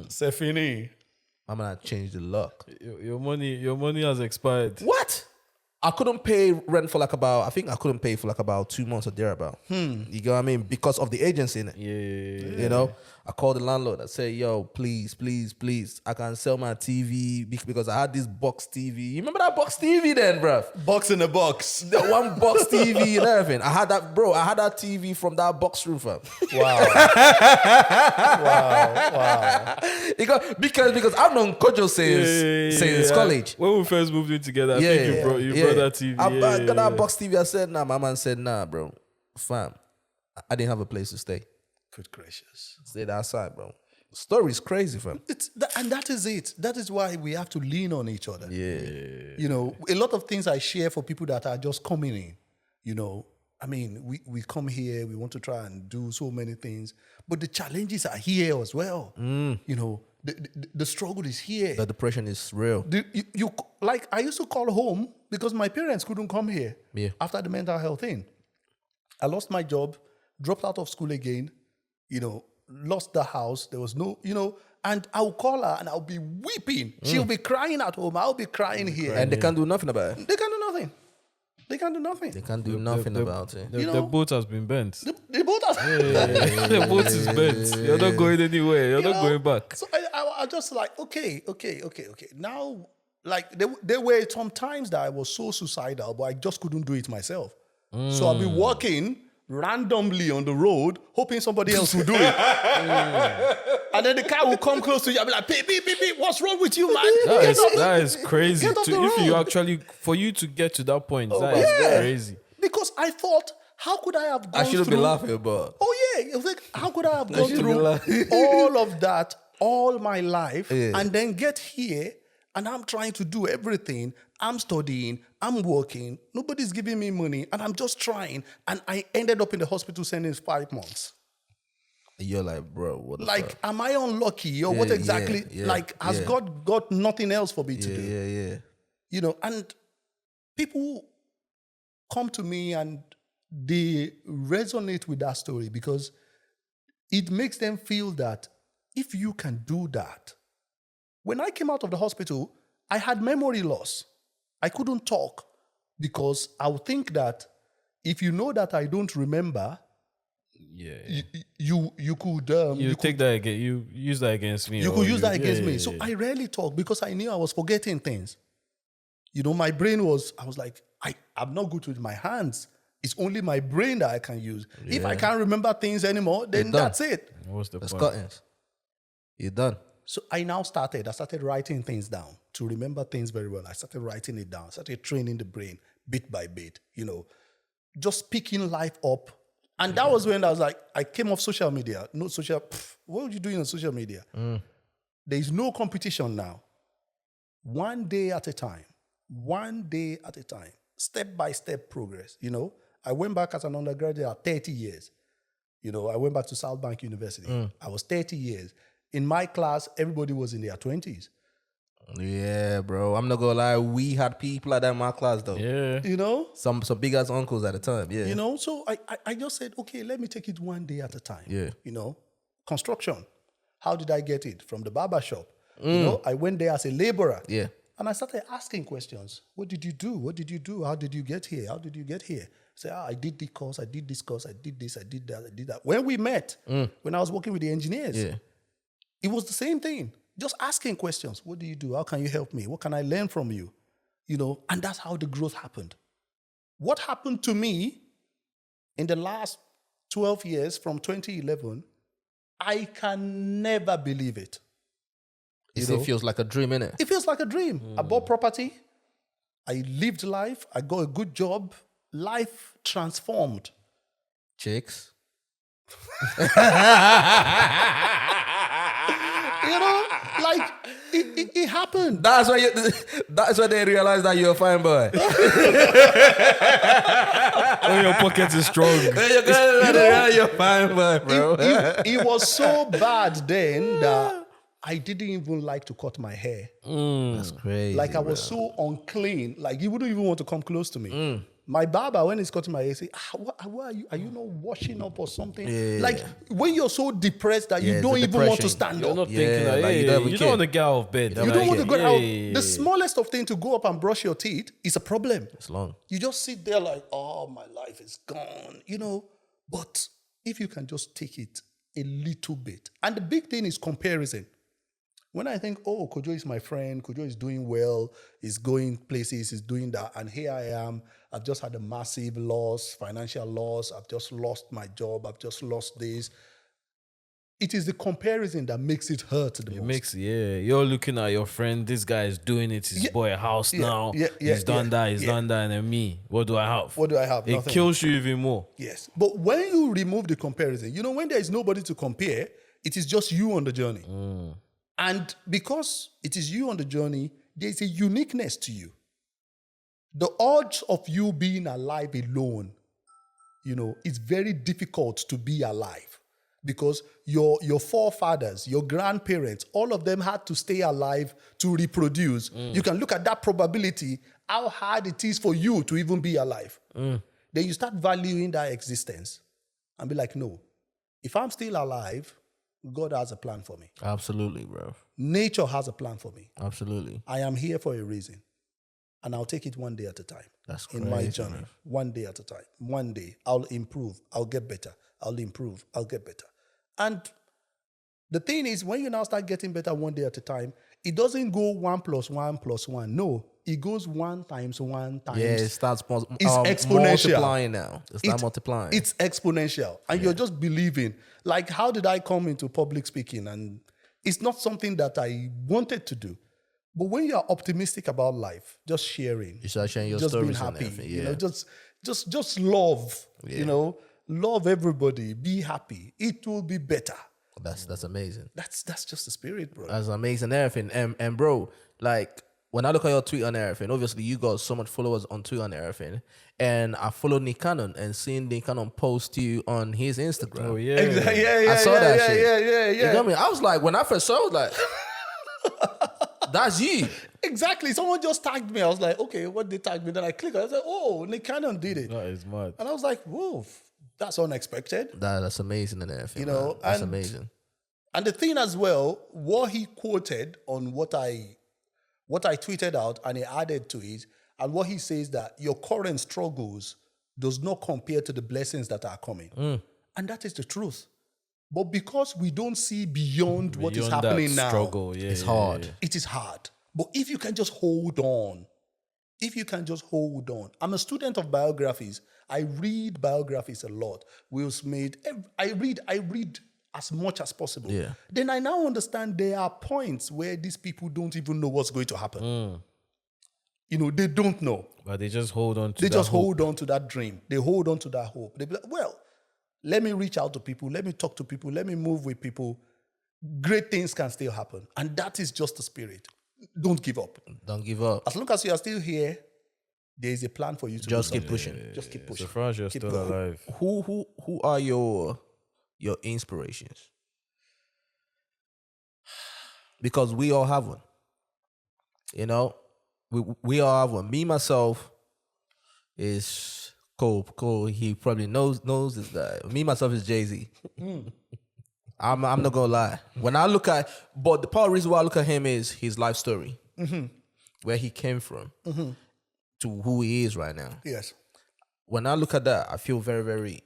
Speaker 3: C'est fini.
Speaker 1: Mama had changed the lock.
Speaker 2: Your money has expired.
Speaker 1: What? I couldn't pay rent for I think I couldn't pay for like about 2 months or thereabout. You get what I mean? Because of the agency in it.
Speaker 2: Yeah.
Speaker 1: You know? I called the landlord. I said, "Yo, please, I can sell my TV because I had this box TV. You remember that box TV then, bruv?
Speaker 3: Box in a box.
Speaker 1: The one box TV and everything. I had that, bro. I had that TV from that box room, fam.
Speaker 3: Wow. Wow.
Speaker 1: Because I've known Kojo since college.
Speaker 2: When we first moved in together, I think you brought that TV.
Speaker 1: I got that box TV. I said, "Nah." My man said, "Nah, bro. Fam, I didn't have a place to stay.
Speaker 3: Good gracious.
Speaker 1: Stayed outside, bro." The story's crazy, fam.
Speaker 3: And that is it. That is why we have to lean on each other.
Speaker 1: Yeah.
Speaker 3: You know, a lot of things I share for people that are just coming in. You know, I mean, we come here, we want to try and do so many things, but the challenges are here as well. You know, the struggle is here.
Speaker 1: The depression is real.
Speaker 3: You like, I used to call home because my parents couldn't come here after the mental health thing. I lost my job, dropped out of school again, you know, lost the house. There was no, you know, and I'll call her and I'll be weeping. She'll be crying at home. I'll be crying here.
Speaker 1: And they can't do nothing about it.
Speaker 3: They can't do nothing. They can't do nothing.
Speaker 1: They can't do nothing about it.
Speaker 2: The boat has been bent.
Speaker 3: They both are.
Speaker 2: The boat is bent. You're not going anywhere. You're not going back.
Speaker 3: So I just like, okay. Now like there were some times that I was so suicidal, but I just couldn't do it myself. So I'll be walking randomly on the road, hoping somebody else will do it. And then the car will come close to you. I'll be like, beep, beep, beep, beep. What's wrong with you, man?
Speaker 2: That is crazy. If you actually, for you to get to that point, that is crazy.
Speaker 3: Because I thought, how could I have gone
Speaker 1: I shouldn't be laughing, but...
Speaker 3: Oh, yeah. Like, how could I have gone through all of that all my life and then get here and I'm trying to do everything. I'm studying. I'm working. Nobody's giving me money and I'm just trying. And I ended up in the hospital sentenced 5 months.
Speaker 1: You're like, bro, what the
Speaker 3: Like,
Speaker 1: fuck?
Speaker 3: am I unlucky or what exactly? Like, has God got nothing else for me to do?
Speaker 1: Yeah.
Speaker 3: You know, and people come to me and they resonate with that story because it makes them feel that if you can do that. When I came out of the hospital, I had memory loss. I couldn't talk because I would think that if you know that I don't remember, you could
Speaker 2: take that again. You use that against me.
Speaker 3: You could use that against me. So I rarely talk because I knew I was forgetting things. You know, my brain was. I was like, I'm not good with my hands. It's only my brain that I can use. Yeah. If I can't remember things anymore, then that's it.
Speaker 2: What's the point?
Speaker 1: Cuttings. You're done.
Speaker 3: So I started writing things down to remember things very well. I started writing it down. I started training the brain bit by bit, you know, just picking life up. And that was when I was like, I came off social media. What are you doing on social media? There is no competition now. One day at a time. Step-by-step progress, you know. I went back as an undergraduate at 30 years. You know, I went back to South Bank University. I was 30 years. In my class, everybody was in their 20s.
Speaker 1: Yeah, bro. I'm not gonna lie. We had people like that in my class, though.
Speaker 2: Yeah.
Speaker 3: You know?
Speaker 1: Some big ass uncles at the time. Yeah.
Speaker 3: You know, so I just said, okay, let me take it one day at a time.
Speaker 1: Yeah.
Speaker 3: You know, construction. How did I get it? From the barber shop. You know, I went there as a laborer.
Speaker 1: Yeah.
Speaker 3: And I started asking questions. What did you do? What did you do? How did you get here? How did you get here? Say, I did this course, I did this course, I did this, I did that, I did that. When we met, when I was working with the engineers, it was the same thing. Just asking questions. What do you do? How can you help me? What can I learn from you? You know, and that's how the growth happened. What happened to me in the last 12 years from 2011, I can never believe it.
Speaker 1: It feels like a dream, innit?
Speaker 3: It feels like a dream. I bought property. I lived life. I got a good job. Life transformed.
Speaker 1: Chicks.
Speaker 3: You know, like it happened.
Speaker 1: That's why they realized that you're a fine boy.
Speaker 2: Oh, your pocket is strong.
Speaker 1: You're a fine boy, bro.
Speaker 3: It was so bad then that I didn't even like to cut my hair.
Speaker 1: That's crazy.
Speaker 3: Like I was so unclean. Like he wouldn't even want to come close to me. My barber, when he's cutting my hair, say, what are you? Are you not washing up or something?
Speaker 1: Yeah.
Speaker 3: Like when you're so depressed that you don't even want to stand
Speaker 2: You're
Speaker 3: up.
Speaker 2: not thinking that,
Speaker 1: like
Speaker 2: you don't want to get out of bed.
Speaker 3: You don't want to go out. The smallest of things to go up and brush your teeth is a problem.
Speaker 1: It's long.
Speaker 3: You just sit there like, oh, my life is gone, you know. But if you can just take it a little bit. And the big thing is comparison. When I think, oh, Kojo is my friend, Kojo is doing well, he's going places, he's doing that, and here I am, I've just had a massive loss, financial loss, I've just lost my job, I've just lost this. It is the comparison that makes it hurt the most.
Speaker 2: You're looking at your friend, this guy is doing it, his boy a house now, he's done that, and then me, what do I have?
Speaker 3: What do I have?
Speaker 2: It
Speaker 3: Nothing.
Speaker 2: kills you even more.
Speaker 3: Yes, but when you remove the comparison, you know, when there is nobody to compare, it is just you on the journey. And because it is you on the journey, there is a uniqueness to you. The odds of you being alive alone, you know, it's very difficult to be alive because your forefathers, your grandparents, all of them had to stay alive to reproduce. You can look at that probability, how hard it is for you to even be alive. Then you start valuing that existence and be like, no, if I'm still alive, God has a plan for me.
Speaker 1: Absolutely, bro.
Speaker 3: Nature has a plan for me.
Speaker 1: Absolutely.
Speaker 3: I am here for a reason. And I'll take it one day at a time.
Speaker 1: That's crazy,
Speaker 3: in my journey.
Speaker 1: man.
Speaker 3: One day at a time. One day, I'll improve. I'll get better. I'll improve. I'll get better. And the thing is, when you now start getting better one day at a time, it doesn't go 1 + 1 + 1. No, it goes 1 times 1 times.
Speaker 1: Yeah, it starts
Speaker 3: It's exponential.
Speaker 1: multiplying now. It's multiplying.
Speaker 3: It's exponential. And you're just believing. Like, how did I come into public speaking? And it's not something that I wanted to do. But when you're optimistic about life, just sharing.
Speaker 1: You start sharing your
Speaker 3: just being
Speaker 1: stories and
Speaker 3: happy.
Speaker 1: everything.
Speaker 3: You
Speaker 1: Yeah.
Speaker 3: know, just love.
Speaker 1: Yeah.
Speaker 3: You know, love everybody. Be happy. It will be better.
Speaker 1: That's amazing.
Speaker 3: That's just the spirit, bro.
Speaker 1: That's amazing, everything. And bro, like when I look at your tweet and everything, obviously you got so much followers on Twitter and everything. And I followed Nick Cannon and seeing Nick Cannon post you on his Instagram.
Speaker 2: Oh yeah.
Speaker 3: Exactly. Yeah.
Speaker 1: I saw that shit.
Speaker 3: Yeah.
Speaker 1: You got me? I was like, when I first saw it, I was like, that's you.
Speaker 3: Exactly. Someone just tagged me. I was like, okay, what they tagged me? Then I clicked. I was like, oh, Nick Cannon did it.
Speaker 2: That is mad.
Speaker 3: And I was like, whoa, that's unexpected.
Speaker 1: That's amazing and everything.
Speaker 3: You know,
Speaker 1: man. That's
Speaker 3: and-
Speaker 1: amazing.
Speaker 3: And the thing as well, what he quoted on what I tweeted out, and he added to it, and what he says that your current struggles does not compare to the blessings that are coming. And that is the truth. But because we don't see beyond what is
Speaker 2: Beyond
Speaker 3: happening
Speaker 2: that
Speaker 3: now,
Speaker 2: struggle,
Speaker 1: It's hard.
Speaker 3: it is hard. But if you can just hold on, I'm a student of biographies. I read biographies a lot. Will Smith, I read as much as possible.
Speaker 1: Yeah.
Speaker 3: Then I now understand there are points where these people don't even know what's going to happen. You know, they don't know.
Speaker 2: But they just hold on to
Speaker 3: They
Speaker 2: that
Speaker 3: just
Speaker 2: hope.
Speaker 3: hold on to that dream. They hold on to that hope. They be like, well, let me reach out to people. Let me talk to people. Let me move with people. Great things can still happen. And that is just the spirit. Don't give up.
Speaker 1: Don't give up.
Speaker 3: As long as you are still here, there is a plan for you to
Speaker 1: Just
Speaker 3: do
Speaker 1: keep
Speaker 3: something.
Speaker 1: pushing.
Speaker 3: Just keep pushing.
Speaker 2: So far as you're
Speaker 3: Keep
Speaker 2: still
Speaker 3: going.
Speaker 2: alive.
Speaker 1: Who are your inspirations? Because we all have one. You know, we all have one. Me myself is Cole. He probably knows this guy. Me myself is Jay-Z. I'm not gonna lie. When I look at, but the part of the reason why I look at him is his life story, where he came from to who he is right now.
Speaker 3: Yes.
Speaker 1: When I look at that, I feel very, very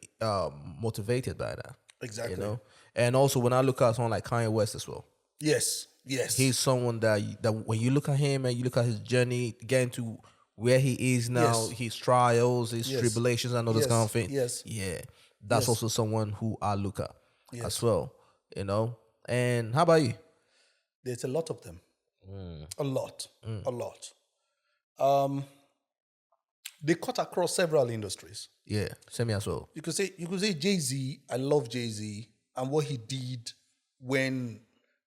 Speaker 1: motivated by that.
Speaker 3: Exactly.
Speaker 1: You know, and also when I look at someone like Kanye West as well,
Speaker 3: Yes.
Speaker 1: he's someone that when you look at him and you look at his journey, getting to where he is now,
Speaker 3: Yes.
Speaker 1: his trials, his
Speaker 3: Yes.
Speaker 1: tribulations, and all this
Speaker 3: Yes.
Speaker 1: kind of thing.
Speaker 3: Yes.
Speaker 1: Yeah, that's
Speaker 3: Yes.
Speaker 1: also someone who I look at
Speaker 3: Yes.
Speaker 1: as well. You know, and how about you?
Speaker 3: There's a lot of them. A lot. They cut across several industries.
Speaker 1: Yeah, send me as well.
Speaker 3: You could say Jay-Z. I love Jay-Z and what he did when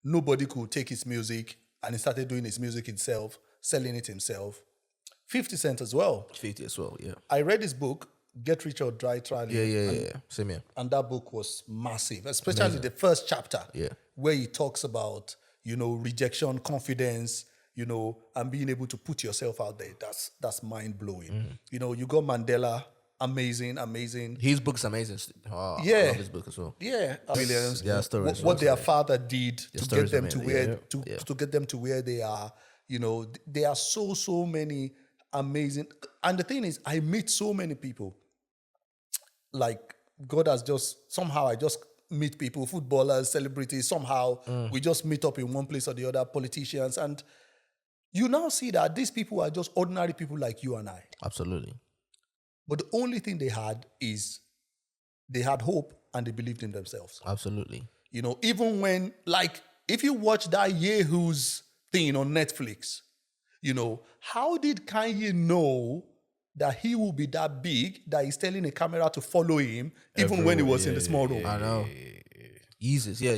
Speaker 3: nobody could take his music and he started doing his music himself, selling it himself. 50 Cent as well.
Speaker 1: 50 as well. Yeah.
Speaker 3: I read his book, Get Rich or Die Trying.
Speaker 1: Yeah. Same here.
Speaker 3: And that book was massive, especially the first chapter,
Speaker 1: Yeah.
Speaker 3: where he talks about, you know, rejection, confidence, you know, and being able to put yourself out there. That's mind blowing. You know, you got Mandela, amazing.
Speaker 1: His book's amazing. Oh, I
Speaker 3: Yeah.
Speaker 1: love his book as well.
Speaker 3: Yeah, Williams.
Speaker 1: Yeah, stories
Speaker 3: What
Speaker 1: was
Speaker 3: their father did to get
Speaker 1: stories
Speaker 3: them
Speaker 1: are
Speaker 3: to
Speaker 1: amazing.
Speaker 3: where
Speaker 1: Yeah.
Speaker 3: to get them to where they are. You know, there are so many amazing. And the thing is, I meet so many people. Like God has just somehow I just meet people, footballers, celebrities. Somehow we just meet up in one place or the other, politicians, and you now see that these people are just ordinary people like you and I.
Speaker 1: Absolutely.
Speaker 3: But the only thing they had is they had hope and they believed in themselves.
Speaker 1: Absolutely.
Speaker 3: You know, even when, like, if you watch that Yehu's thing on Netflix, you know, how did Kanye know that he will be that big that he's telling a camera to follow him even when he was in the small room?
Speaker 1: I know. Jesus. Yeah.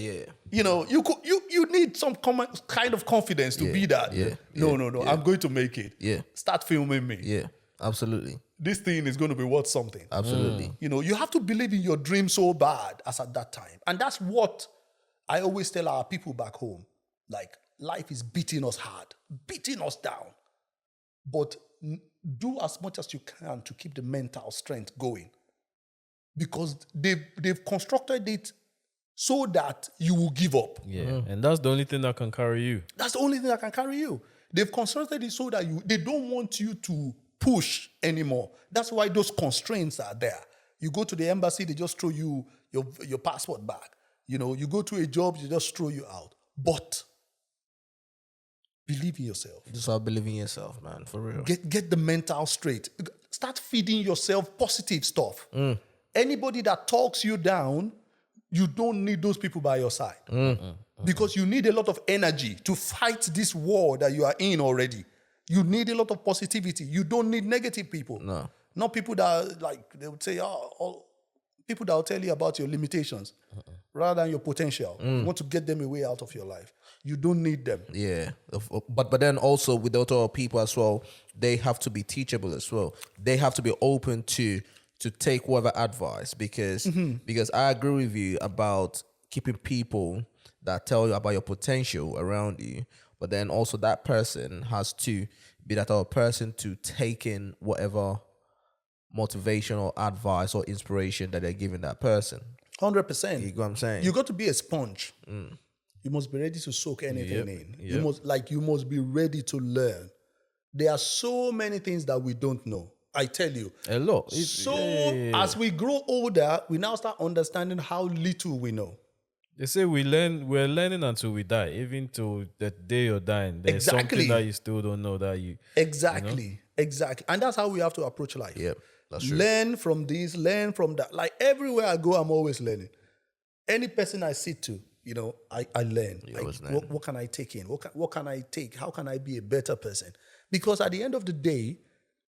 Speaker 3: You know, you need some kind of confidence to be that.
Speaker 1: yeah,
Speaker 3: No, I'm going to make it.
Speaker 1: Yeah.
Speaker 3: Start filming me.
Speaker 1: Yeah. Absolutely.
Speaker 3: This thing is going to be worth something.
Speaker 1: Absolutely.
Speaker 3: You know, you have to believe in your dream so bad as at that time. And that's what I always tell our people back home. Like, life is beating us hard, beating us down. But do as much as you can to keep the mental strength going. Because they've constructed it so that you will give up.
Speaker 2: Yeah. And that's the only thing that can carry you.
Speaker 3: That's the only thing that can carry you. They've constructed it so that they don't want you to push anymore. That's why those constraints are there. You go to the embassy, they just throw you your passport back. You know, you go to a job, they just throw you out. But Believe in yourself.
Speaker 1: Just start believing in yourself, man, for real.
Speaker 3: Get the mental straight. Start feeding yourself positive stuff. Anybody that talks you down, you don't need those people by your side. Because you need a lot of energy to fight this war that you are in already. You need a lot of positivity. You don't need negative people.
Speaker 1: No.
Speaker 3: Not people that they would say, people that will tell you about your limitations rather than your potential. You want to get them away out of your life. You don't need them.
Speaker 1: Yeah. But then also with the other people as well, they have to be teachable as well. They have to be open to take whatever advice because I agree with you about keeping people that tell you about your potential around you, but then also that person has to be that other person to take in whatever motivational advice or inspiration that they're giving that person.
Speaker 3: 100%.
Speaker 1: You know what I'm saying?
Speaker 3: You got to be a sponge. You must be ready to soak anything in. You must be ready to learn. There are so many things that we don't know. I tell you.
Speaker 2: A lot.
Speaker 3: As we grow older, we now start understanding how little we know.
Speaker 2: They say we're learning until we die, even to the day you're dying. There's something that you still don't know that you...
Speaker 3: Exactly. And that's how we have to approach life.
Speaker 1: Yeah, that's true.
Speaker 3: Learn from this, learn from that. Like everywhere I go, I'm always learning. Any person I sit to, I learn. What can I take in? What can I take? How can I be a better person? Because at the end of the day,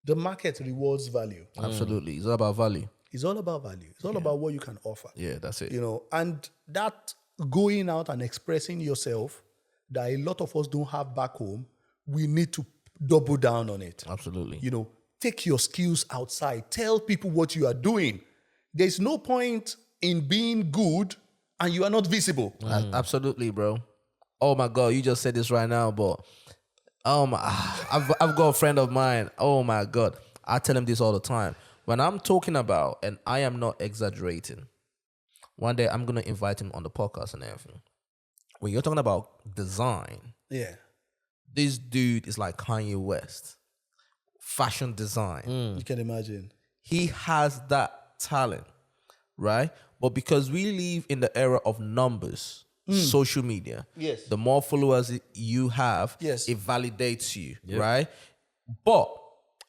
Speaker 3: the market rewards value.
Speaker 1: Absolutely. It's all about value.
Speaker 3: It's all about value. It's all about what you can offer.
Speaker 1: Yeah, that's it.
Speaker 3: And that going out and expressing yourself that a lot of us don't have back home, we need to double down on it.
Speaker 1: Absolutely.
Speaker 3: Take your skills outside. Tell people what you are doing. There's no point in being good and you are not visible.
Speaker 1: Absolutely, bro. Oh my God, you just said this right now, but I've got a friend of mine. Oh my God, I tell him this all the time. When I'm talking about, and I am not exaggerating, one day I'm gonna invite him on the podcast and everything. When you're talking about design, this dude is like Kanye West. Fashion design.
Speaker 3: You can imagine.
Speaker 1: He has that talent, right? But because we live in the era of numbers, social media, the more followers you have, it validates you, right? But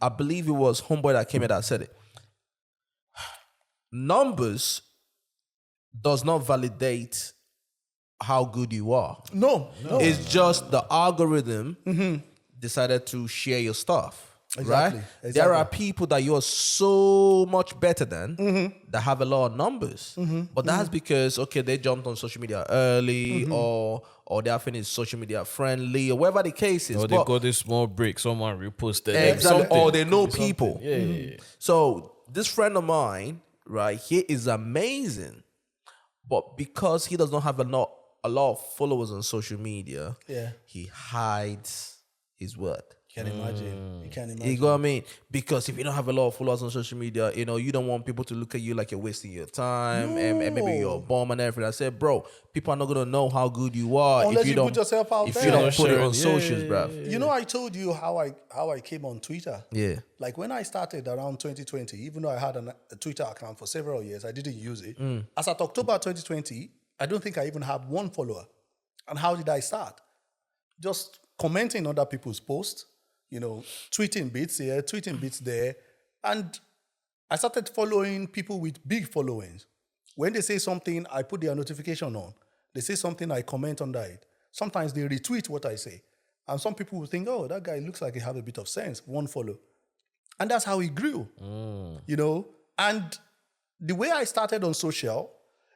Speaker 1: I believe it was Homeboy that came in that said it. Numbers does not validate how good you are.
Speaker 3: No.
Speaker 1: It's just the algorithm decided to share your stuff.
Speaker 3: Exactly.
Speaker 1: Right? There are people that you're so much better than that have a lot of numbers. But that's because, they jumped on social media early or they are finished social media friendly or whatever the case is.
Speaker 2: Or they got this small break, someone reposted.
Speaker 1: Exactly. Or they know people.
Speaker 2: Yeah.
Speaker 1: So this friend of mine, right, he is amazing. But because he does not have a lot of followers on social media, he hides his work.
Speaker 3: You can imagine.
Speaker 1: You know what I mean? Because if you don't have a lot of followers on social media, you don't want people to look at you like you're wasting your time and maybe you're a bum and everything. I said, bro, people are not going to know how good you are
Speaker 3: unless
Speaker 1: if you
Speaker 3: don't
Speaker 1: put
Speaker 3: yourself out there.
Speaker 1: If you don't put it on socials, bro.
Speaker 3: I told you how I came on Twitter.
Speaker 1: Yeah.
Speaker 3: Like when I started around 2020, even though I had a Twitter account for several years, I didn't use it. As at October 2020, I don't think I even have one follower. And how did I start? Just commenting on other people's posts. Tweeting bits here, tweeting bits there. And I started following people with big followings. When they say something, I put their notification on. They say something, I comment on that. Sometimes they retweet what I say. And some people will think, oh, that guy looks like he have a bit of sense. One follow. And that's how he grew. And the way I started on social,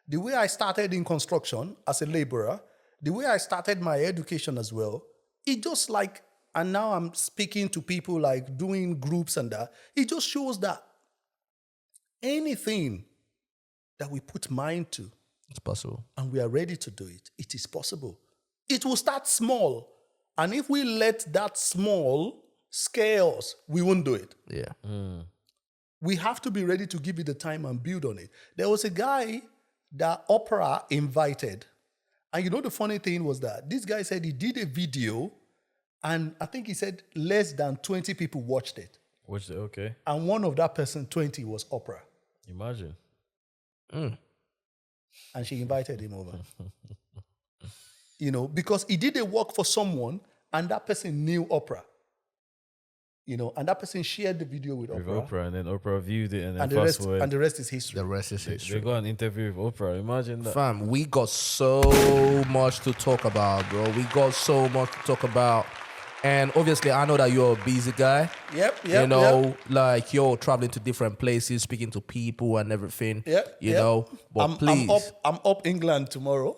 Speaker 3: the way I started in construction as a laborer, the way I started my education as well, it just like... And now I'm speaking to people like doing groups and that. It just shows that anything that we put mind to,
Speaker 1: it's possible.
Speaker 3: And we are ready to do it, it is possible. It will start small. And if we let that small scare us, we won't do it.
Speaker 1: Yeah.
Speaker 3: We have to be ready to give it the time and build on it. There was a guy that Oprah invited. And the funny thing was that this guy said he did a video. And I think he said less than 20 people watched it.
Speaker 2: Okay.
Speaker 3: And one of that person, 20, was Oprah.
Speaker 2: Imagine.
Speaker 3: And she invited him over. Because he did a work for someone and that person knew Oprah. And that person shared the video with Oprah.
Speaker 2: And then Oprah viewed it, and then
Speaker 3: the rest is history.
Speaker 1: The rest is history.
Speaker 2: They got an interview with Oprah. Imagine that.
Speaker 1: Fam, we got so much to talk about, bro. We got so much to talk about. And obviously, I know that you're a busy guy.
Speaker 3: Yep.
Speaker 1: Like you're traveling to different places, speaking to people and everything. You know, but please.
Speaker 3: I'm up England tomorrow.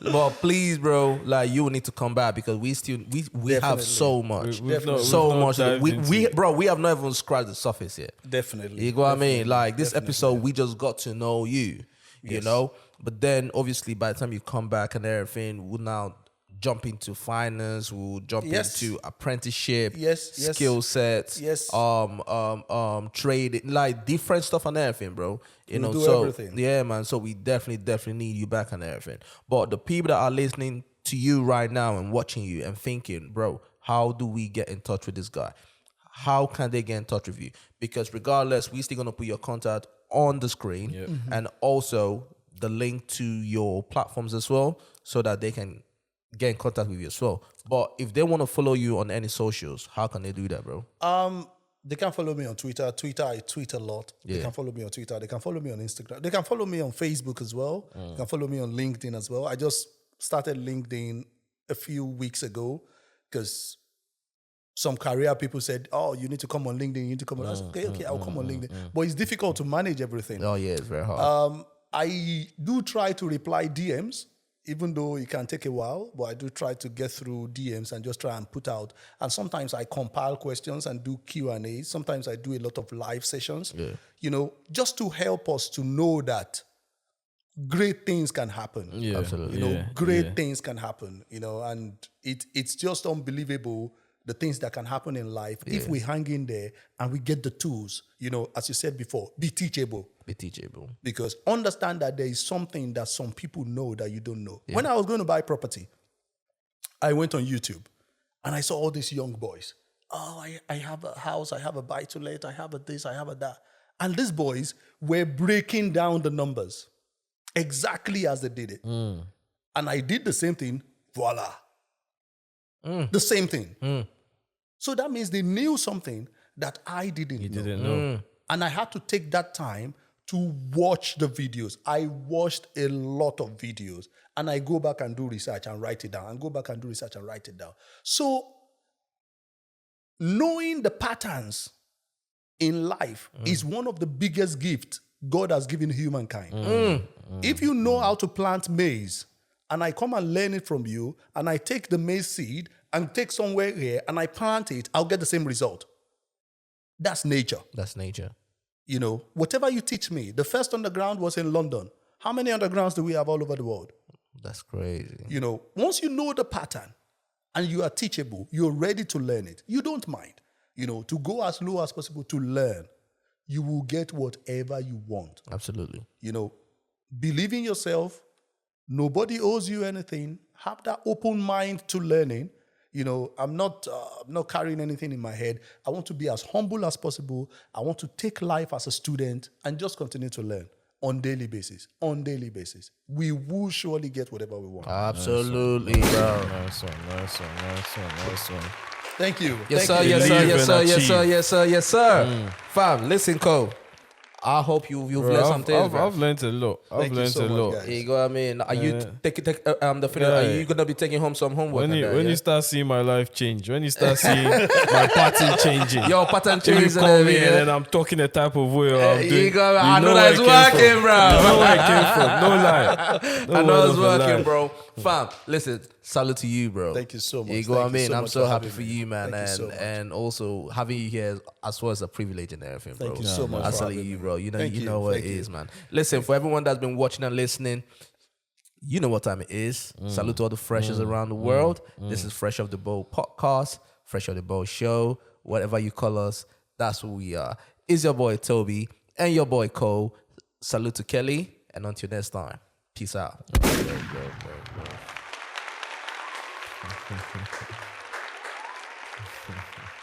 Speaker 1: But please, bro, like you will need to come back because we have so much. We have not even scratched the surface yet.
Speaker 3: Definitely.
Speaker 1: You know what I mean? Like this episode, we just got to know you, you know? But then obviously by the time you come back and everything, we'll now jump into finance, we'll jump into apprenticeship, skill sets, trade, like different stuff and everything, bro.
Speaker 3: We'll do everything.
Speaker 1: Yeah, man. So we definitely need you back and everything. But the people that are listening to you right now and watching you and thinking, bro, how do we get in touch with this guy? How can they get in touch with you? Because regardless, we're still gonna put your contact on the screen and also the link to your platforms as well, so that they can get in contact with you as well. But if they want to follow you on any socials, how can they do that, bro?
Speaker 3: They can follow me on Twitter. I tweet a lot. They can follow me on Twitter. They can follow me on Instagram. They can follow me on Facebook as well. They can follow me on LinkedIn as well. I just started LinkedIn a few weeks ago because some career people said, "Oh, you need to come on LinkedIn. You need to come on." I said, "Okay, I'll come on LinkedIn." But it's difficult to manage everything.
Speaker 1: Oh yeah, it's very hard.
Speaker 3: I do try to reply DMs. Even though it can take a while, but I do try to get through DMs and just try and put out. And sometimes I compile questions and do Q&As. Sometimes I do a lot of live sessions, just to help us to know that great things can happen.
Speaker 1: Yeah, absolutely.
Speaker 3: Great things can happen, and it's just unbelievable the things that can happen in life if we hang in there and we get the tools, as you said before, be teachable.
Speaker 1: Be teachable.
Speaker 3: Because understand that there is something that some people know that you don't know. Yeah. When I was going to buy property, I went on YouTube and I saw all these young boys. Oh, I have a house, I have a buy-to-let, I have a this, I have a that. And these boys were breaking down the numbers exactly as they did it. And I did the same thing, voila. The same thing. So that means they knew something that I didn't know.
Speaker 2: You didn't know.
Speaker 3: And I had to take that time to watch the videos. I watched a lot of videos and I go back and do research and write it down and go back and do research and write it down. So knowing the patterns in life is one of the biggest gifts God has given humankind. If you know how to plant maize and I come and learn it from you and I take the maize seed and take somewhere here and I plant it, I'll get the same result. That's nature.
Speaker 1: That's nature.
Speaker 3: Whatever you teach me, the first underground was in London. How many undergrounds do we have all over the world?
Speaker 1: That's crazy.
Speaker 3: Once you know the pattern and you are teachable, you're ready to learn it. You don't mind, to go as low as possible to learn. You will get whatever you want.
Speaker 1: Absolutely.
Speaker 3: Believe in yourself. Nobody owes you anything. Have that open mind to learning. I'm not carrying anything in my head. I want to be as humble as possible. I want to take life as a student and just continue to learn on daily basis. We will surely get whatever we want.
Speaker 1: Absolutely, bro.
Speaker 2: Nice one.
Speaker 3: Thank you.
Speaker 1: Yes, sir. Fam, listen, Cole. I hope you've learned something.
Speaker 2: I've learned a lot.
Speaker 3: Thank you so much, guys.
Speaker 1: You know what I mean? Are you are you gonna be taking home some homework?
Speaker 2: When you start seeing my life change, when you start seeing my pattern changing,
Speaker 1: your pattern changes,
Speaker 2: and call me and then I'm talking the type of way I'm doing.
Speaker 1: I know that's working, bro.
Speaker 2: You know where I came from. No lie.
Speaker 1: I know it's working, bro. Fam, listen, salute to you, bro.
Speaker 3: Thank you so much.
Speaker 1: You know what I mean? I'm so happy for you, man. And also having you here as well as a privilege and everything, bro.
Speaker 3: Thank you so much.
Speaker 1: I salute you, bro. You know what it is, man. Listen, for everyone that's been watching and listening, you know what time it is. Salute to all the freshers around the world. This is Fresh Off the Boat podcast, Fresh Off the Boat show, whatever you call us, that's who we are. It's your boy Toby and your boy Cole. Salute to Kelly, and until next time, peace out. Go.